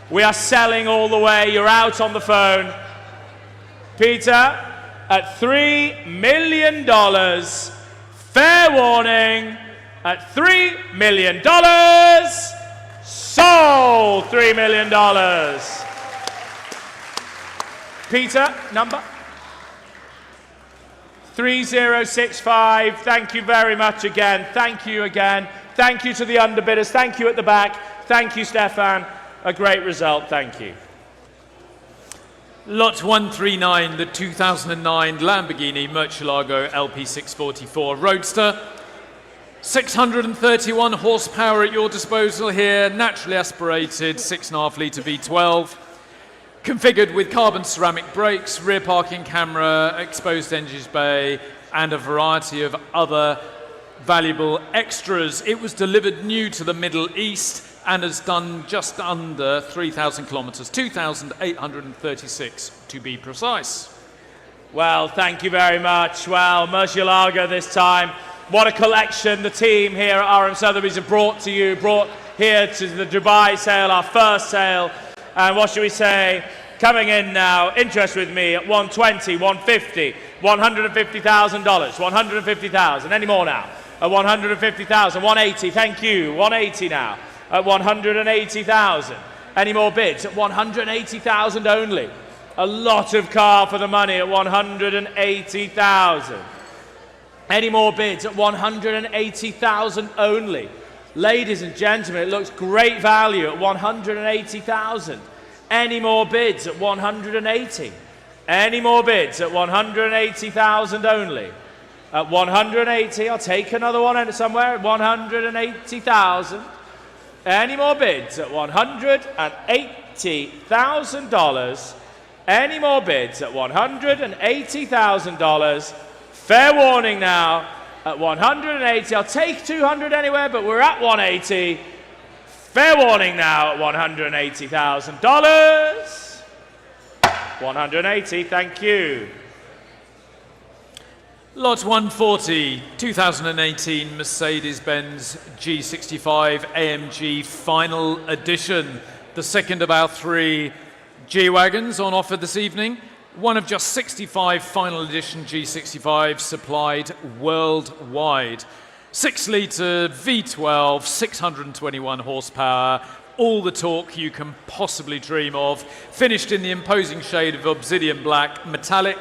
We are selling all the way. You're out on the phone. Peter, at $3 million. Fair warning. at $3 million. Sold $3 million. Peter, number 3065. Thank you very much again. Thank you again. Thank you to the underbidders. Thank you at the back. Thank you, Stefan. A great result. Thank you. Lot 139, the 2009 Lamborghini Murci&eacute LP644 Roadster. 631 horsepower at your disposal here, naturally aspirated 6.5 litre V12. Configured with carbon ceramic brakes, rear parking camera, exposed engines bay, and a variety of other valuable extras. It was delivered new to the Middle East and has done just under 3,000 kilometers, 2,836 to be precise. Well, thank you very much. Well, Murci&eacute this time. What a collection the team here at RM Sotheby's have brought to you, brought here to the Dubai sale, our first sale. And what should we say? Coming in now, interest with me at 120, 150, $150,000, 150,000. Any more now? At 150,000, 180. Thank you. 180 now. At 180,000. Any more bids? At 180,000 only. A lot of car for the money at 180,000. Any more bids? At 180,000 only. Ladies and gentlemen, it looks great value at 180,000. Any more bids at 180? Any more bids at 180,000 only? At 180, I'll take another one somewhere at 180,000. Any more bids at $180,000? Any more bids at $180,000? Fair warning now. At 180, I'll take 200 anywhere, but we're at 180. Fair warning now at $180,000. 180, thank you. Lot 140, 2018 Mercedes-Benz G65 AMG Final Edition. The second of our 3 G-Wagons on offer this evening. One of just 65 final edition G65s supplied worldwide. 6-litre V12, 621 horsepower, all the torque you can possibly dream of. Finished in the imposing shade of obsidian black metallic.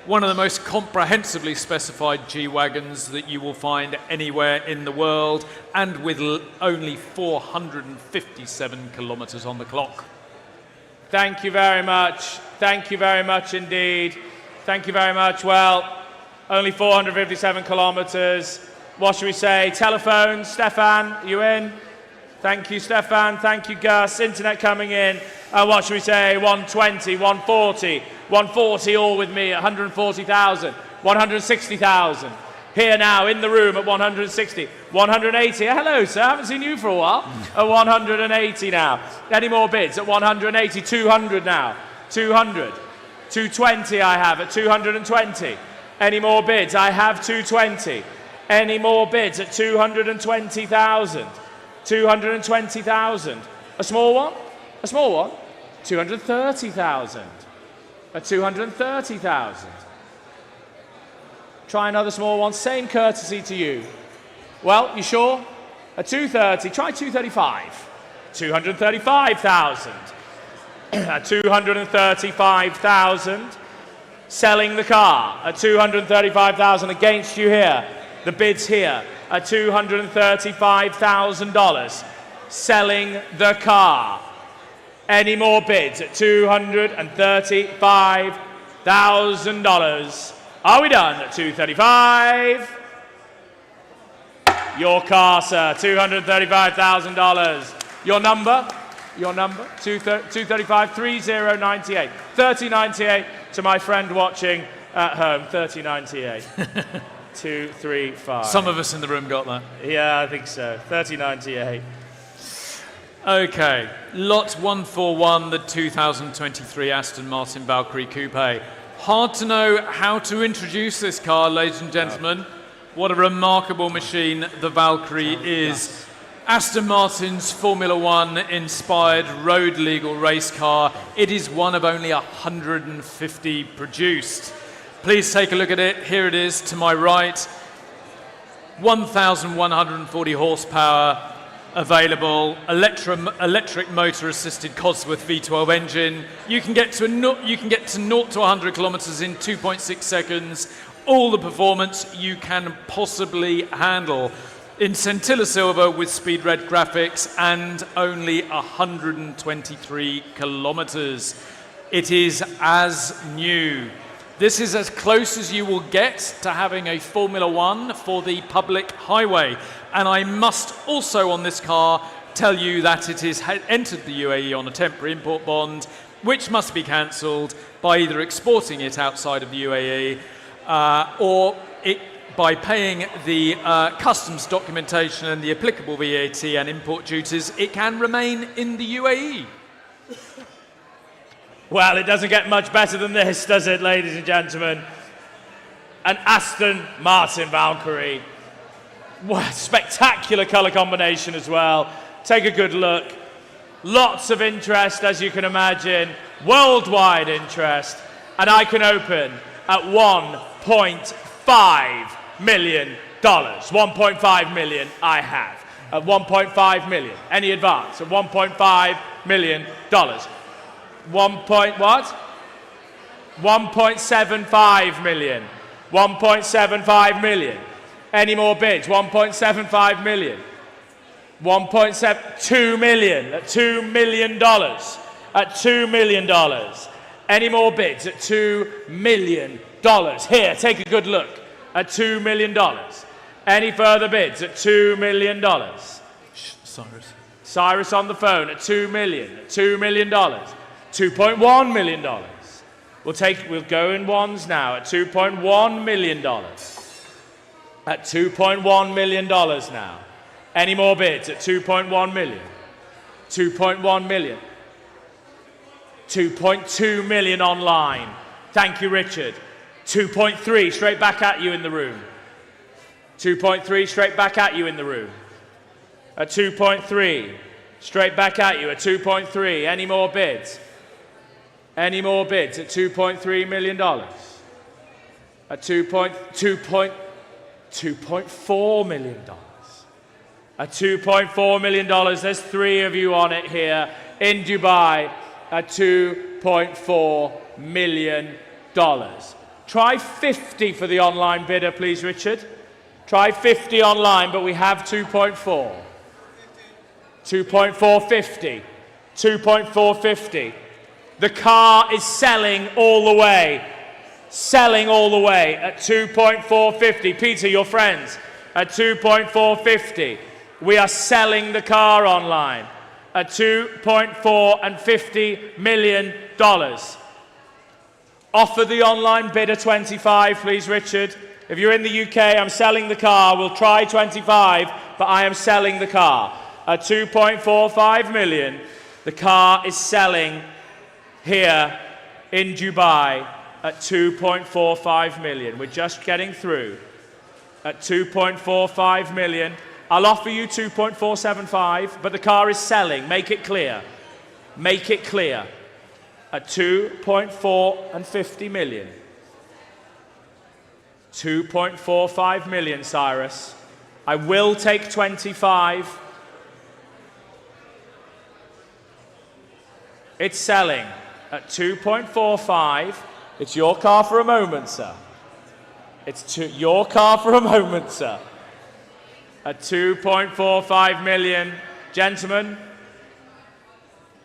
One of the most comprehensively specified G-Wagons that you will find anywhere in the world, and with only 457 kilometres on the clock. Thank you very much. Thank you very much indeed. Thank you very much. Well, only 457 kilometres. What should we say? Telephone, Stefan, you in? Thank you, Stefan. Thank you, Gus. Internet coming in. What should we say? 120, 140. 140 all with me at 140,000. 160,000. Here now in the room at 160. 180. Hello, sir. I haven't seen you for a while. At 180 now. Any more bids? At 180. 200 now. 200. 220 I have at 220. Any more bids? I have 220. Any more bids at 220,000? 220,000. A small one? A small one? 230,000. At 230,000. Try another small one. Same courtesy to you. Well, you sure? At 230. Try 235. 235,000. At 235,000. Selling the car at 235,000 against you here. The bids here at $235,000. Selling the car. Any more bids at $235,000? Are we done at 235? Your car, sir, $235,000. Your number? Your number? 235 3098. 3098 to my friend watching at home. 3098. 235. Some of us in the room got that. Yeah, I think so. 3098. Okay, lot 141, the 2023 Aston Martin Valkyrie Coupe. Hard to know how to introduce this car, ladies and gentlemen. What a remarkable machine the Valkyrie is. Aston Martin's Formula One inspired road legal race car. It is one of only 150 produced. Please take a look at it. Here it is to my right. 1,140 horsepower available, electric motor-assisted Cosworth V12 engine. You can get to 0 to 100 kilometers in 2.6 seconds. All the performance you can possibly handle in Scintilla Silver with speed red graphics and only 123 kilometers. It is as new. This is as close as you will get to having a Formula One for the public highway. And I must also on this car tell you that it has entered the UAE on a temporary import bond, which must be cancelled by either exporting it outside of the UAE or by paying the customs documentation and the applicable VAT and import duties. It can remain in the UAE. Well, it doesn't get much better than this, does it, ladies and gentlemen? An Aston Martin Valkyrie. What spectacular colour combination as well. Take a good look. Lots of interest, as you can imagine. Worldwide interest. And I can open at $1.5 million. 1.5 million I have. At 1.5 million. Any advance? At $1.5 million. 1.75 million. 1.75 million. Any more bids? 1.75 million. 2 million. At $2 million. At $2 million. Any more bids? At $2 million. Here, take a good look. At $2 million. Any further bids? At $2 million. Cyrus. Cyrus on the phone at $2 million. At $2 million. $2.1 million. We'll go in ones now at $2.1 million. At $2.1 million now. Any more bids at $2.1 million? 2.1 million. 2.2 million online. Thank you, Richard. 2.3 straight back at you in the room. 2.3 straight back at you in the room. At 2.3 straight back at you at 2.3. Any more bids? Any more bids at $2.3 million? At $2.4 million. At $2.4 million, there's 3 of you on it here in Dubai at $2.4 million. Try 50 for the online bidder, please, Richard. Try 50 online, but we have 2.4. 2.450. 2.450. The car is selling all the way. Selling all the way at 2.450. Peter, your friends, at 2.450. We are selling the car online at $2.450 million. Offer the online bidder 25, please, Richard. If you're in the UK, I'm selling the car. We'll try 25, but I am selling the car at 2.45 million. The car is selling here in Dubai at 2.45 million. We're just getting through at 2.45 million. I'll offer you 2.475, but the car is selling. Make it clear. Make it clear. At 2.450 million. 2.45 million, Cyrus. I will take 25. It's selling at 2.45. It's your car for a moment, sir. It's your car for a moment, sir. At 2.45 million. Gentlemen,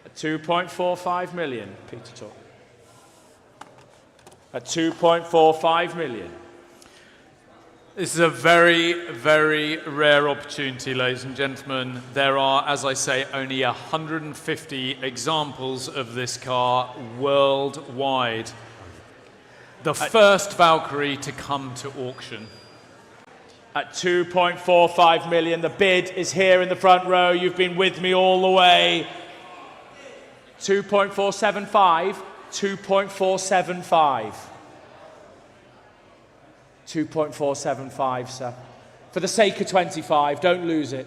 at 2.45 million. Peter, talk. At 2.45 million. This is a very, very rare opportunity, ladies and gentlemen. There are, as I say, only 150 examples of this car worldwide. The first Valkyrie to come to auction. At 2.45 million, the bid is here in the front row. You've been with me all the way. 2.475, 2.475. 2.475, sir. For the sake of 25, don't lose it.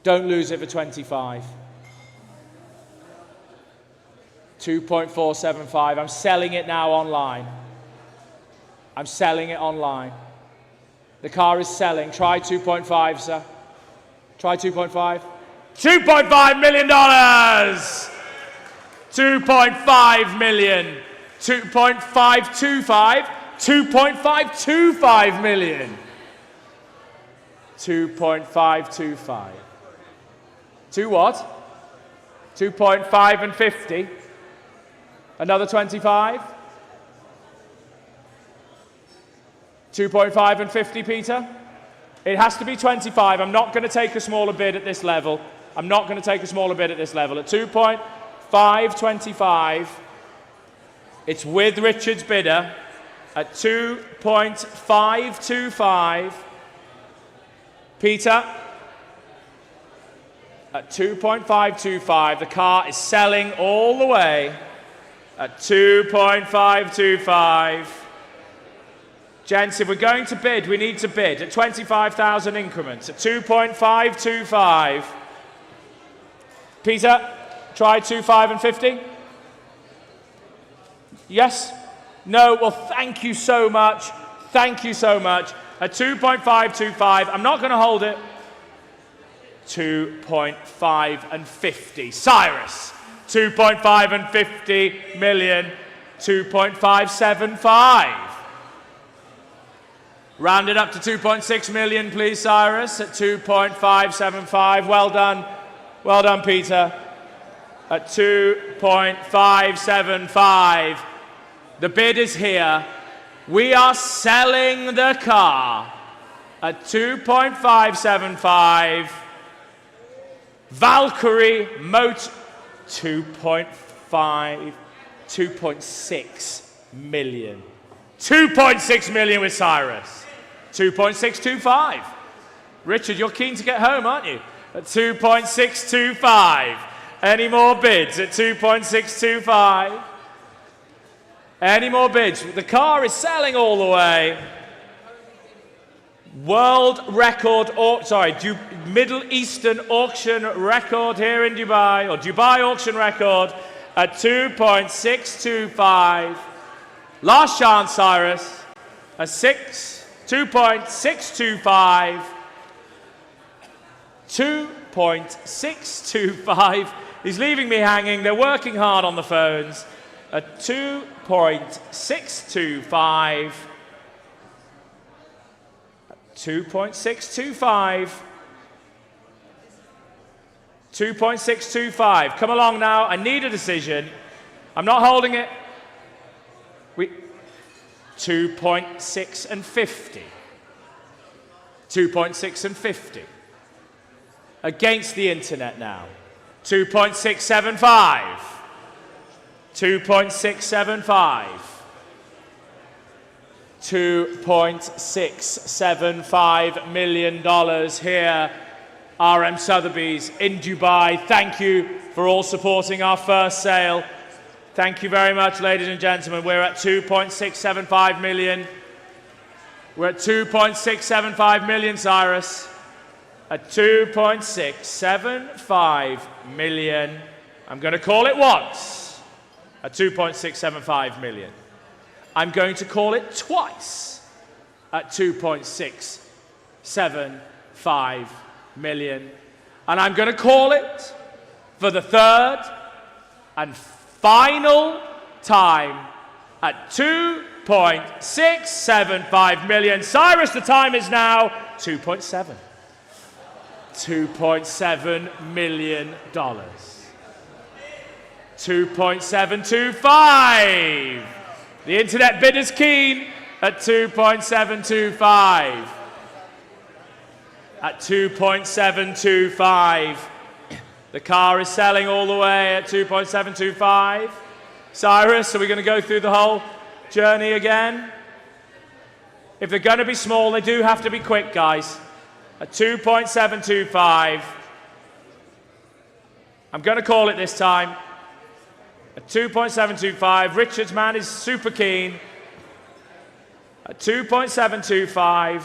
Don't lose it for 25. 2.475. I'm selling it now online. I'm selling it online. The car is selling. Try 2.5, sir. Try 2.5. $2.5 million! 2.5 million. 2.525. 2.525 million. 2.525. 2 what? 2.5 and 50. Another 25. 2.5 and 50, Peter? It has to be 25. I'm not going to take a smaller bid at this level. I'm not going to take a smaller bid at this level. At 2.525, it's with Richard's bidder. At 2.525, Peter, at 2.525, the car is selling all the way at 2.525. Gents, if we're going to bid, we need to bid at 25,000 increments at 2.525. Peter, try 2.5 and 50. Yes? No? Well, thank you so much. Thank you so much. At 2.525, I'm not going to hold it. 2.5 and 50. Cyrus, 2.5 and 50 million. 2.575. Round it up to 2.6 million, please, Cyrus, at 2.575. Well done. Well done, Peter. At 2.575. The bid is here. We are selling the car at 2.575. Valkyrie Motor 2.5, 2.6 million. 2.6 million with Cyrus. 2.625. Richard, you're keen to get home, aren't you? At 2.625. Any more bids at 2.625? Any more bids? The car is selling all the way. World record, Middle Eastern auction record here in Dubai, or Dubai auction record at 2.625. Last chance, Cyrus. A 2.625. 2.625. He's leaving me hanging. They're working hard on the phones. At 2.625. 2.625. 2.625. Come along now. I need a decision. I'm not holding it. 2.6 and 50. 2.6 and 50. Against the internet now. 2.675. 2.675. $2.675 million here. RM Sotheby's in Dubai. Thank you for all supporting our first sale. Thank you very much, ladies and gentlemen. We're at 2.675 million. We're at 2.675 million, Cyrus. At 2.675 million. I'm going to call it once. At 2.675 million. I'm going to call it twice. At 2.675 million. And I'm going to call it for the third and final time at 2.675 million. Cyrus, the time is now 2.7. $2.7 million. 2.725. The internet bid is keen at 2.725. At 2.725. The car is selling all the way at 2.725. Cyrus, are we going to go through the whole journey again? If they're going to be small, they do have to be quick, guys. At 2.725. I'm going to call it this time. At 2.725. Richard's man is super keen. At 2.725.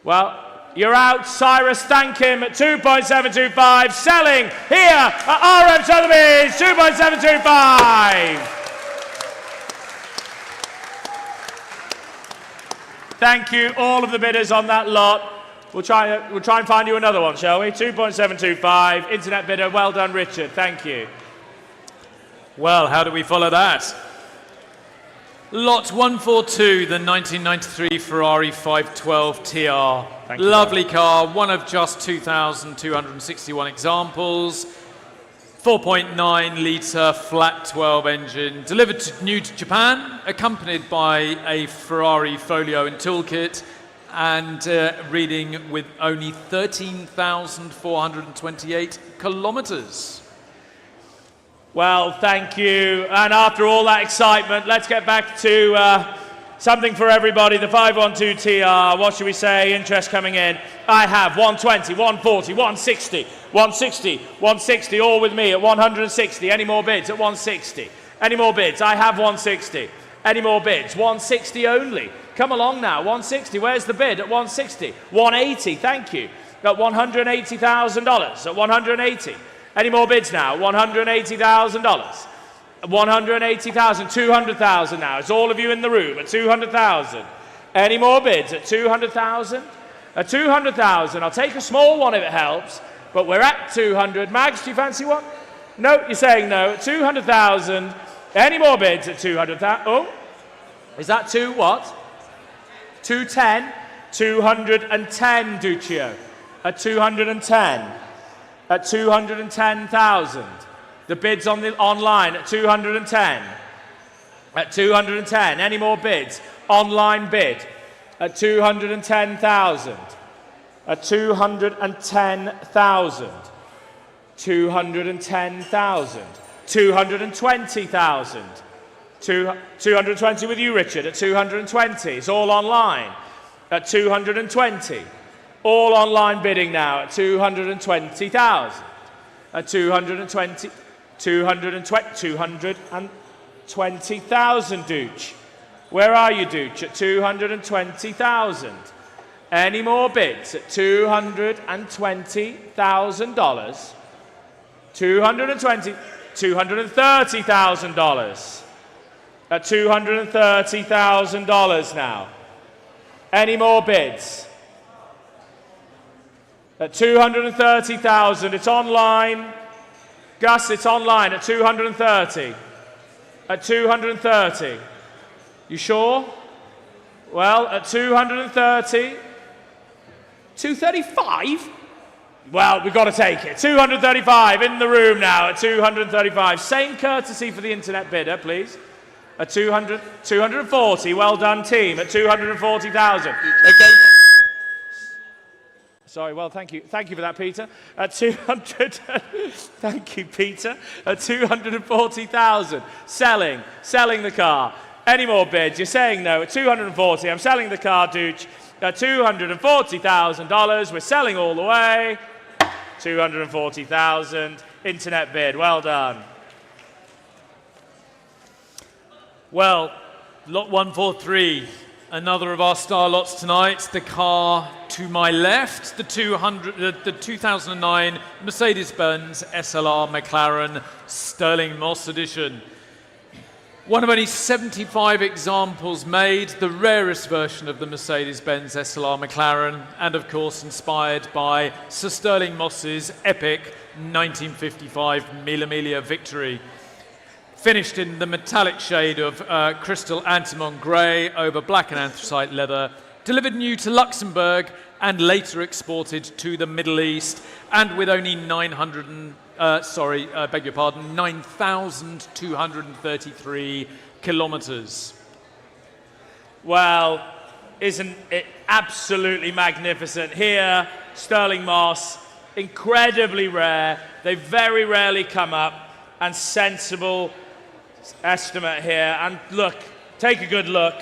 Well, you're out. Cyrus, thank him at 2.725. Selling here at RM Sotheby's, 2.725. Thank you, all of the bidders on that lot. We'll try and find you another one, shall we? 2.725, internet bidder. Well done, Richard. Thank you. Well, how do we follow that? Lot 142, the 1993 Ferrari 512 TR. Thank you, Lovely car, one of just 2,261 examples. 4.9 litre flat 12 engine, delivered new to Japan, accompanied by a Ferrari folio and toolkit, and reading with only 13,428 kilometres. Well, thank you. And after all that excitement, let's get back to something for everybody. The 512 TR, what should we say? Interest coming in. I have 120, 140, 160, 160, 160, all with me at 160. Any more bids at 160? Any more bids? I have 160. Any more bids? 160 only. Come along now, 160. Where's the bid at 160? 180, thank you. At $180,000, at 180. Any more bids now? $180,000. 180,000, 200,000 now. It's all of you in the room at 200,000. Any more bids at 200,000? At 200,000. I'll take a small one if it helps, but we're at 200. Mags, do you fancy one? No, you're saying no. At 200,000. Any more bids at 200,000? Oh, is that what? 210? 210, Duccio. At 210. At 210,000. The bids on the online at 210. At 210. Any more bids? Online bid at 210,000. At 210,000. 210,000. 220,000. 220 with you, Richard, at 220. It's all online. At 220. All online bidding now at 220,000. At 220,000, Dooch. Where are you, Dooch? At 220,000. Any more bids at $220,000? $230,000. At $230,000 now. Any more bids? At 230,000, it's online. Gus, it's online at 230. At 230. You sure? Well, at 230. 235? Well, we've got to take it. 235 in the room now at 235. Same courtesy for the internet bidder, please. At 240. Well done, team. At 240,000. Okay. Sorry, well, thank you. Thank you for that, Peter. At 200, thank you, Peter. At 240,000, selling the car. Any more bids? You're saying no. At 240, I'm selling the car, Dooch. At $240,000, we're selling all the way. 240,000, internet bid. Well done. Well, lot 143. Another of our star lots tonight, the car to my left, the 2009 Mercedes-Benz SLR McLaren Sterling Moss Edition. One of only 75 examples made, the rarest version of the Mercedes-Benz SLR McLaren, and of course inspired by Sir Sterling Moss's epic 1955 Mille Miglia victory. Finished in the metallic shade of crystal antimony grey over black and anthracite leather, delivered new to Luxembourg and later exported to the Middle East, and with only 9,233 kilometres. Well, isn't it absolutely magnificent? Here, Sterling Moss, incredibly rare. They very rarely come up, and sensible estimate here. And look, take a good look.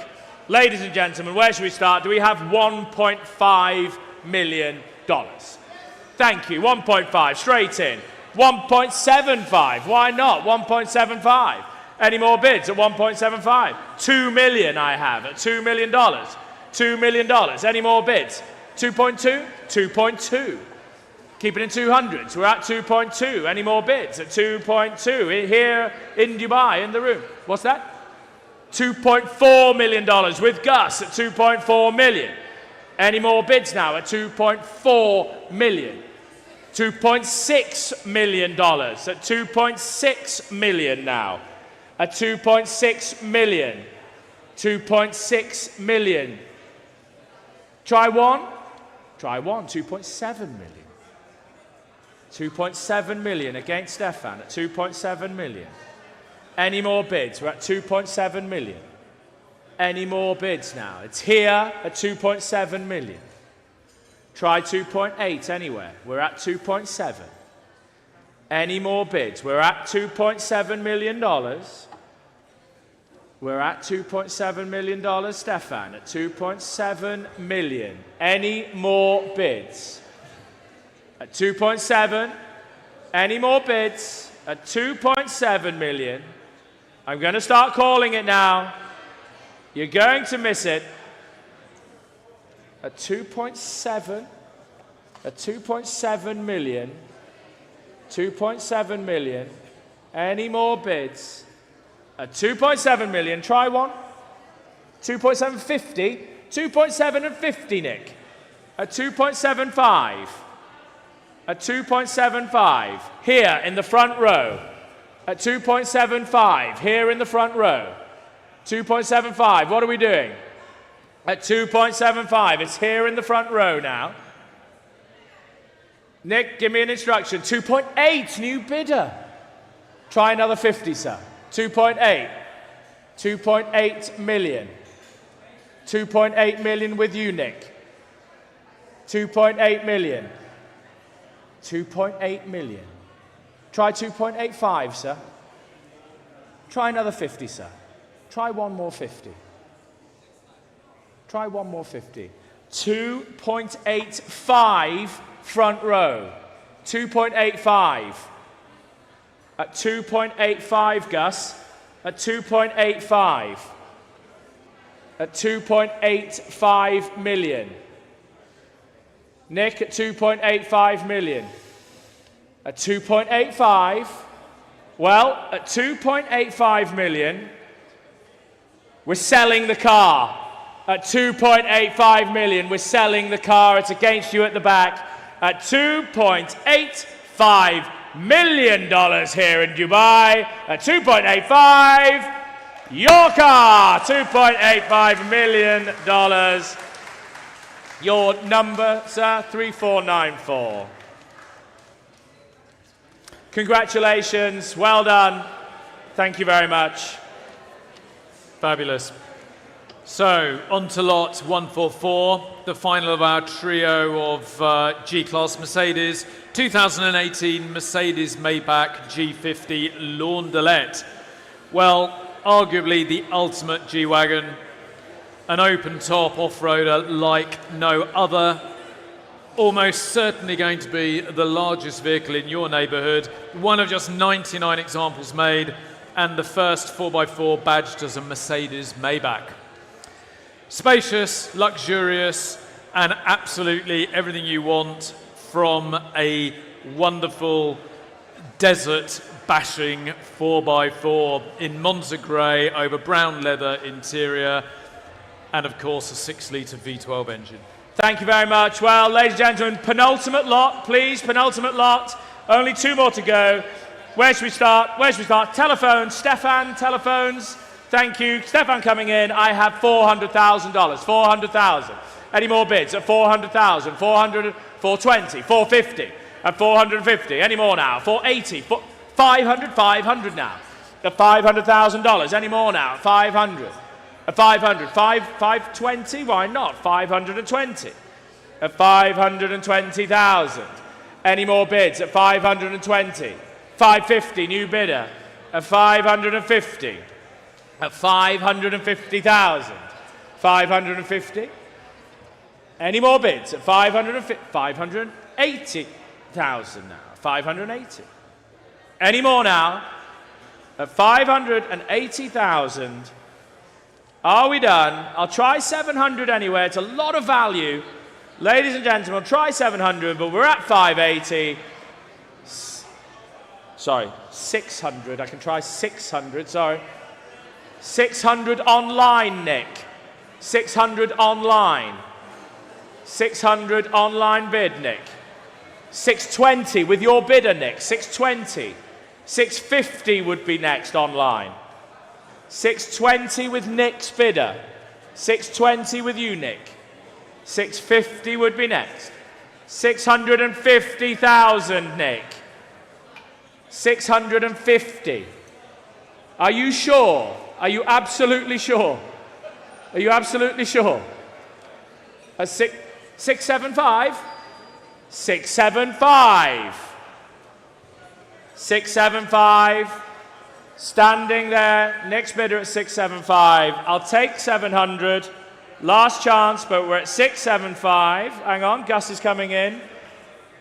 Ladies and gentlemen, where should we start? Do we have $1.5 million? Thank you, 1.5, straight in. 1.75, why not? 1.75. Any more bids at 1.75? 2 million I have at $2 million. $2 million, any more bids? 2.2? 2.2. Keep it in 200s. We're at 2.2. Any more bids at 2.2? Here in Dubai, in the room. What's that? $2.4 million with Gus at $2.4 million. Any more bids now at $2.4 million? $2.6 million at $2.6 million now. At $2.6 million. $2.6 million. Try one. Try one. $2.7 million. $2.7 million against Stefan at $2.7 million. Any more bids? We're at $2.7 million. Any more bids now? It's here at $2.7 million. Try 2.8 anywhere. We're at 2.7. Any more bids? We're at $2.7 million. We're at $2.7 million, Stefan, at 2.7 million. Any more bids? At 2.7. Any more bids? At 2.7 million. I'm going to start calling it now. You're going to miss it. At 2.7. At 2.7 million. 2.7 million. Any more bids? At 2.7 million. Try one. 2.750. 2.7 and 50, Nick. At 2.75. At 2.75. Here in the front row. At 2.75. Here in the front row. 2.75. What are we doing? At 2.75. It's here in the front row now. Nick, give me an instruction. 2.8. New bidder. Try another 50, sir. 2.8. 2.8 million. 2.8 million with you, Nick. 2.8 million. 2.8 million. Try 2.85, sir. Try another 50, sir. Try one more 50. Try one more 50. 2.85 front row. 2.85. At 2.85, Gus. At 2.85. At 2.85 million. Nick at 2.85 million. At 2.85. Well, at 2.85 million, we're selling the car. At 2.85 million, we're selling the car. It's against you at the back. At $2.85 million here in Dubai. At 2.85, your car. $2.85 million. Your number, sir, 3494. Congratulations. Well done. Thank you very much. Fabulous. So, on to lot 144, the final of our trio of G-Class Mercedes, 2018 Mercedes Maybach G50 Laundelette. Well, arguably the ultimate G-Wagon, an open-top off-roader like no other, almost certainly going to be the largest vehicle in your neighbourhood, one of just 99 examples made, and the first 4x4 badged as a Mercedes Maybach. Spacious, luxurious, and absolutely everything you want from a wonderful desert-bashing 4x4 in Monza grey over brown leather interior, and of course a 6-litre V12 engine. Thank you very much. Well, ladies and gentlemen, penultimate lot, please, penultimate lot. Only 2 more to go. Where should we start? Where should we start? Telephones. Stefan, telephones. Thank you. Stefan coming in. I have $400,000. 400,000. Any more bids? At 400,000. 400, 420, 450. At 450. Any more now? 480. 500. 500 now. At $500,000. Any more now? 500. At 500. 520. Why not? 520. At 520,000. Any more bids? At 520. 550. New bidder. At 550. At 550,000. 550. Any more bids? At 580,000 now. 580. Any more now? At 580,000. Are we done? I'll try 700 anyway. It's a lot of value. Ladies and gentlemen, I'll try 700, but we're at 580. Sorry, 600. I can try 600. Sorry. 600 online, Nick. 600 online. 600 online bid, Nick. 620 with your bidder, Nick. 620. 650 would be next online. 620 with Nick's bidder. 620 with you, Nick. 650 would be next. 650,000, Nick. 650. Are you sure? Are you absolutely sure? Are you absolutely sure? 675? 675. 675. Standing there, next bidder at 675. I'll take 700. Last chance, but we're at 675. Hang on, Gus is coming in.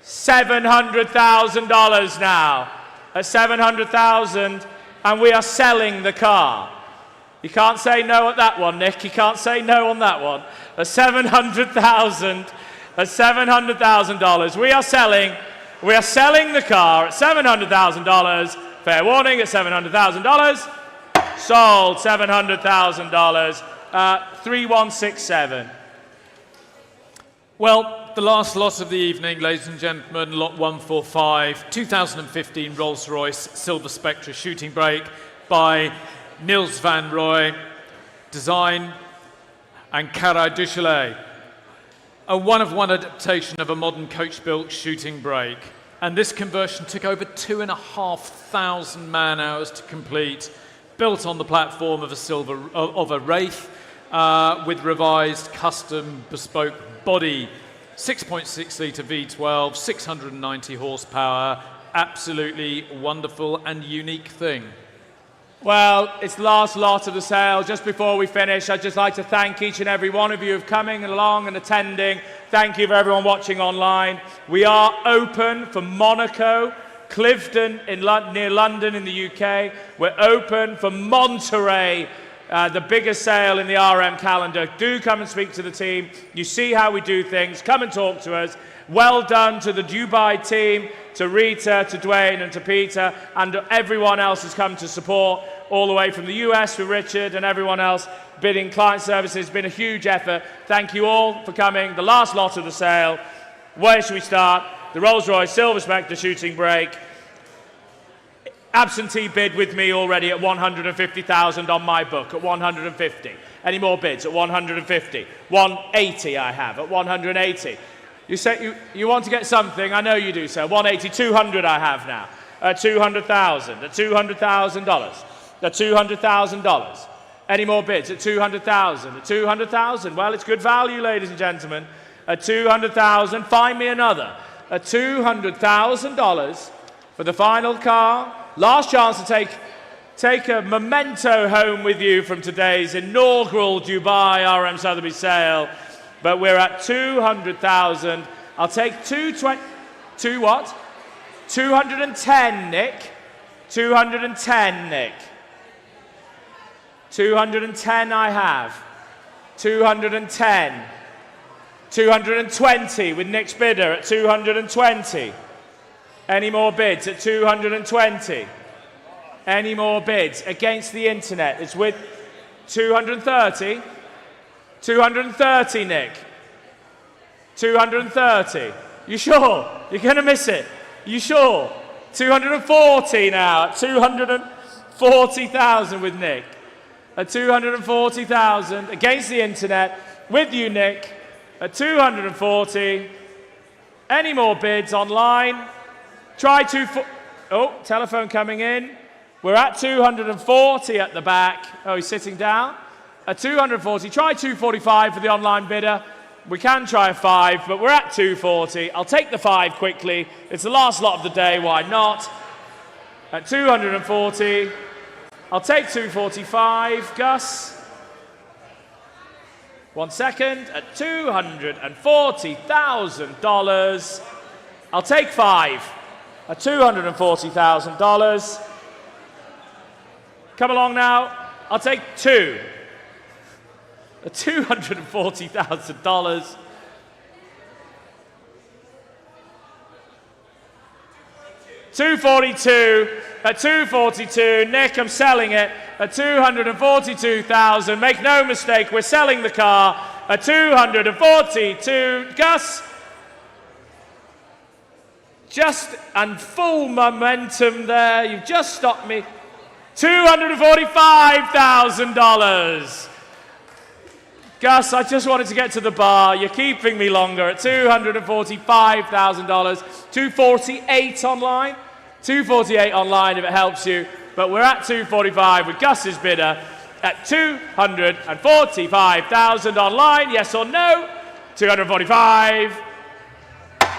$700,000 now. At 700,000, and we are selling the car. You can't say no at that one, Nick. You can't say no on that one. At 700,000, at $700,000, we are selling the car at $700,000. Fair warning at $700,000. Sold $700,000. 3167. Well, the last lot of the evening, ladies and gentlemen, lot 145, 2015 Rolls-Royce Silver Spectre shooting brake by Niels van Rooij, design and Carrera du Chalet. A one-of-one adaptation of a modern coach-built shooting brake. And this conversion took over 2,500 man-hours to complete, built on the platform of a Wraith with revised custom bespoke body, 6.6 litre V12, 690 horsepower, absolutely wonderful and unique thing. Well, it's the last lot of the sale. Just before we finish, I'd just like to thank each and every one of you for coming along and attending. Thank you for everyone watching online. We are open for Monaco, Clifton near London in the UK. We're open for Monterey, the biggest sale in the RM calendar. Do come and speak to the team. You see how we do things. Come and talk to us. Well done to the Dubai team, to Rita, to Dwayne and to Peter, and everyone else who's come to support, all the way from the US for Richard and everyone else bidding client services. It's been a huge effort. Thank you all for coming. The last lot of the sale. Where should we start? The Rolls-Royce Silver Spectre shooting brake. Absentee bid with me already at 150,000 on my book, at 150. Any more bids? At 150. 180 I have, at 180. You say you want to get something, I know you do, sir. 180, 200 I have now. At 200,000, at $200,000. At $200,000. Any more bids? At 200,000, at 200,000. Well, it's good value, ladies and gentlemen. At 200,000, find me another. At $200,000 for the final car. Last chance to take a memento home with you from today's inaugural Dubai RM Sotheby sale. But we're at 200,000. I'll take 220. What? 210, Nick. 210, Nick. 210 I have. 210. 220 with Nick's bidder at 220. Any more bids at 220? Any more bids against the internet? It's with 230. 230, Nick. 230. You sure? You're going to miss it. You sure? 240 now. At 240,000 with Nick. At 240,000 against the internet with you, Nick. At 240. Any more bids online? Try oh, telephone coming in. We're at 240 at the back. Oh, he's sitting down. At 240, try 245 for the online bidder. We can try a 5, but we're at 240. I'll take the 5 quickly. It's the last lot of the day, why not? At 240, I'll take 245, Gus. 1 second, at $240,000. I'll take 5, at $240,000. Come along now, I'll take 2. At $240,000. $242. at 242. Nick, I'm selling it at 242,000. Make no mistake, we're selling the car at 242. Gus, just and full momentum there. You've just stopped me. $245,000. Gus, I just wanted to get to the bar. You're keeping me longer at $245,000. 248 online. 248 online if it helps you. But we're at 245 with Gus's bidder at 245,000 online. Yes or no? 245.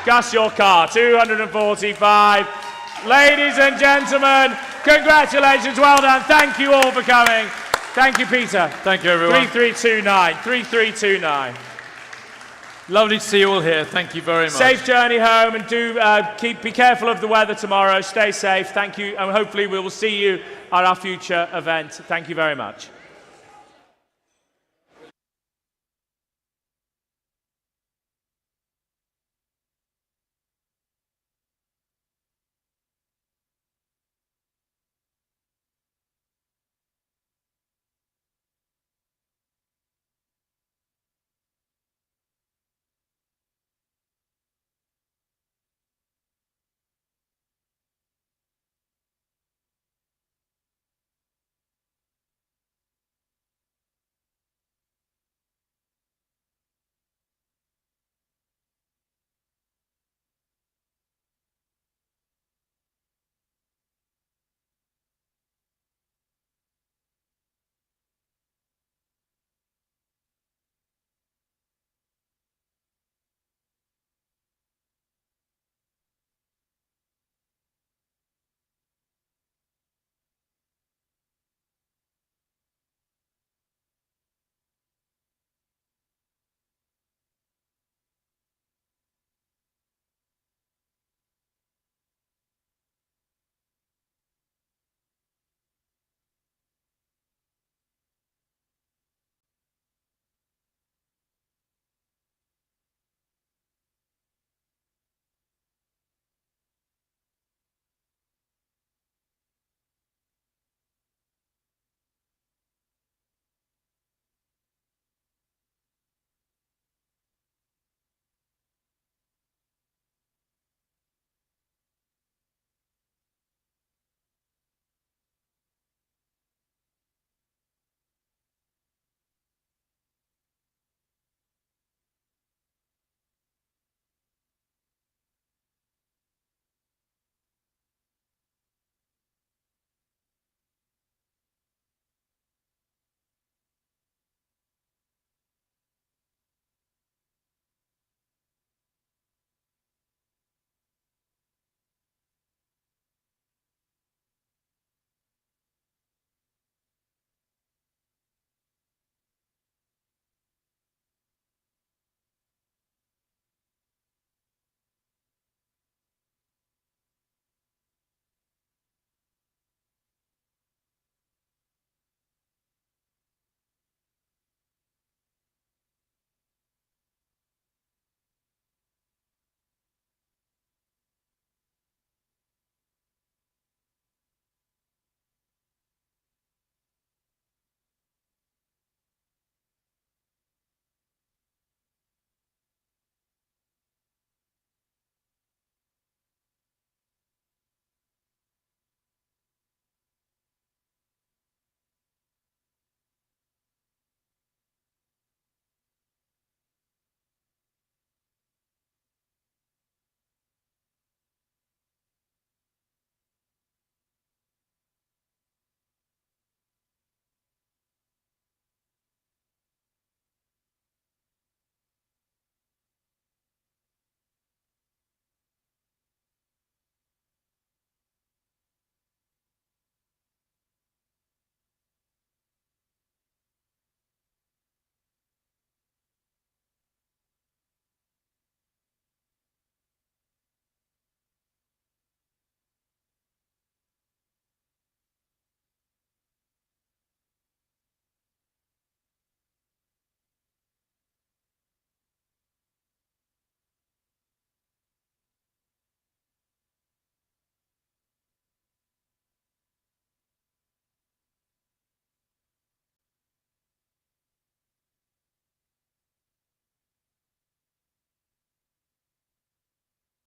Gus, your car. 245. Ladies and gentlemen, congratulations. Well done. Thank you all for coming. Thank you, Peter. Thank you, everyone. 3329. 3329. Lovely to see you all here. Thank you very much. Safe journey home, and do be careful of the weather tomorrow. Stay safe. Thank you, and hopefully we will see you at our future event. Thank you very much.